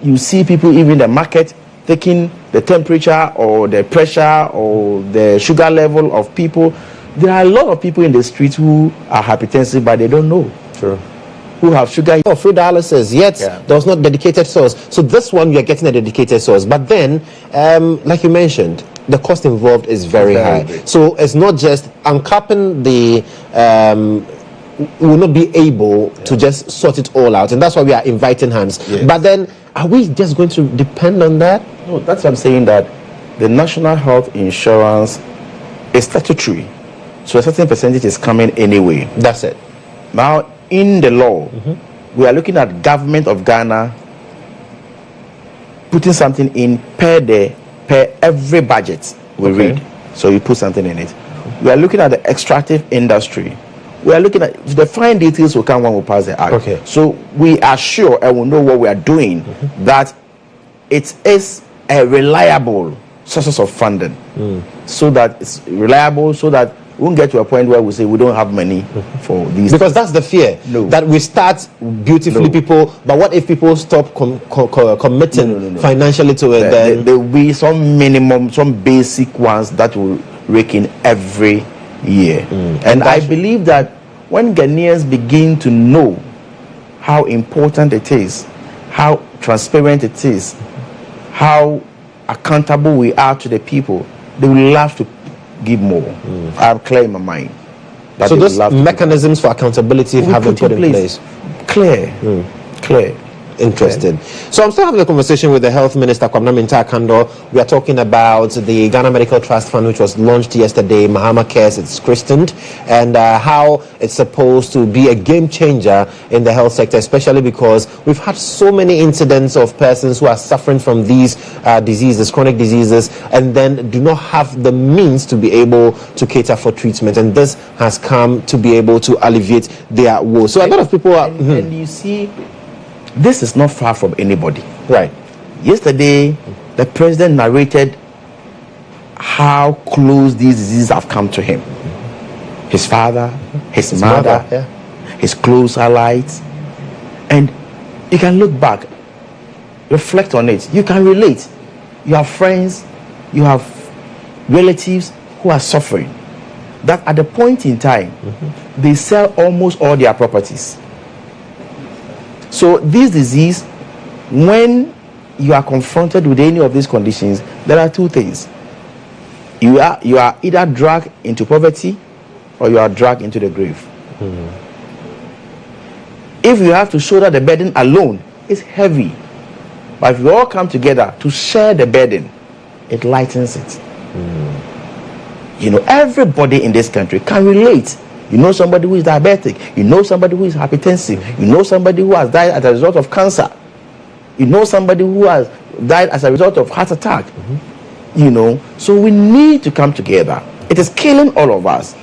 you see people even in the market taking the temperature or the pressure or the sugar level of people. There are a lot of people in the streets who are hypertensive, but they don't know.
True.
Who have sugar.
Free dialysis, yet there was not dedicated source. So this one, we are getting a dedicated source. But then, like you mentioned, the cost involved is very high.
Big.
So it's not just uncapping the... we will not be able to just sort it all out. And that's why we are inviting hands.
Yes.
But then, are we just going to depend on that?
No, that's what I'm saying, that the National Health Insurance is statutory. So a certain percentage is coming anyway.
That's it.
Now, in the law, we are looking at Government of Ghana putting something in per every budget we read. So you put something in it. We are looking at the extractive industry we are looking at the fine details will come when we pass the act.
Okay.
So we are sure and we know what we are doing, that it is a reliable sources of funding, so that it's reliable, so that we won't get to a point where we say we don't have money for these.
Because that's the fear, that we start beautifully, people, but what if people stop committing financially to it?
There will be some minimum, some basic ones that will rake in every year. And I believe that when Ghanaians begin to know how important it is, how transparent it is, how accountable we are to the people, they will love to give more. I'm clear in my mind.
So those mechanisms for accountability have been put in place.
Clear.
Interesting. So I'm still having a conversation with the Health Minister, Kwabena Mintah Akandoh. We are talking about the Ghana Medical Trust Fund, which was launched yesterday, MahamaCares, it's christened, and how it's supposed to be a game changer in the health sector, especially because we've had so many incidents of persons who are suffering from these diseases, chronic diseases, and then do not have the means to be able to cater for treatment. And this has come to be able to alleviate their woe. So a lot of people are...
And you see, this is not far from anybody.
Right.
Yesterday, the president narrated how close these diseases have come to him. His father, his mother, his close allies. And you can look back, reflect on it. You can relate. You have friends, you have relatives who are suffering. That at the point in time, they sell almost all their properties. So this disease, when you are confronted with any of these conditions, there are two things. You are either dragged into poverty or you are dragged into the grave. If you have to shoulder the burden alone, it's heavy. But if we all come together to share the burden, it lightens it. You know, everybody in this country can relate. You know somebody who is diabetic. You know somebody who is hypertensive. You know somebody who has died as a result of cancer. You know somebody who has died as a result of heart attack. You know, so we need to come together. It is killing all of us.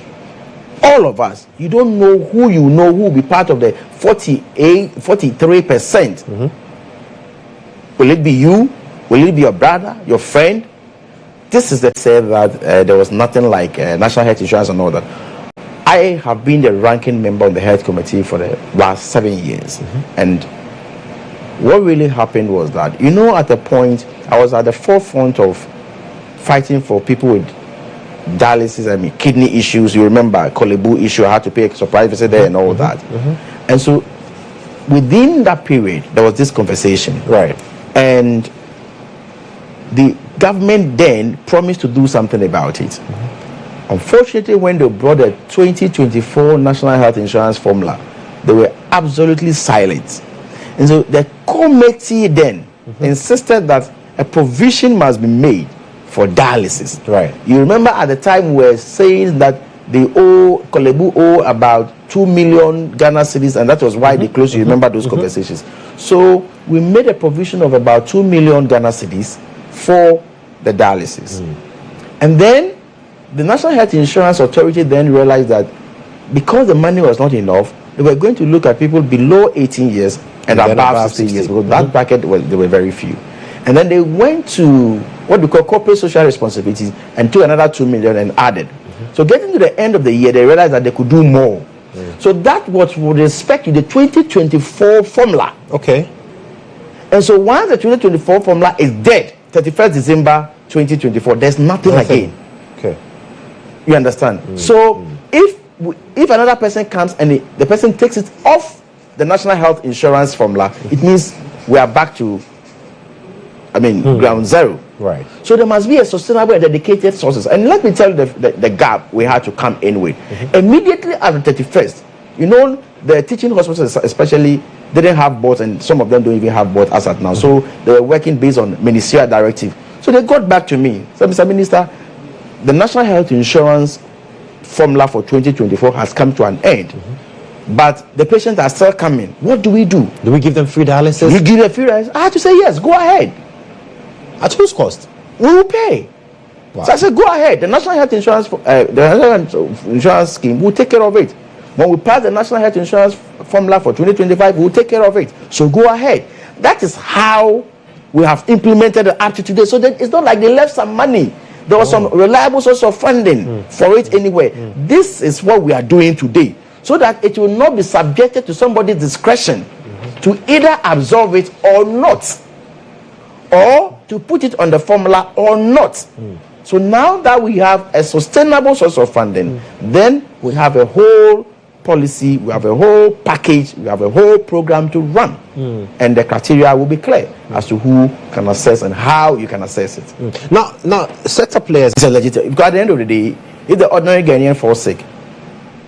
All of us. You don't know who will be part of the 43%. Will it be you? Will it be your brother, your friend? This is the say that there was nothing like national health insurance and all that. I have been the ranking member on the health committee for the last 7 years. And what really happened was that, you know, at a point, I was at the forefront of fighting for people with dialysis, kidney issues. You remember Kolebu issue, I had to pay a surprise visit there and all that. And so within that period, there was this conversation.
Right.
And the government then promised to do something about it. Unfortunately, when they brought the 2024 National Health Insurance Formula, they were absolutely silent. And so the committee then insisted that a provision must be made for dialysis.
Right.
You remember at the time we were saying that Kolebu owe about 2 million Ghana cedis, and that was why they closed. You remember those conversations. So we made a provision of about 2 million Ghana cedis for the dialysis. And then the National Health Insurance Authority then realized that because the money was not enough, they were going to look at people below 18 years and above 16 years, because that bracket there were very few. And then they went to what we call corporate social responsibilities and took another 2 million and added. So getting to the end of the year, they realized that they could do more. So that was with respect to the 2024 formula.
Okay.
And so once the 2024 formula is dead, 31st December 2024, there's nothing again.
Okay.
You understand? So if another person comes and the person takes it off the National Health Insurance formula, it means we are back to, ground zero.
Right.
So there must be a sustainable and dedicated sources. And let me tell you the gap we had to come in with. Immediately after 31st, you know, the teaching hospitals especially didn't have boards, and some of them don't even have boards as at now. So they were working based on ministerial directive. So they got back to me. So, Mr. Minister, the National Health Insurance formula for 2024 has come to an end. But the patients are still coming. What do we do?
Do we give them free dialysis?
We give them free dialysis? I had to say yes, go ahead.
At whose cost?
We will pay. Wow. So I said, go ahead. The National Health Insurance, the National Health Insurance scheme will take care of it. When we pass the National Health Insurance Formula for 2025, we'll take care of it. So go ahead. That is how we have implemented it up to today. So that it's not like they left some money. There was some reliable source of funding for it anyway. This is what we are doing today, so that it will not be subjected to somebody's discretion to either absorb it or not, or to put it on the formula or not. So now that we have a sustainable source of funding, then we have a whole policy, we have a whole package, we have a whole program to run, and the criteria will be clear as to who can assess and how you can assess it.
Now, sector players
is a legitimate, because at the end of the day, if the ordinary Ghanaian falls sick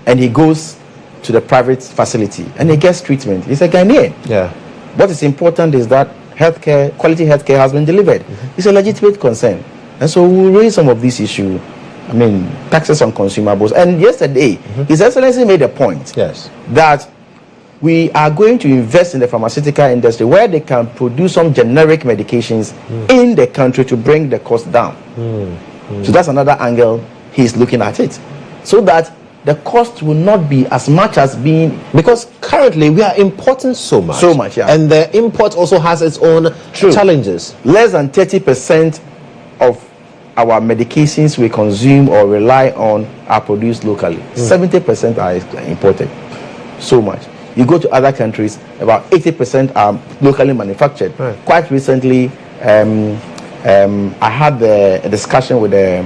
and he goes to the private facility and he gets treatment, he's a Ghanaian.
Yeah.
What is important is that quality healthcare has been delivered. It's a legitimate concern, and so we'll raise some of these issues. I mean, taxes on consumables. And yesterday, His Excellency made a point that we are going to invest in the pharmaceutical industry where they can produce some generic medications in the country to bring the cost down. So that's another angle he's looking at it, so that the cost will not be as much as being,
because currently we are importing so much, and the import also has its own challenges.
Less than 30% of our medications we consume or rely on are produced locally. 70% are imported. So much. You go to other countries, about 80% are locally manufactured. Quite recently, I had a discussion with the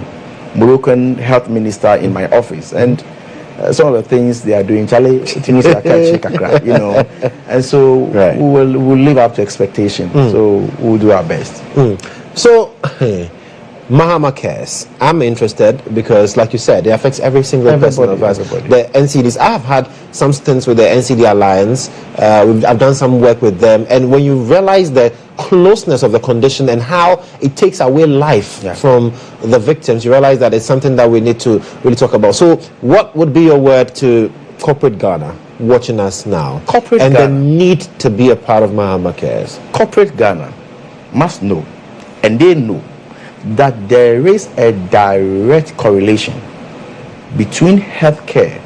Moroccan health minister in my office, and some of the things they are doing, Charlie, you know, and so we'll live up to expectation. So we'll do our best.
So, MahamaCares, I'm interested because, like you said, it affects every single person of us. The NCDs, I have had some stints with the NCD Alliance. I've done some work with them, and when you realize the closeness of the condition and how it takes away life from the victims, you realize that it's something that we need to really talk about. So, what would be your word to corporate Ghana watching us now, and the need to be a part of MahamaCares?
Corporate Ghana must know, and they know, that there is a direct correlation between healthcare,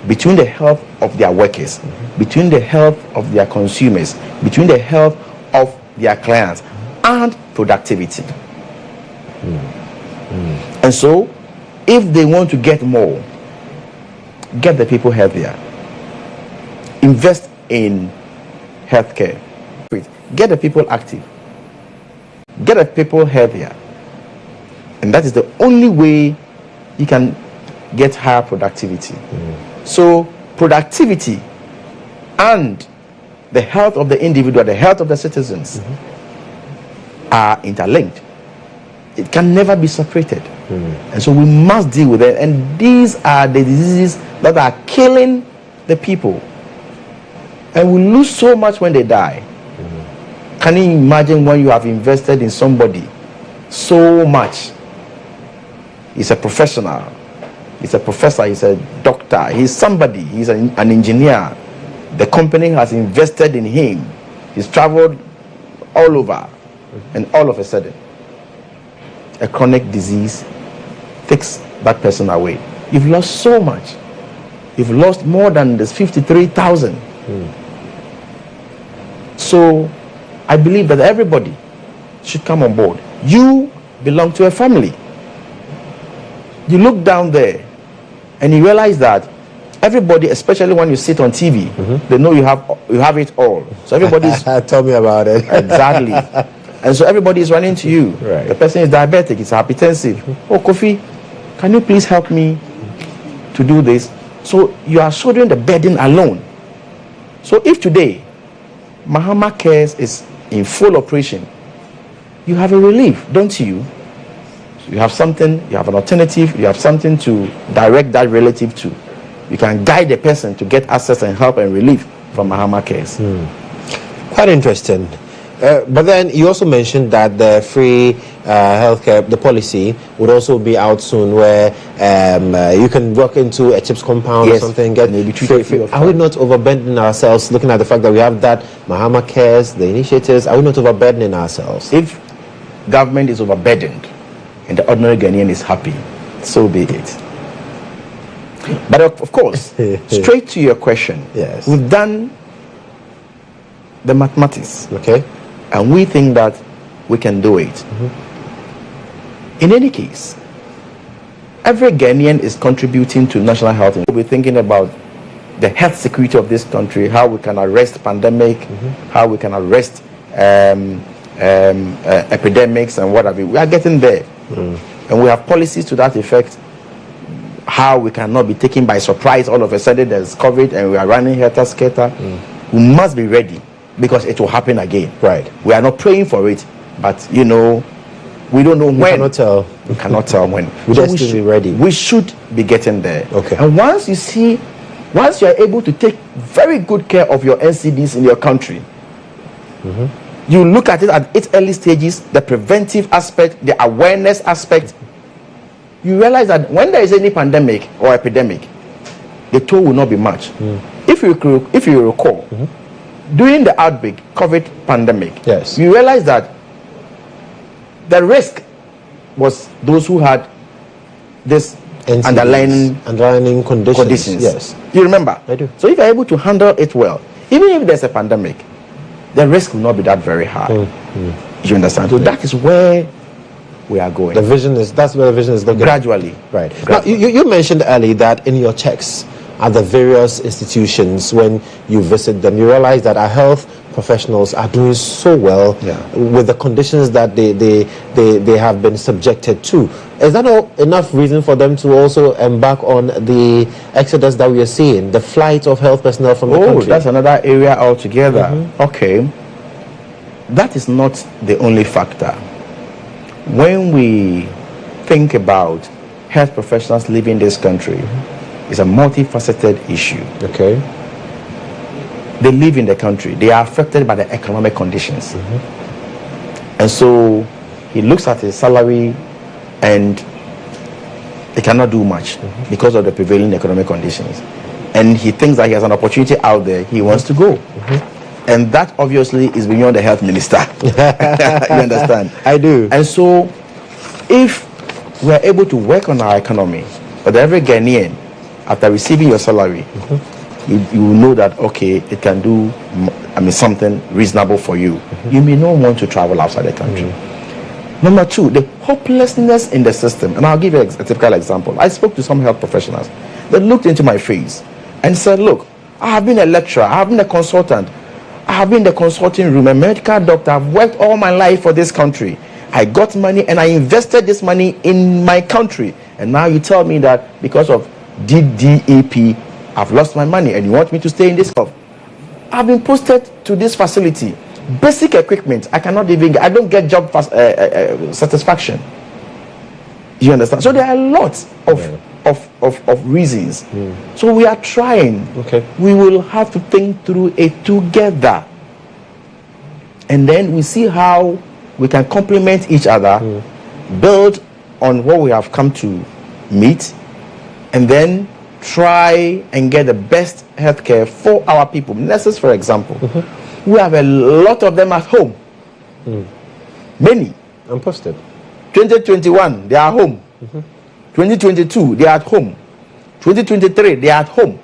between the health of their workers, between the health of their consumers, between the health of their clients, and productivity. And so, if they want to get more, get the people healthier, invest in healthcare, get the people active, get the people healthier. And that is the only way you can get higher productivity. So productivity and the health of the individual, the health of the citizens are interlinked. It can never be separated. And so we must deal with it. And these are the diseases that are killing the people. And we lose so much when they die. Can you imagine when you have invested in somebody so much? He's a professional, he's a professor, he's a doctor, he's somebody, he's an engineer. The company has invested in him. He's traveled all over, and all of a sudden, a chronic disease takes that person away. You've lost so much. You've lost more than this 53,000. So I believe that everybody should come on board. You belong to a family. You look down there and you realize that everybody, especially when you sit on TV, they know you have it all. So everybody's
tell me about it.
Exactly. And so everybody is running to you. The person is diabetic, it's hypertensive. Oh, Kofi, can you please help me to do this? So you are shouldering the burden alone. So if today MahamaCares is in full operation, you have a relief, don't you? So you have something, you have an alternative, you have something to direct that relative to. You can guide the person to get access and help and relief from MahamaCares.
Quite interesting. But then you also mentioned that the free healthcare, the policy, would also be out soon, where you can walk into a CHIPS compound or something, get maybe free. Are we not overburdening ourselves, looking at the fact that we have that MahamaCares, the initiatives? Are we not overburdening ourselves?
If government is overburdened and the ordinary Ghanaian is happy, so be it. But of course, straight to your question,
yes,
we've done the mathematics,
okay,
and we think that we can do it. In any case, every Ghanaian is contributing to national health. We're thinking about the health security of this country, how we can arrest pandemic, how we can arrest epidemics and what have you. We are getting there. And we have policies to that effect, how we cannot be taken by surprise all of a sudden there's COVID and we are running helter-skelter. We must be ready because it will happen again.
Right.
We are not praying for it, but we don't know when.
We cannot tell.
We cannot tell when.
We just should be ready.
We should be getting there.
Okay.
And once you are able to take very good care of your NCDs in your country, you look at it at its early stages, the preventive aspect, the awareness aspect, you realize that when there is any pandemic or epidemic, the toll will not be much. If you recall, during the outbreak, COVID pandemic,
yes,
you realize that the risk was those who had this
NCDs, underlying conditions.
Yes. You remember?
I do.
So if you're able to handle it well, even if there's a pandemic, the risk will not be that very high. You understand? So that is where we are going.
That's where the vision is going.
Gradually.
Right. Now, you mentioned earlier that in your checks at the various institutions, when you visit them, you realize that our health professionals are doing so well with the conditions that they have been subjected to. Is that enough reason for them to also embark on the exodus that we are seeing, the flight of health personnel from the country?
That's another area altogether. Okay. That is not the only factor. When we think about health professionals leaving this country, it's a multifaceted issue.
Okay.
They live in the country. They are affected by the economic conditions. And so he looks at his salary and he cannot do much because of the prevailing economic conditions. And he thinks that he has an opportunity out there. He wants to go. And that obviously is beyond the health minister. You understand?
I do.
And so if we are able to work on our economy, but every Ghanaian, after receiving your salary, you will know that, okay, it can do something reasonable for you. You may not want to travel outside the country. Number two, the hopelessness in the system. And I'll give you a typical example. I spoke to some health professionals that looked into my face and said, look, I have been a lecturer, I have been a consultant, I have been in the consulting room, a medical doctor, I've worked all my life for this country. I got money and I invested this money in my country. And now you tell me that because of DDAP, I've lost my money and you want me to stay in this club. I've been posted to this facility. Basic equipment, I don't get job satisfaction. You understand? So there are lots of reasons. So we are trying.
Okay.
We will have to think through it together. And then we see how we can complement each other, build on what we have come to meet, and then try and get the best healthcare for our people. Nurses, for example, we have a lot of them at home. Many.
I'm posted.
2021, they are home. 2022, they are at home. 2023, they are at home.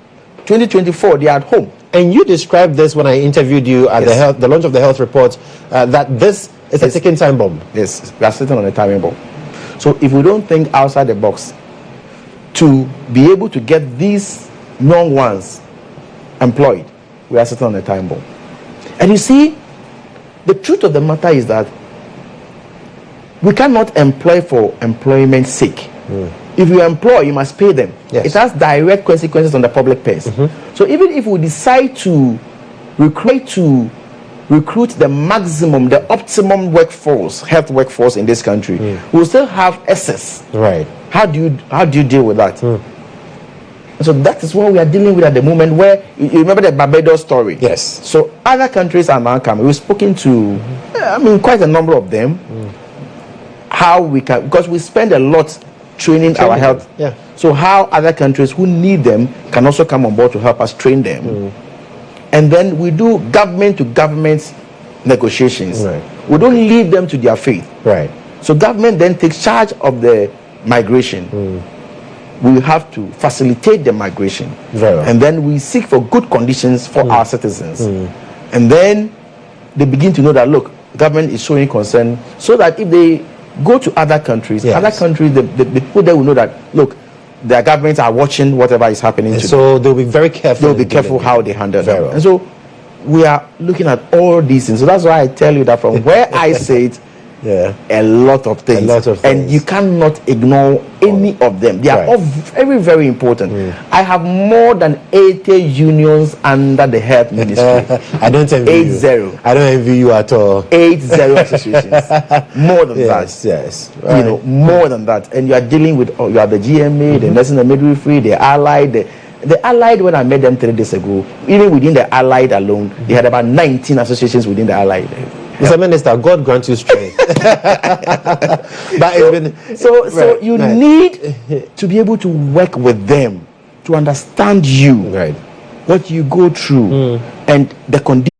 2024, they are at home.
And you described this when I interviewed you at the launch of the health report, that this is a ticking time bomb.
Yes, we are sitting on a timing bomb. So if we don't think outside the box to be able to get these young ones employed, we are sitting on a time bomb. And you see, the truth of the matter is that we cannot employ for employment's sake. If you employ, you must pay them.
Yes.
It has direct consequences on the public purse. So even if we decide to recruit the maximum, the optimum workforce, health workforce in this country, we'll still have excess.
Right.
How do you deal with that? So that is what we are dealing with at the moment, where you remember the Barbados story.
Yes.
So other countries are now coming. We've spoken to quite a number of them. How we can, because we spend a lot training our health.
Yeah.
So how other countries who need them can also come on board to help us train them. And then we do government to government negotiations.
Right.
We don't leave them to their fate.
Right.
So government then takes charge of the migration. we have to facilitate the migration.
Very well.
And then we seek for good conditions for our citizens. And then they begin to know that, look, government is showing concern, so that if they go to other countries, the people there will know that, look, their governments are watching whatever is happening to them.
So they'll be very careful.
They'll be careful how they handle
Very
them.
well.
And so we are looking at all these things. So that's why I tell you that from where I sit, a lot of things. And you cannot ignore any of them. They are all very, very important. I have more than 80 unions under the health ministry.
I don't envy
80.
you. I don't envy you at all.
80 associations. More than that.
Yes.
You know, more than that. And you are dealing with, you have the GMA, the nursing and midwifery, the allied, the allied, when I met them 3 days ago, even within the allied alone, they had about 19 associations within the allied.
Mr. Minister, God grant you strength. But
so you need to be able to work with them, to understand you, what you go through, and the conditions.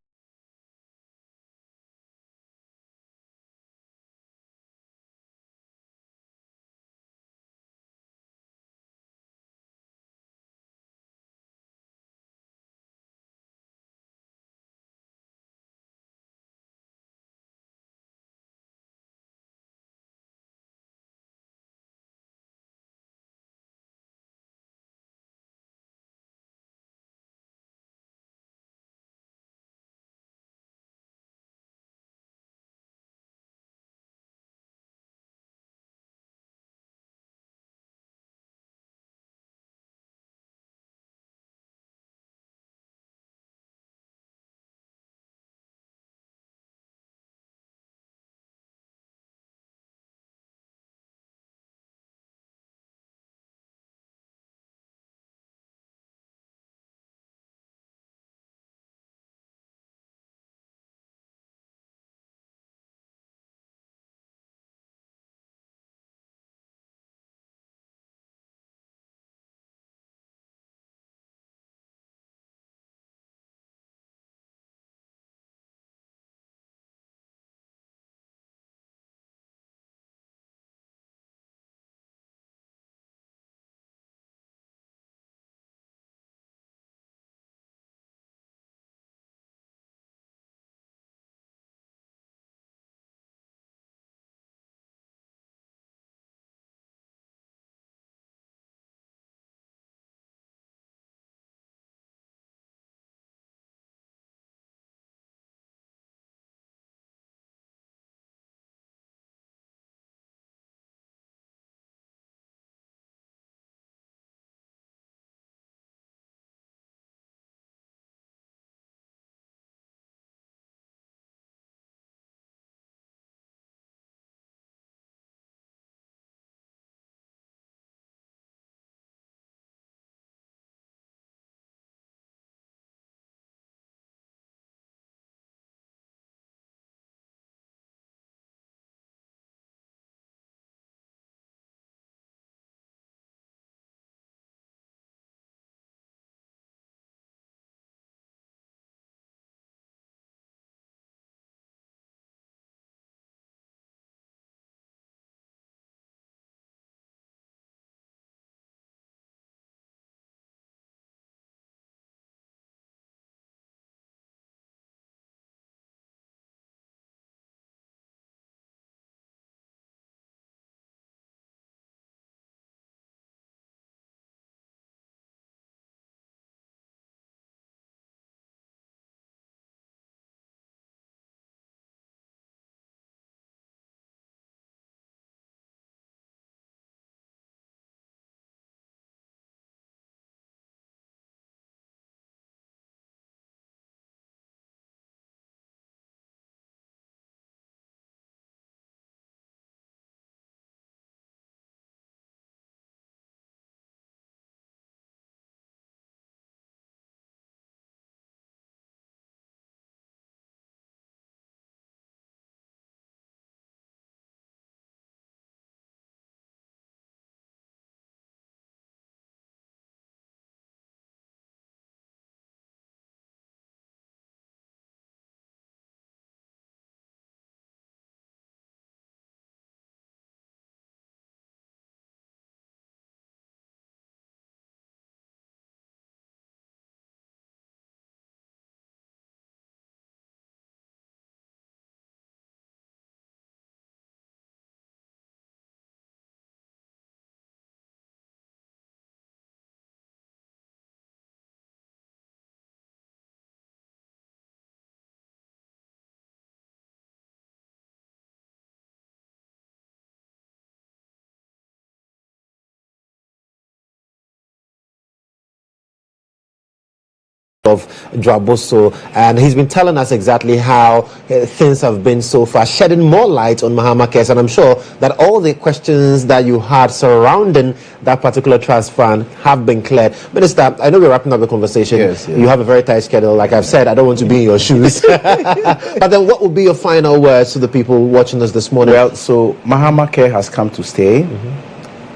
of Draboso, and he's been telling us exactly how things have been so far, shedding more light on MahamaCares, and I'm sure that all the questions that you had surrounding that particular trust fund have been cleared. Minister, I know we're wrapping up the conversation.
Yes.
You have a very tight schedule. Like I've said, I don't want to be in your shoes. But then what would be your final words to the people watching us this morning?
Well, so MahamaCare has come to stay.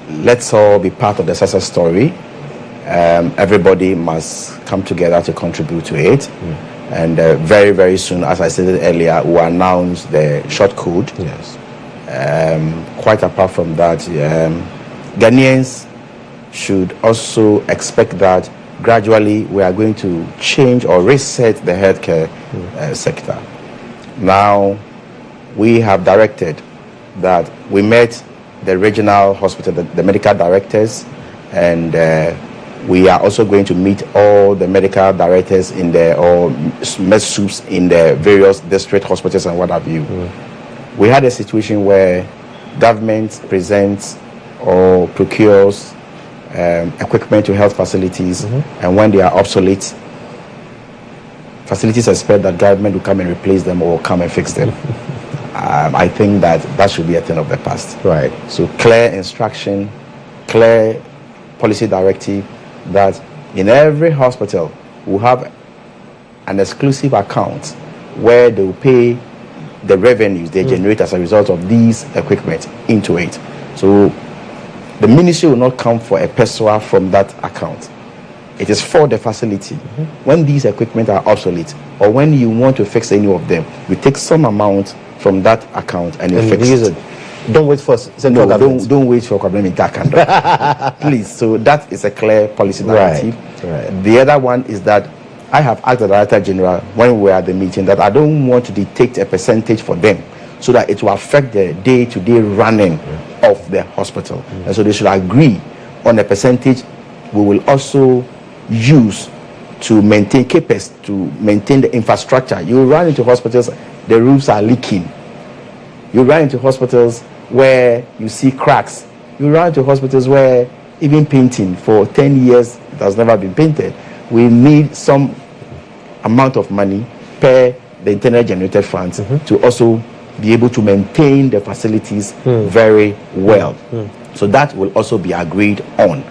Let's all be part of the success story. Everybody must come together to contribute to it. And very, very soon, as I said earlier, we'll announce the short code.
Yes.
Quite apart from that, Ghanaians should also expect that gradually we are going to change or reset the healthcare sector. Now, we have directed that we met the regional hospital, the medical directors, and we are also going to meet all the medical directors in the or med-soups in the various district hospitals and what have you. We had a situation where government presents or procures equipment to health facilities, and when they are obsolete, facilities expect that government will come and replace them or come and fix them. I think that should be a thing of the past.
Right.
So clear instruction, clear policy directive that in every hospital will have an exclusive account where they will pay the revenues they generate as a result of these equipment into it. So the ministry will not come for a peso from that account. It is for the facility. When these equipment are obsolete or when you want to fix any of them, you take some amount from that account and you fix it.
Don't wait for central government.
Don't wait for Kwabena Akandoh. Please. So that is a clear policy directive.
Right.
The other one is that I have asked the Director General when we were at the meeting that I don't want to dictate a percentage for them so that it will affect the day-to-day running of the hospital. And so they should agree on a percentage we will also use to maintain CAPEX, to maintain the infrastructure. You run into hospitals, the roofs are leaking. You run into hospitals where you see cracks. You run into hospitals where even painting for 10 years it has never been painted. We need some amount of money per the internal generated funds to also be able to maintain the facilities very well. So that will also be agreed on.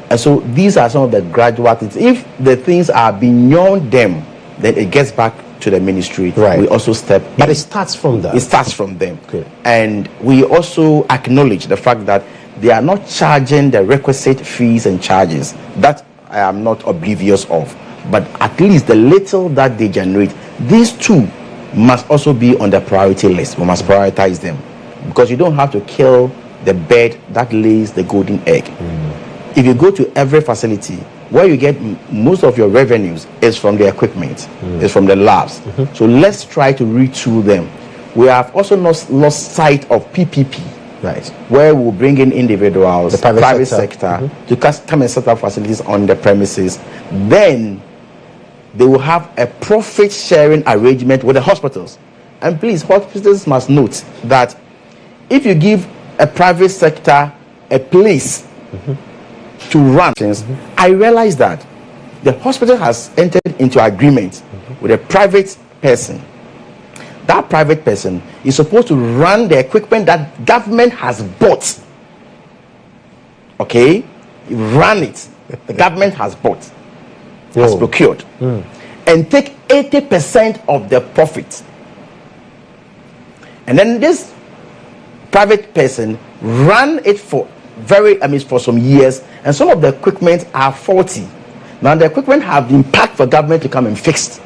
And so these are some of the gradual things. If the things are beyond them, then it gets back to the ministry.
Right.
We also step in.
But it starts from that.
It starts from them.
Okay.
And we also acknowledge the fact that they are not charging the requisite fees and charges. That I am not oblivious of. But at least the little that they generate, these two must also be on the priority list. We must prioritize them. Because you don't have to kill the bird that lays the golden egg. If you go to every facility, where you get most of your revenues is from the equipment, is from the labs. So let's try to retool them. We have also lost sight of PPP,
right?
Where we'll bring in individuals,
the private
sector to come and set up facilities on the premises. Then they will have a profit sharing arrangement with the hospitals. And please, hospitals must note that if you give a private sector a place to run things, I realize that the hospital has entered into agreement with a private person. That private person is supposed to run the equipment that government has bought. Okay? Run it. The government has bought, has procured, and take 80% of the profit. And then this private person run it for for some years, and some of the equipment are faulty. Now the equipment have been packed for government to come and fix.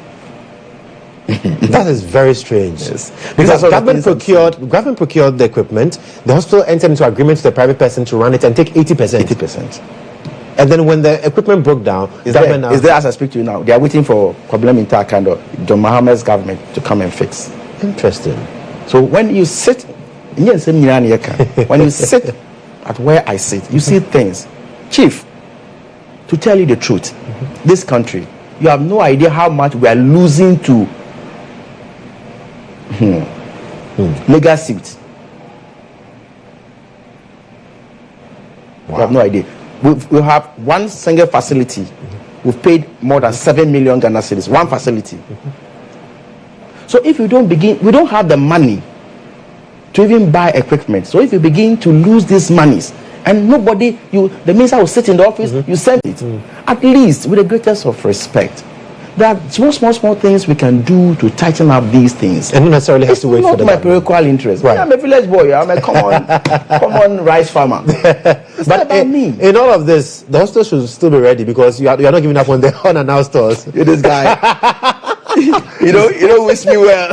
That is very strange.
Yes.
Because government procured the equipment, the hospital entered into agreement with the private person to run it and take 80%.
80%.
And then when the equipment broke down,
is there as I speak to you now? They are waiting for Kwabena Mintah Akandoh, John Mahama's government, to come and fix.
Interesting.
So when you sit, when you sit at where I sit, you see things. Chief, to tell you the truth, this country, you have no idea how much we are losing to legal suits.
Wow.
You have no idea. We have one single facility we've paid more than 7 million Ghana cedis, one facility. So if you don't begin, we don't have the money to even buy equipment. So if you begin to lose these monies, and nobody, the minister will sit in the office, you send it. At least, with the greatest of respect, there are small things we can do to tighten up these things.
And not necessarily have to wait for the
my parochial interest. Right. I'm a village boy. I'm a common rice farmer. It's not about me.
In all of this, the hospital should still be ready because you are not giving up on the unannounced tours.
You're this guy. you don't wish me well.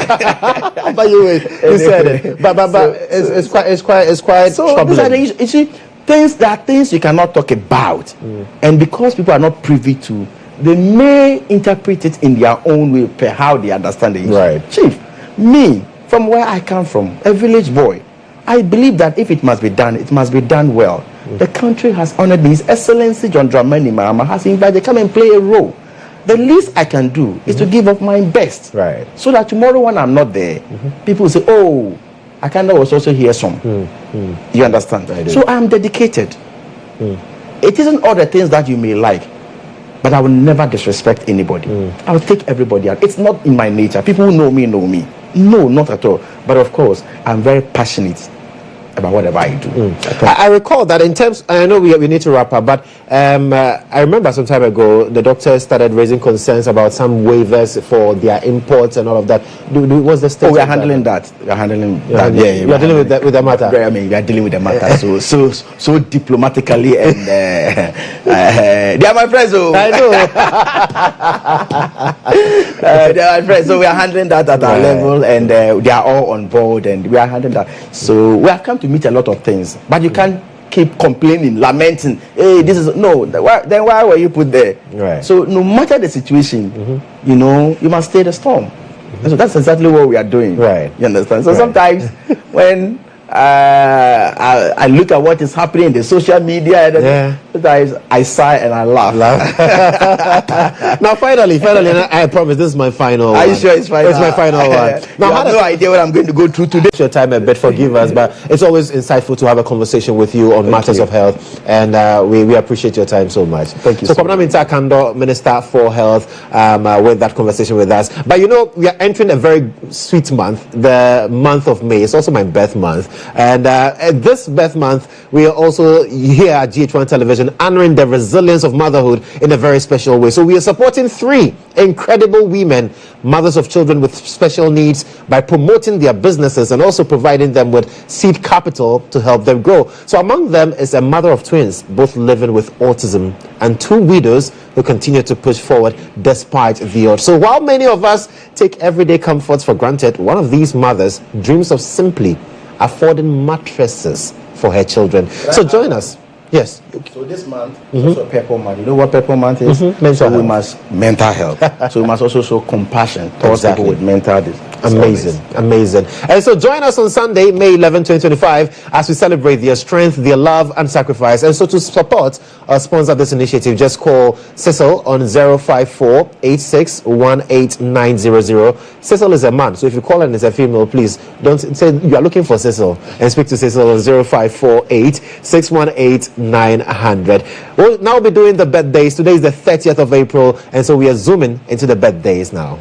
But you said it. But so, it's quite
so
troubling.
These are the, you see, there are things you cannot talk about, and because people are not privy to, they may interpret it in their own way per how they understand the issue.
Right.
Chief, me, from where I come from, a village boy, I believe that if it must be done, it must be done well. The country has honored me. His Excellency John Dramani Mahama has invited, come and play a role. The least I can do is to give up my best.
Right.
So that tomorrow when I'm not there, people will say, oh, Akandoh was also here some. You understand? So I'm dedicated. It isn't all the things that you may like, but I will never disrespect anybody. I will take everybody out. It's not in my nature. People who know me know me. No, not at all. But of course, I'm very passionate about whatever I do.
I recall that in terms, I know we need to wrap up, but I remember some time ago the doctors started raising concerns about some waivers for their imports and all of that. What's the state?
We are handling that. We are handling that.
We are dealing with the matter.
I mean, we are dealing with the matter so diplomatically, and they are my friends.
I know.
They are my friends. So we are handling that at our level, and they are all on board, and we are handling that. So we have come to meet a lot of things, but you can't keep complaining, lamenting. Hey, this is no. Then why were you put there?
Right.
So no matter the situation, you must stay the storm. So that's exactly what we are doing.
Right.
You understand? So sometimes when I look at what is happening in the social media, and sometimes I sigh and I laugh.
Now, finally, I promise this is my final one.
Are you sure it's final?
It's my final one.
Now, I have no idea what I'm going to go through today.
Your time a bit, forgive us, but it's always insightful to have a conversation with you on matters of health, and we appreciate your time so much.
Thank you.
So Kwabena Mintah Akandoh, Minister for Health, with that conversation with us. But we are entering a very sweet month, the month of May. It's also my birth month, and this birth month we are also here at GHOne Television honoring the resilience of motherhood in a very special way. So we are supporting 3 incredible women, mothers of children with special needs, by promoting their businesses and also providing them with seed capital to help them grow. So among them is a mother of twins, both living with autism, and 2 widows who continue to push forward despite the odds. So while many of us take everyday comforts for granted, one of these mothers dreams of simply affording mattresses for her children. So join us. Yes.
So this month is also Purple Month. You know what Purple Month is?
Mental
we must mental health. So we must also show compassion towards people with mental
Amazing. And so join us on Sunday, May 11, 2025, as we celebrate their strength, their love, and sacrifice. And so to support or sponsor this initiative, just call Cecil on 054-86-18900. Cecil is a man, so if you call and it's a female, please don't say you are looking for Cecil, and speak to Cecil on 0548-618-900. We'll now be doing the birthdays. Today is the 30th of April, and so we are zooming into the birthdays now.